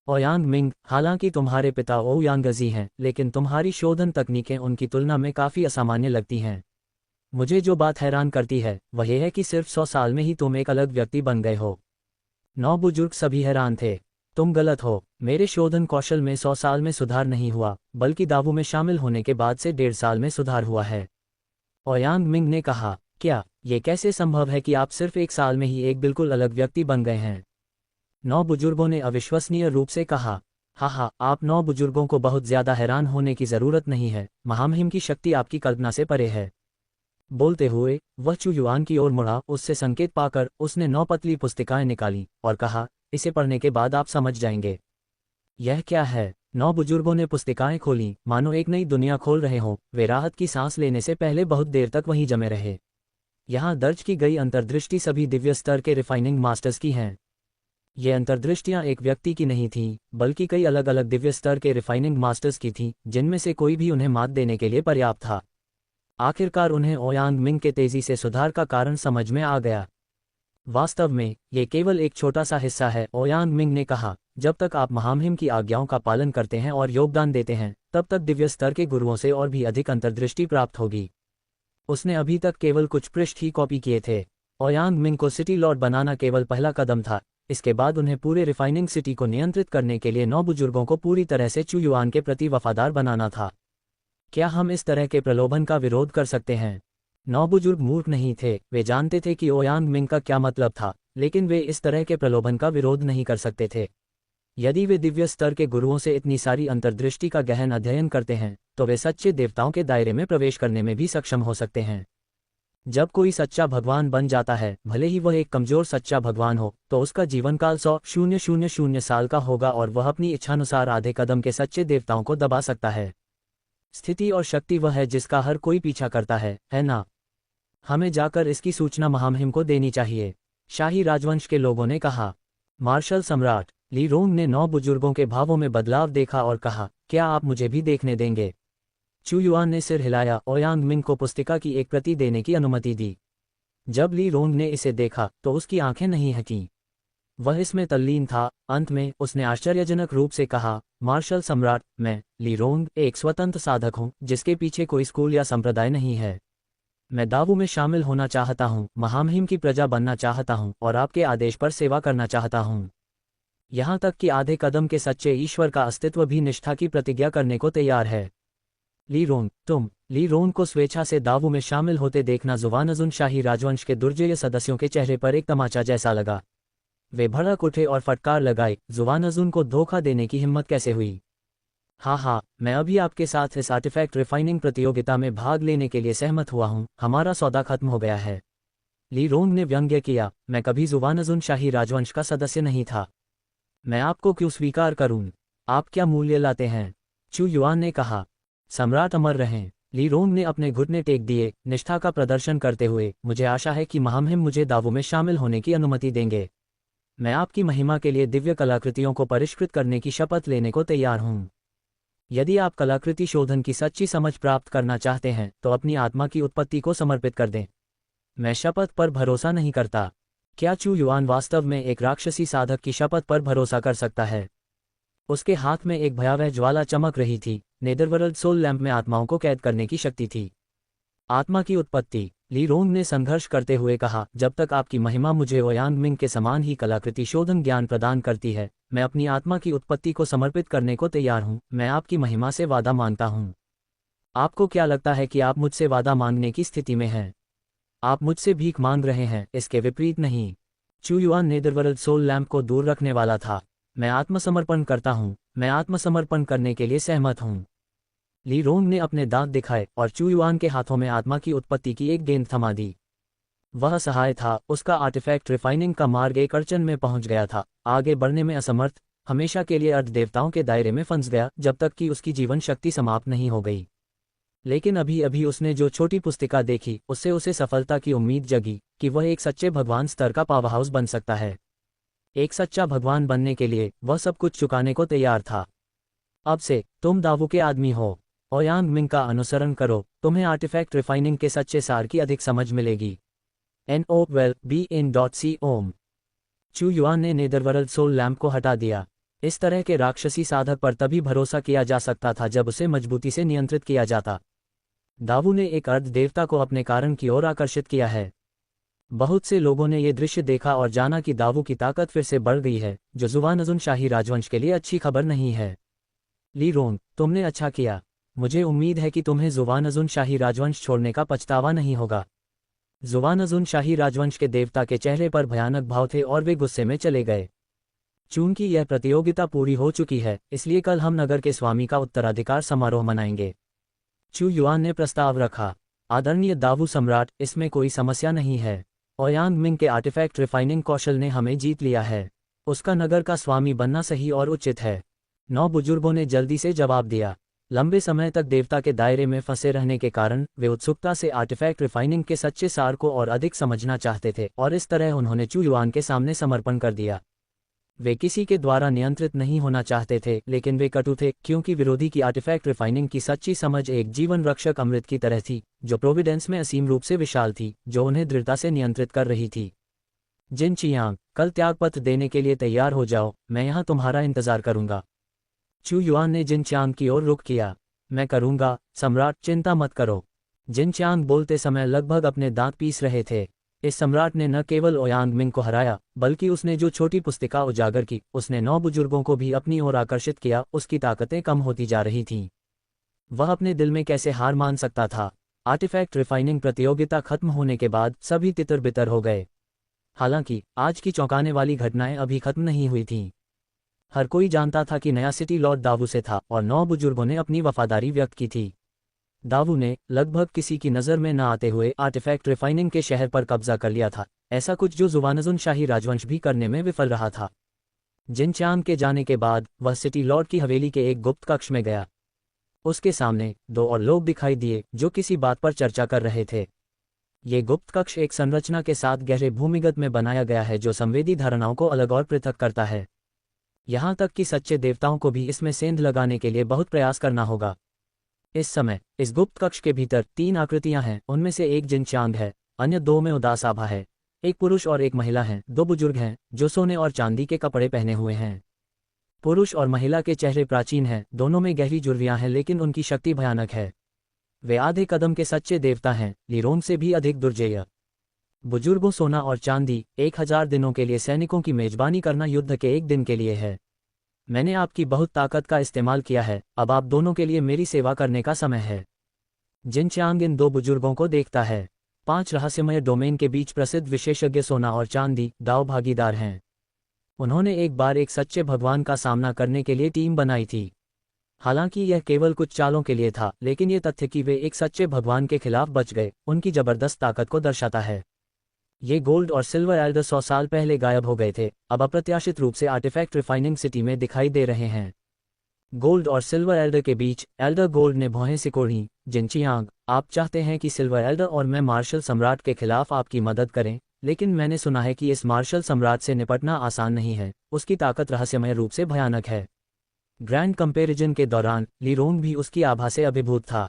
ओयांग मिंग, हालांकि तुम्हारे पिता ओयांगजी हैं, लेकिन तुम्हारी शोधन तकनीकें उनकी तुलना में काफ़ी असामान्य लगती हैं। मुझे जो बात हैरान करती है वह यह है कि सिर्फ 100 साल में ही तुम एक अलग व्यक्ति बन गए हो। 9 बुजुर्ग सभी हैरान थे। तुम गलत हो। मेरे शोधन कौशल में 100 साल में सुधार नहीं हुआ, बल्कि दावू में शामिल होने के बाद से 1.5 साल में सुधार हुआ है। ओयांग मिंग ने कहा, क्या ये कैसे संभव है कि आप सिर्फ 1 साल में ही एक बिल्कुल अलग व्यक्ति बन गए हैं? 9 बुजुर्गों ने अविश्वसनीय रूप से कहा, हाँ, आप 9 बुजुर्गों को बहुत ज्यादा हैरान होने की जरूरत नहीं है। महामहिम की शक्ति आपकी कल्पना से परे है। बोलते हुए वह चू युआन की ओर मुड़ा। उससे संकेत पाकर उसने 9 पतली पुस्तिकाएं निकाली और कहा, इसे पढ़ने के बाद आप समझ जाएंगे। यह क्या है? 9 बुजुर्गों ने पुस्तिकाएं खोलीं, मानो एक नई दुनिया खोल रहे हों। वे राहत की सांस लेने से पहले बहुत देर तक वहीं जमे रहे। यहाँ दर्ज की गई अंतर्दृष्टि सभी दिव्य स्तर के रिफाइनिंग मास्टर्स की हैं। ये अंतर्दृष्टियां एक व्यक्ति की नहीं थीं, बल्कि कई अलग अलग दिव्य स्तर के रिफाइनिंग मास्टर्स की थीं, जिनमें से कोई भी उन्हें मात देने के लिए पर्याप्त था। आखिरकार उन्हें ओयांग मिंग के तेजी से सुधार का कारण समझ में आ गया। वास्तव में ये केवल एक छोटा सा हिस्सा है, ओयांग मिंग ने कहा। जब तक आप महामहिम की आज्ञाओं का पालन करते हैं और योगदान देते हैं, तब तक दिव्य स्तर के गुरुओं से और भी अधिक अंतर्दृष्टि प्राप्त होगी। उसने अभी तक केवल कुछ पृष्ठ ही कॉपी किए थे। ओयांग मिंग को सिटी लॉर्ड बनाना केवल पहला कदम था। इसके बाद उन्हें पूरे रिफाइनिंग सिटी को नियंत्रित करने के लिए 9 बुजुर्गों को पूरी तरह से चू युआन के प्रति वफादार बनाना था। क्या हम इस तरह के प्रलोभन का विरोध कर सकते हैं? 9 बुजुर्ग मूर्ख नहीं थे। वे जानते थे कि ओयांग मिंग का क्या मतलब था, लेकिन वे इस तरह के प्रलोभन का विरोध नहीं कर सकते थे। यदि वे दिव्य स्तर के गुरुओं से इतनी सारी अंतर्दृष्टि का गहन अध्ययन करते हैं, तो वे सच्चे देवताओं के दायरे में प्रवेश करने में भी सक्षम हो सकते हैं। जब कोई सच्चा भगवान बन जाता है, भले ही वह एक कमजोर सच्चा भगवान हो, तो उसका जीवनकाल 100,000 साल का होगा और वह अपनी इच्छानुसार आधे कदम के सच्चे देवताओं को दबा सकता है। स्थिति और शक्ति वह है जिसका हर कोई पीछा करता है ना? हमें जाकर इसकी सूचना महामहिम को देनी चाहिए, शाही राजवंश के लोगों ने कहा। मार्शल सम्राट ली रोंग ने 9 बुजुर्गों के भावों में बदलाव देखा और कहा, क्या आप मुझे भी देखने देंगे? चू युआन ने सिर हिलाया। ओयांग मिंग को पुस्तिका की एक प्रति देने की अनुमति दी। जब ली रोंग ने इसे देखा तो उसकी आंखें नहीं हटीं। वह इसमें तल्लीन था। अंत में उसने आश्चर्यजनक रूप से कहा, मार्शल सम्राट, मैं ली रोंग एक स्वतंत्र साधक हूं, जिसके पीछे कोई स्कूल या संप्रदाय नहीं है। मैं दावू में शामिल होना चाहता हूं, महामहिम की प्रजा बनना चाहता हूं और आपके आदेश पर सेवा करना चाहता हूं। यहां तक कि आधे कदम के सच्चे ईश्वर का अस्तित्व भी निष्ठा की प्रतिज्ञा करने को तैयार है। ली रोंग को स्वेच्छा से दावू में शामिल होते देखना जुवानजुन शाही राजवंश के दुर्जय सदस्यों के चेहरे पर एक तमाचा जैसा लगा। वे भड़क उठे और फटकार लगाए, जुवानजुन को धोखा देने की हिम्मत कैसे हुई? हाँ, मैं अभी आपके साथ इस आर्टिफैक्ट रिफाइनिंग प्रतियोगिता में भाग लेने के लिए सहमत हुआ हूँ। हमारा सौदा खत्म हो गया है। ली रोंग ने व्यंग्य किया, मैं कभी जुवानजुन शाही राजवंश का सदस्य नहीं था। मैं आपको क्यों स्वीकार करूं? आप क्या मूल्य लाते हैं? चू युआन ने कहा। सम्राट अमर रहें। ली रोंग ने अपने घुटने टेक दिए, निष्ठा का प्रदर्शन करते हुए। मुझे आशा है कि महामहिम मुझे दावू में शामिल होने की अनुमति देंगे। मैं आपकी महिमा के लिए दिव्य कलाकृतियों को परिष्कृत करने की शपथ लेने को तैयार हूँ। यदि आप कलाकृति शोधन की सच्ची समझ प्राप्त करना चाहते हैं, तो अपनी आत्मा की उत्पत्ति को समर्पित कर दें। मैं शपथ पर भरोसा नहीं करता। क्या चू युआन वास्तव में एक राक्षसी साधक की शपथ पर भरोसा कर सकता है? उसके हाथ में एक भयावह ज्वाला चमक रही थी। नेदरवर्ल्ड सोल लैंप में आत्माओं को कैद करने की शक्ति थी। आत्मा की उत्पत्ति। ली रोंग ने संघर्ष करते हुए कहा, जब तक आपकी महिमा मुझे ओयांग मिंग के समान ही कलाकृति शोधन ज्ञान प्रदान करती है, मैं अपनी आत्मा की उत्पत्ति को समर्पित करने को तैयार हूँ। मैं आपकी महिमा से वादा मांगता हूँ। आपको क्या लगता है कि आप मुझसे वादा मांगने की स्थिति में हैं? आप मुझसे भीख मांग रहे हैं, इसके विपरीत नहीं। चू युआन नेदरवर्ल्ड सोल लैंप को दूर रखने वाला था। मैं आत्मसमर्पण करता हूँ। मैं आत्मसमर्पण करने के लिए सहमत हूँ। ली रोंग ने अपने दांत दिखाए और चू युआन के हाथों में आत्मा की उत्पत्ति की एक गेंद थमा दी। वह असहाय था। उसका आर्टिफैक्ट रिफाइनिंग का मार्ग एक अड़चन में पहुंच गया था, आगे बढ़ने में असमर्थ, हमेशा के लिए अर्ध देवताओं के दायरे में फंस गया जब तक कि उसकी जीवन शक्ति समाप्त नहीं हो गई। लेकिन अभी अभी उसने जो छोटी पुस्तिका देखी, उससे उसे सफलता की उम्मीद जगी कि वह एक सच्चे भगवान स्तर का पावरहाउस बन सकता है। एक सच्चा भगवान बनने के लिए वह सब कुछ चुकाने को तैयार था। अब से तुम दावू के आदमी हो। ओयांग मिंग का अनुसरण करो, तुम्हें आर्टिफैक्ट रिफाइनिंग के सच्चे सार की अधिक समझ मिलेगी। NOWELL-BE-IN.C चू युआन ने नेदरवर्ल्ड सोल लैंप को हटा दिया। इस तरह के राक्षसी साधक पर तभी भरोसा किया जा सकता था जब उसे मजबूती से नियंत्रित किया जाता। दावू ने एक अर्ध देवता को अपने कारण की ओर आकर्षित किया है। बहुत से लोगों ने ये दृश्य देखा और जाना कि दावू की ताकत फिर से बढ़ गई है, जो जुवानजुन शाही राजवंश के लिए अच्छी खबर नहीं है। ली रोंग, तुमने अच्छा किया। मुझे उम्मीद है कि तुम्हें जुवानजुन शाही राजवंश छोड़ने का पछतावा नहीं होगा। जुवानजुन शाही राजवंश के देवता के चेहरे पर भयानक भाव थे और वे गुस्से में चले गए। चूंकि यह प्रतियोगिता पूरी हो चुकी है, इसलिए कल हम नगर के स्वामी का उत्तराधिकार समारोह मनाएंगे। चू युआन ने प्रस्ताव रखा। आदरणीय दावू सम्राट, इसमें कोई समस्या नहीं है। ओयांग मिंग के आर्टिफैक्ट रिफाइनिंग कौशल ने हमें जीत लिया है। उसका नगर का स्वामी बनना सही और उचित है। 9 बुजुर्गों ने जल्दी से जवाब दिया। लंबे समय तक देवता के दायरे में फंसे रहने के कारण वे उत्सुकता से आर्टिफैक्ट रिफाइनिंग के सच्चे सार को और अधिक समझना चाहते थे, और इस तरह उन्होंने चू युआन के सामने समर्पण कर दिया। वे किसी के द्वारा नियंत्रित नहीं होना चाहते थे, लेकिन वे कटु थे, क्योंकि विरोधी की आर्टिफैक्ट रिफाइनिंग की सच्ची समझ एक जीवन रक्षक अमृत की तरह थी, जो प्रोविडेंस में असीम रूप से विशाल थी, जो उन्हें दृढ़ता से नियंत्रित कर रही थी। जिन चियांग, कल त्यागपत्र देने के लिए तैयार हो जाओ, मैं यहाँ तुम्हारा इंतजार करूंगा। चू युआन ने जिन चियांग की ओर रुख किया। मैं करूंगा सम्राट, चिंता मत करो। जिन चियांग बोलते समय लगभग अपने दांत पीस रहे थे। इस सम्राट ने न केवल ओयांग मिंग को हराया, बल्कि उसने जो छोटी पुस्तिका उजागर की, उसने 9 बुजुर्गों को भी अपनी ओर आकर्षित किया। उसकी ताकतें कम होती जा रही थीं। वह अपने दिल में कैसे हार मान सकता था। आर्टिफैक्ट रिफाइनिंग प्रतियोगिता खत्म होने के बाद सभी तितर बितर हो गए। हालांकि आज की चौंकाने वाली घटनाएं अभी खत्म नहीं हुई थीं। हर कोई जानता था कि नया सिटी लॉर्ड दावू से था, और 9 बुजुर्गों ने अपनी वफादारी व्यक्त की थी। दावू ने लगभग किसी की नज़र में न आते हुए आर्टिफैक्ट रिफाइनिंग के शहर पर कब्जा कर लिया था, ऐसा कुछ जो जुवानजुन शाही राजवंश भी करने में विफल रहा था। जिन चियांग के जाने के बाद वह सिटी लॉर्ड की हवेली के एक गुप्त कक्ष में गया। उसके सामने 2 और लोग दिखाई दिए जो किसी बात पर चर्चा कर रहे थे। ये गुप्त कक्ष एक संरचना के साथ गहरे भूमिगत में बनाया गया है, जो संवेदी धारणाओं को अलग और पृथक करता है। यहाँ तक कि सच्चे देवताओं को भी इसमें सेंध लगाने के लिए बहुत प्रयास करना होगा। इस समय इस गुप्त कक्ष के भीतर 3 आकृतियां हैं। उनमें से एक जिन चियांग है, अन्य 2 में उदास आभा है। एक पुरुष और एक महिला हैं। 2 बुजुर्ग हैं जो सोने और चांदी के कपड़े पहने हुए हैं। पुरुष और महिला के चेहरे प्राचीन हैं, दोनों में गहरी जुर्वियां हैं, लेकिन उनकी शक्ति भयानक है। वे आधे कदम के सच्चे देवता हैं, ली रोंग से भी अधिक दुर्जेय। बुजुर्गों, सोना और चांदी 1000 दिनों के लिए सैनिकों की मेजबानी करना युद्ध के 1 दिन के लिए है। मैंने आपकी बहुत ताकत का इस्तेमाल किया है, अब आप दोनों के लिए मेरी सेवा करने का समय है। जिन चियांग इन 2 बुजुर्गों को देखता है। 5 रहस्यमय डोमेन के बीच प्रसिद्ध विशेषज्ञ सोना और चांदी दाव भागीदार हैं। उन्होंने एक बार एक सच्चे भगवान का सामना करने के लिए टीम बनाई थी। हालांकि यह केवल कुछ चालों के लिए था, लेकिन यह तथ्य कि वे एक सच्चे भगवान के खिलाफ बच गए, उनकी जबरदस्त ताकत को दर्शाता है। ये गोल्ड और सिल्वर एल्डर 100 साल पहले गायब हो गए थे, अब अप्रत्याशित रूप से आर्टिफैक्ट रिफाइनिंग सिटी में दिखाई दे रहे हैं। गोल्ड और सिल्वर एल्डर के बीच एल्डर गोल्ड ने भौहें सिकोड़ी। जिन चियांग, आप चाहते हैं कि सिल्वर एल्डर और मैं मार्शल सम्राट के खिलाफ आपकी मदद करें, लेकिन मैंने सुना है कि इस मार्शल सम्राट से निपटना आसान नहीं है। उसकी ताकत रहस्यमय रूप से भयानक है। ग्रैंड कंपैरिजन के दौरान ली रोंग भी उसकी आभा से अभिभूत था।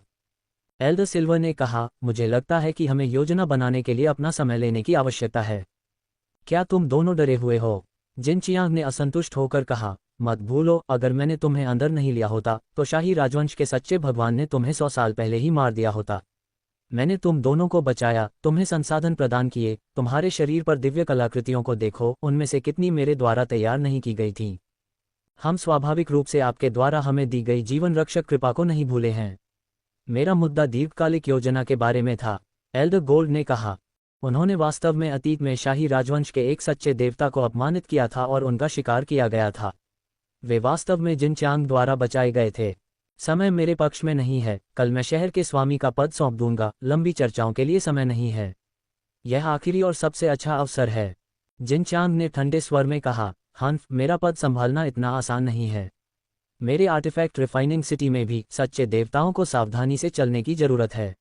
एल्डर सिल्वर ने कहा, मुझे लगता है कि हमें योजना बनाने के लिए अपना समय लेने की आवश्यकता है। क्या तुम दोनों डरे हुए हो? जिन चियांग ने असंतुष्ट होकर कहा, मत भूलो, अगर मैंने तुम्हें अंदर नहीं लिया होता तो शाही राजवंश के सच्चे भगवान ने तुम्हें 100 साल पहले ही मार दिया होता। मैंने तुम दोनों को बचाया, तुम्हें संसाधन प्रदान किए। तुम्हारे शरीर पर दिव्य कलाकृतियों को देखो, उनमें से कितनी मेरे द्वारा तैयार नहीं की गई थीं। हम स्वाभाविक रूप से आपके द्वारा हमें दी गई जीवन रक्षक कृपा को नहीं भूले हैं। मेरा मुद्दा दीर्घकालिक योजना के बारे में था, एल्डर गोल्ड ने कहा। उन्होंने वास्तव में अतीत में शाही राजवंश के एक सच्चे देवता को अपमानित किया था और उनका शिकार किया गया था। वे वास्तव में जिन चांग द्वारा बचाए गए थे। समय मेरे पक्ष में नहीं है, कल मैं शहर के स्वामी का पद सौंप दूंगा, लंबी चर्चाओं के लिए समय नहीं है। यह आखिरी और सबसे अच्छा अवसर है। जिन चांग ने ठंडे स्वर में कहा, हन्फ, मेरा पद संभालना इतना आसान नहीं है। मेरे आर्टिफैक्ट रिफाइनिंग सिटी में भी सच्चे देवताओं को सावधानी से चलने की जरूरत है।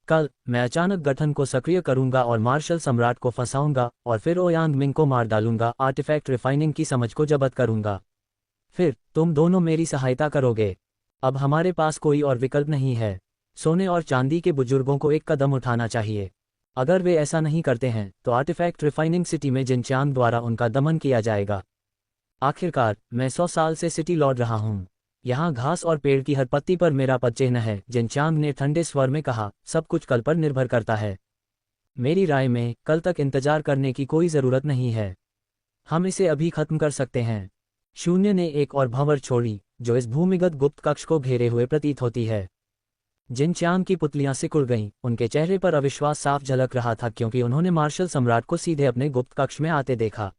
कल मैं अचानक गठन को सक्रिय करूंगा और मार्शल सम्राट को फंसाऊंगा और फिर ओयांग मिंग को मार डालूंगा, आर्टिफैक्ट रिफाइनिंग की समझ को जब्त करूंगा। फिर तुम दोनों मेरी सहायता करोगे। अब हमारे पास कोई और विकल्प नहीं है। सोने और चांदी के बुजुर्गों को एक कदम उठाना चाहिए। अगर वे ऐसा नहीं करते हैं तो आर्टिफैक्ट रिफाइनिंग सिटी में जिनचांग द्वारा उनका दमन किया जाएगा। आखिरकार मैं 100 साल से सिटी लौट रहा हूँ। यहाँ घास और पेड़ की हर पत्ती पर मेरा पदचिह्न है, जिनचांग ने ठंडे स्वर में कहा। सब कुछ कल पर निर्भर करता है। मेरी राय में कल तक इंतजार करने की कोई ज़रूरत नहीं है। हम इसे अभी खत्म कर सकते हैं। शून्य ने एक और भंवर छोड़ी जो इस भूमिगत गुप्त कक्ष को घेरे हुए प्रतीत होती है। जिनचांग की पुतलियां सिकुड़ गईं, उनके चेहरे पर अविश्वास साफ झलक रहा था क्योंकि उन्होंने मार्शल सम्राट को सीधे अपने गुप्त कक्ष में आते देखा।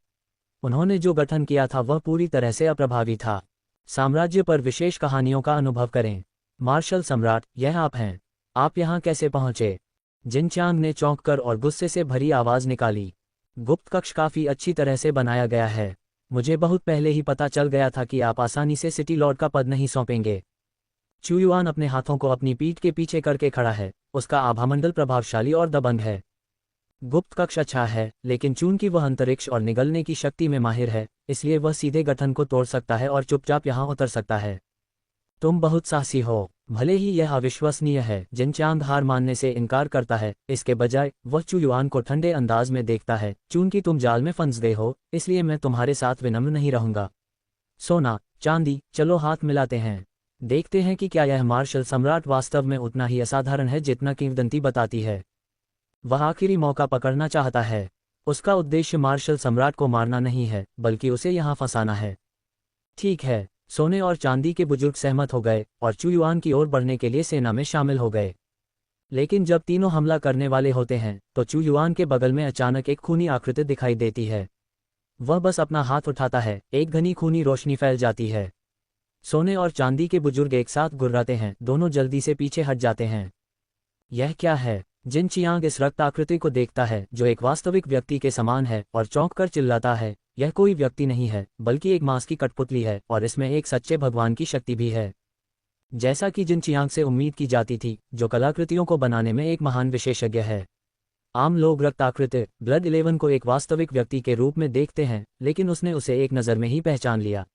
उन्होंने जो गठन किया था वह पूरी तरह से अप्रभावी था। साम्राज्य पर विशेष कहानियों का अनुभव करें। मार्शल सम्राट, यह आप हैं। आप यहाँ कैसे पहुँचे? जिनचांग ने चौंककर और गुस्से से भरी आवाज निकाली। गुप्त कक्ष काफी अच्छी तरह से बनाया गया है। मुझे बहुत पहले ही पता चल गया था कि आप आसानी से सिटी लॉर्ड का पद नहीं सौंपेंगे। चुयुआन अपने हाथों को अपनी पीठ के पीछे करके खड़ा है। उसका आभामंडल प्रभावशाली और दबंग है। गुप्त कक्ष अच्छा है, लेकिन चूंकि वह अंतरिक्ष और निगलने की शक्ति में माहिर है, इसलिए वह सीधे गठन को तोड़ सकता है और चुपचाप यहाँ उतर सकता है। तुम बहुत साहसी हो। भले ही यह अविश्वसनीय है। जिनचांग हार मानने से इनकार करता है। इसके बजाय वह चुयुआन को ठंडे अंदाज में देखता है। चूंकि तुम जाल में फंस गए हो, इसलिए मैं तुम्हारे साथ विनम्र नहीं रहूंगा। सोना, चांदी, चलो हाथ मिलाते हैं। देखते हैं कि क्या यह मार्शल सम्राट वास्तव में उतना ही असाधारण है जितना किंवदंती बताती है। वह आखिरी मौका पकड़ना चाहता है। उसका उद्देश्य मार्शल सम्राट को मारना नहीं है, बल्कि उसे यहाँ फंसाना है। ठीक है। सोने और चांदी के बुजुर्ग सहमत हो गए और चुयुआन की ओर बढ़ने के लिए सेना में शामिल हो गए। लेकिन जब तीनों हमला करने वाले होते हैं तो चुयुआन के बगल में अचानक एक खूनी आकृति दिखाई देती है। वह बस अपना हाथ उठाता है, एक घनी खूनी रोशनी फैल जाती है। सोने और चांदी के बुजुर्ग एक साथ गुर्राते हैं। दोनों जल्दी से पीछे हट जाते हैं। यह क्या है? जिनचियांग इस रक्त आकृति को देखता है जो एक वास्तविक व्यक्ति के समान है और चौंक कर चिल्लाता है, यह कोई व्यक्ति नहीं है बल्कि एक मांस की कठपुतली है और इसमें एक सच्चे भगवान की शक्ति भी है। जैसा कि जिनचियांग से उम्मीद की जाती थी, जो कलाकृतियों को बनाने में एक महान विशेषज्ञ है। आम लोग रक्त आकृति ब्लड 11 को एक वास्तविक व्यक्ति के रूप में देखते हैं, लेकिन उसने उसे एक नज़र में ही पहचान लिया।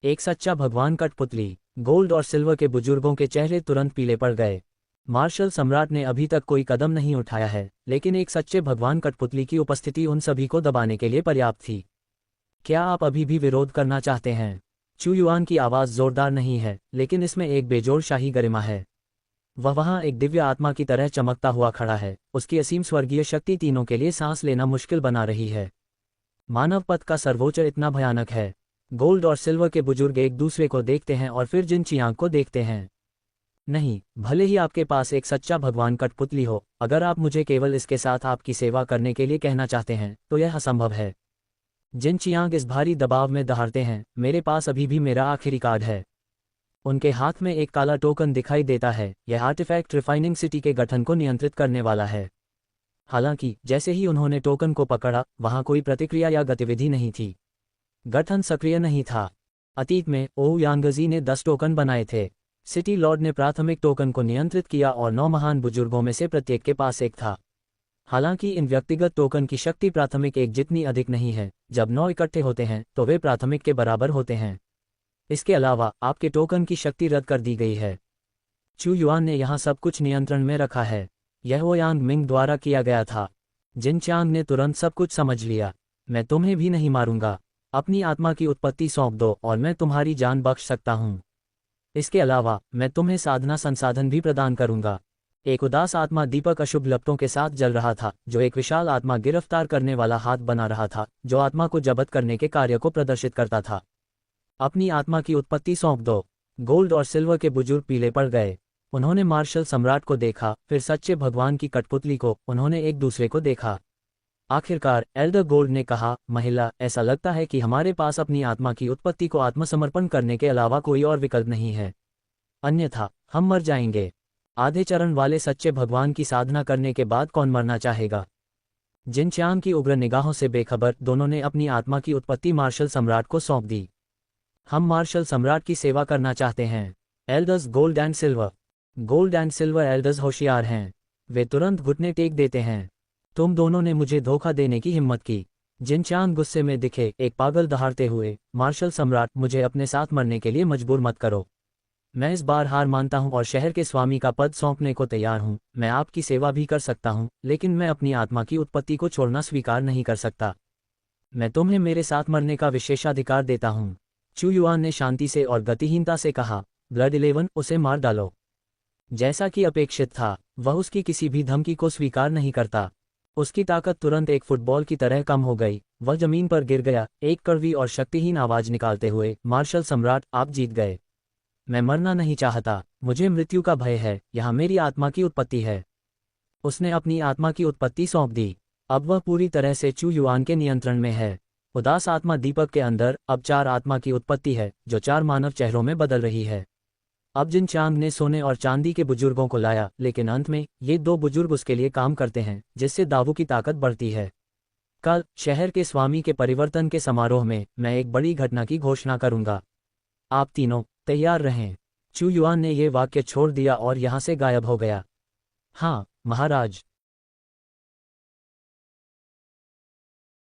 एक सच्चा भगवान कठपुतली। गोल्ड और सिल्वर के बुजुर्गों के चेहरे तुरंत पीले पड़ गए। मार्शल सम्राट ने अभी तक कोई कदम नहीं उठाया है, लेकिन एक सच्चे भगवान कठपुतली की उपस्थिति उन सभी को दबाने के लिए पर्याप्त थी। क्या आप अभी भी विरोध करना चाहते हैं? चुयुआन की आवाज़ जोरदार नहीं है, लेकिन इसमें एक बेजोड़ शाही गरिमा है। वह वहाँ एक दिव्य आत्मा की तरह चमकता हुआ खड़ा है। उसकी असीम स्वर्गीय शक्ति तीनों के लिए सांस लेना मुश्किल बना रही है। मानव पद का सर्वोच्च इतना भयानक है। गोल्ड और सिल्वर के बुजुर्ग एक दूसरे को देखते हैं और फिर जिनचियांग को देखते हैं। नहीं, भले ही आपके पास एक सच्चा भगवान कठपुतली हो, अगर आप मुझे केवल इसके साथ आपकी सेवा करने के लिए कहना चाहते हैं तो यह असंभव है। जिनचियांग इस भारी दबाव में दहाड़ते हैं। मेरे पास अभी भी मेरा आखिरी कार्ड है। उनके हाथ में एक काला टोकन दिखाई देता है। यह आर्टिफैक्ट रिफाइनिंग सिटी के गठन को नियंत्रित करने वाला है। हालांकि जैसे ही उन्होंने टोकन को पकड़ा, वहां कोई प्रतिक्रिया या गतिविधि नहीं थी। गठन सक्रिय नहीं था। अतीत में ओयांगजी ने 10 टोकन बनाए थे। सिटी लॉर्ड ने प्राथमिक टोकन को नियंत्रित किया और 9 महान बुजुर्गों में से प्रत्येक के पास एक था। हालांकि इन व्यक्तिगत टोकन की शक्ति प्राथमिक एक जितनी अधिक नहीं है। जब 9 इकट्ठे होते हैं तो वे प्राथमिक के बराबर होते हैं। इसके अलावा आपके टोकन की शक्ति रद्द कर दी गई है। चुयुआन ने यहाँ सब कुछ नियंत्रण में रखा है। यह ओयांग मिंग द्वारा किया गया था। जिनचांग ने तुरंत सब कुछ समझ लिया। मैं तुम्हें भी नहीं मारूंगा। अपनी आत्मा की उत्पत्ति सौंप दो और मैं तुम्हारी जान बख्श सकता हूँ। इसके अलावा मैं तुम्हें साधना संसाधन भी प्रदान करूंगा। एक उदास आत्मा दीपक अशुभ लपटों के साथ जल रहा था, जो एक विशाल आत्मा गिरफ्तार करने वाला हाथ बना रहा था, जो आत्मा को जब्त करने के कार्य को प्रदर्शित करता था। अपनी आत्मा की उत्पत्ति सौंप दो। गोल्ड और सिल्वर के बुजुर्ग पीले पड़ गए। उन्होंने मार्शल सम्राट को देखा, फिर सच्चे भगवान की कठपुतली को। उन्होंने एक दूसरे को देखा। आखिरकार एल्डर गोल्ड ने कहा, महिला, ऐसा लगता है कि हमारे पास अपनी आत्मा की उत्पत्ति को आत्मसमर्पण करने के अलावा कोई और विकल्प नहीं है, अन्यथा हम मर जाएंगे। आधे चरण वाले सच्चे भगवान की साधना करने के बाद कौन मरना चाहेगा? जिन चांग की उग्र निगाहों से बेखबर दोनों ने अपनी आत्मा की उत्पत्ति मार्शल सम्राट को सौंप दी। हम मार्शल सम्राट की सेवा करना चाहते हैं। Elders gold and silver. Gold and silver elders होशियार हैं। वे तुरंत घुटने टेक देते हैं। तुम दोनों ने मुझे धोखा देने की हिम्मत की। जिन चांग गुस्से में दिखे, एक पागल दहाड़ते हुए, मार्शल सम्राट, मुझे अपने साथ मरने के लिए मजबूर मत करो। मैं इस बार हार मानता हूं और शहर के स्वामी का पद सौंपने को तैयार हूं। मैं आपकी सेवा भी कर सकता हूं, लेकिन मैं अपनी आत्मा की उत्पत्ति को छोड़ना स्वीकार नहीं कर सकता। मैं तुम्हें मेरे साथ मरने का विशेषाधिकार देता हूं। चू युआन ने शांति से और गतिहीनता से कहा, ब्लड 11, उसे मार डालो। जैसा कि अपेक्षित था, वह उसकी किसी भी धमकी को स्वीकार नहीं करता। उसकी ताकत तुरंत एक फुटबॉल की तरह कम हो गई। वह जमीन पर गिर गया, एक कड़वी और शक्तिहीन आवाज निकालते हुए, मार्शल सम्राट, आप जीत गए। मैं मरना नहीं चाहता, मुझे मृत्यु का भय है, यहाँ मेरी आत्मा की उत्पत्ति है। उसने अपनी आत्मा की उत्पत्ति सौंप दी। अब वह पूरी तरह से चू युआन के नियंत्रण में है। उदास आत्मा दीपक के अंदर अब 4 आत्मा की उत्पत्ति है, जो 4 मानव चेहरों में बदल रही है। अब जिन चांद ने सोने और चांदी के बुजुर्गों को लाया, लेकिन अंत में ये 2 बुजुर्ग उसके लिए काम करते हैं, जिससे दावू की ताकत बढ़ती है। कल शहर के स्वामी के परिवर्तन के समारोह में मैं एक बड़ी घटना की घोषणा करूंगा। आप तीनों तैयार रहें। चू युआन ने ये वाक्य छोड़ दिया और यहाँ से गायब हो गया। हाँ महाराज।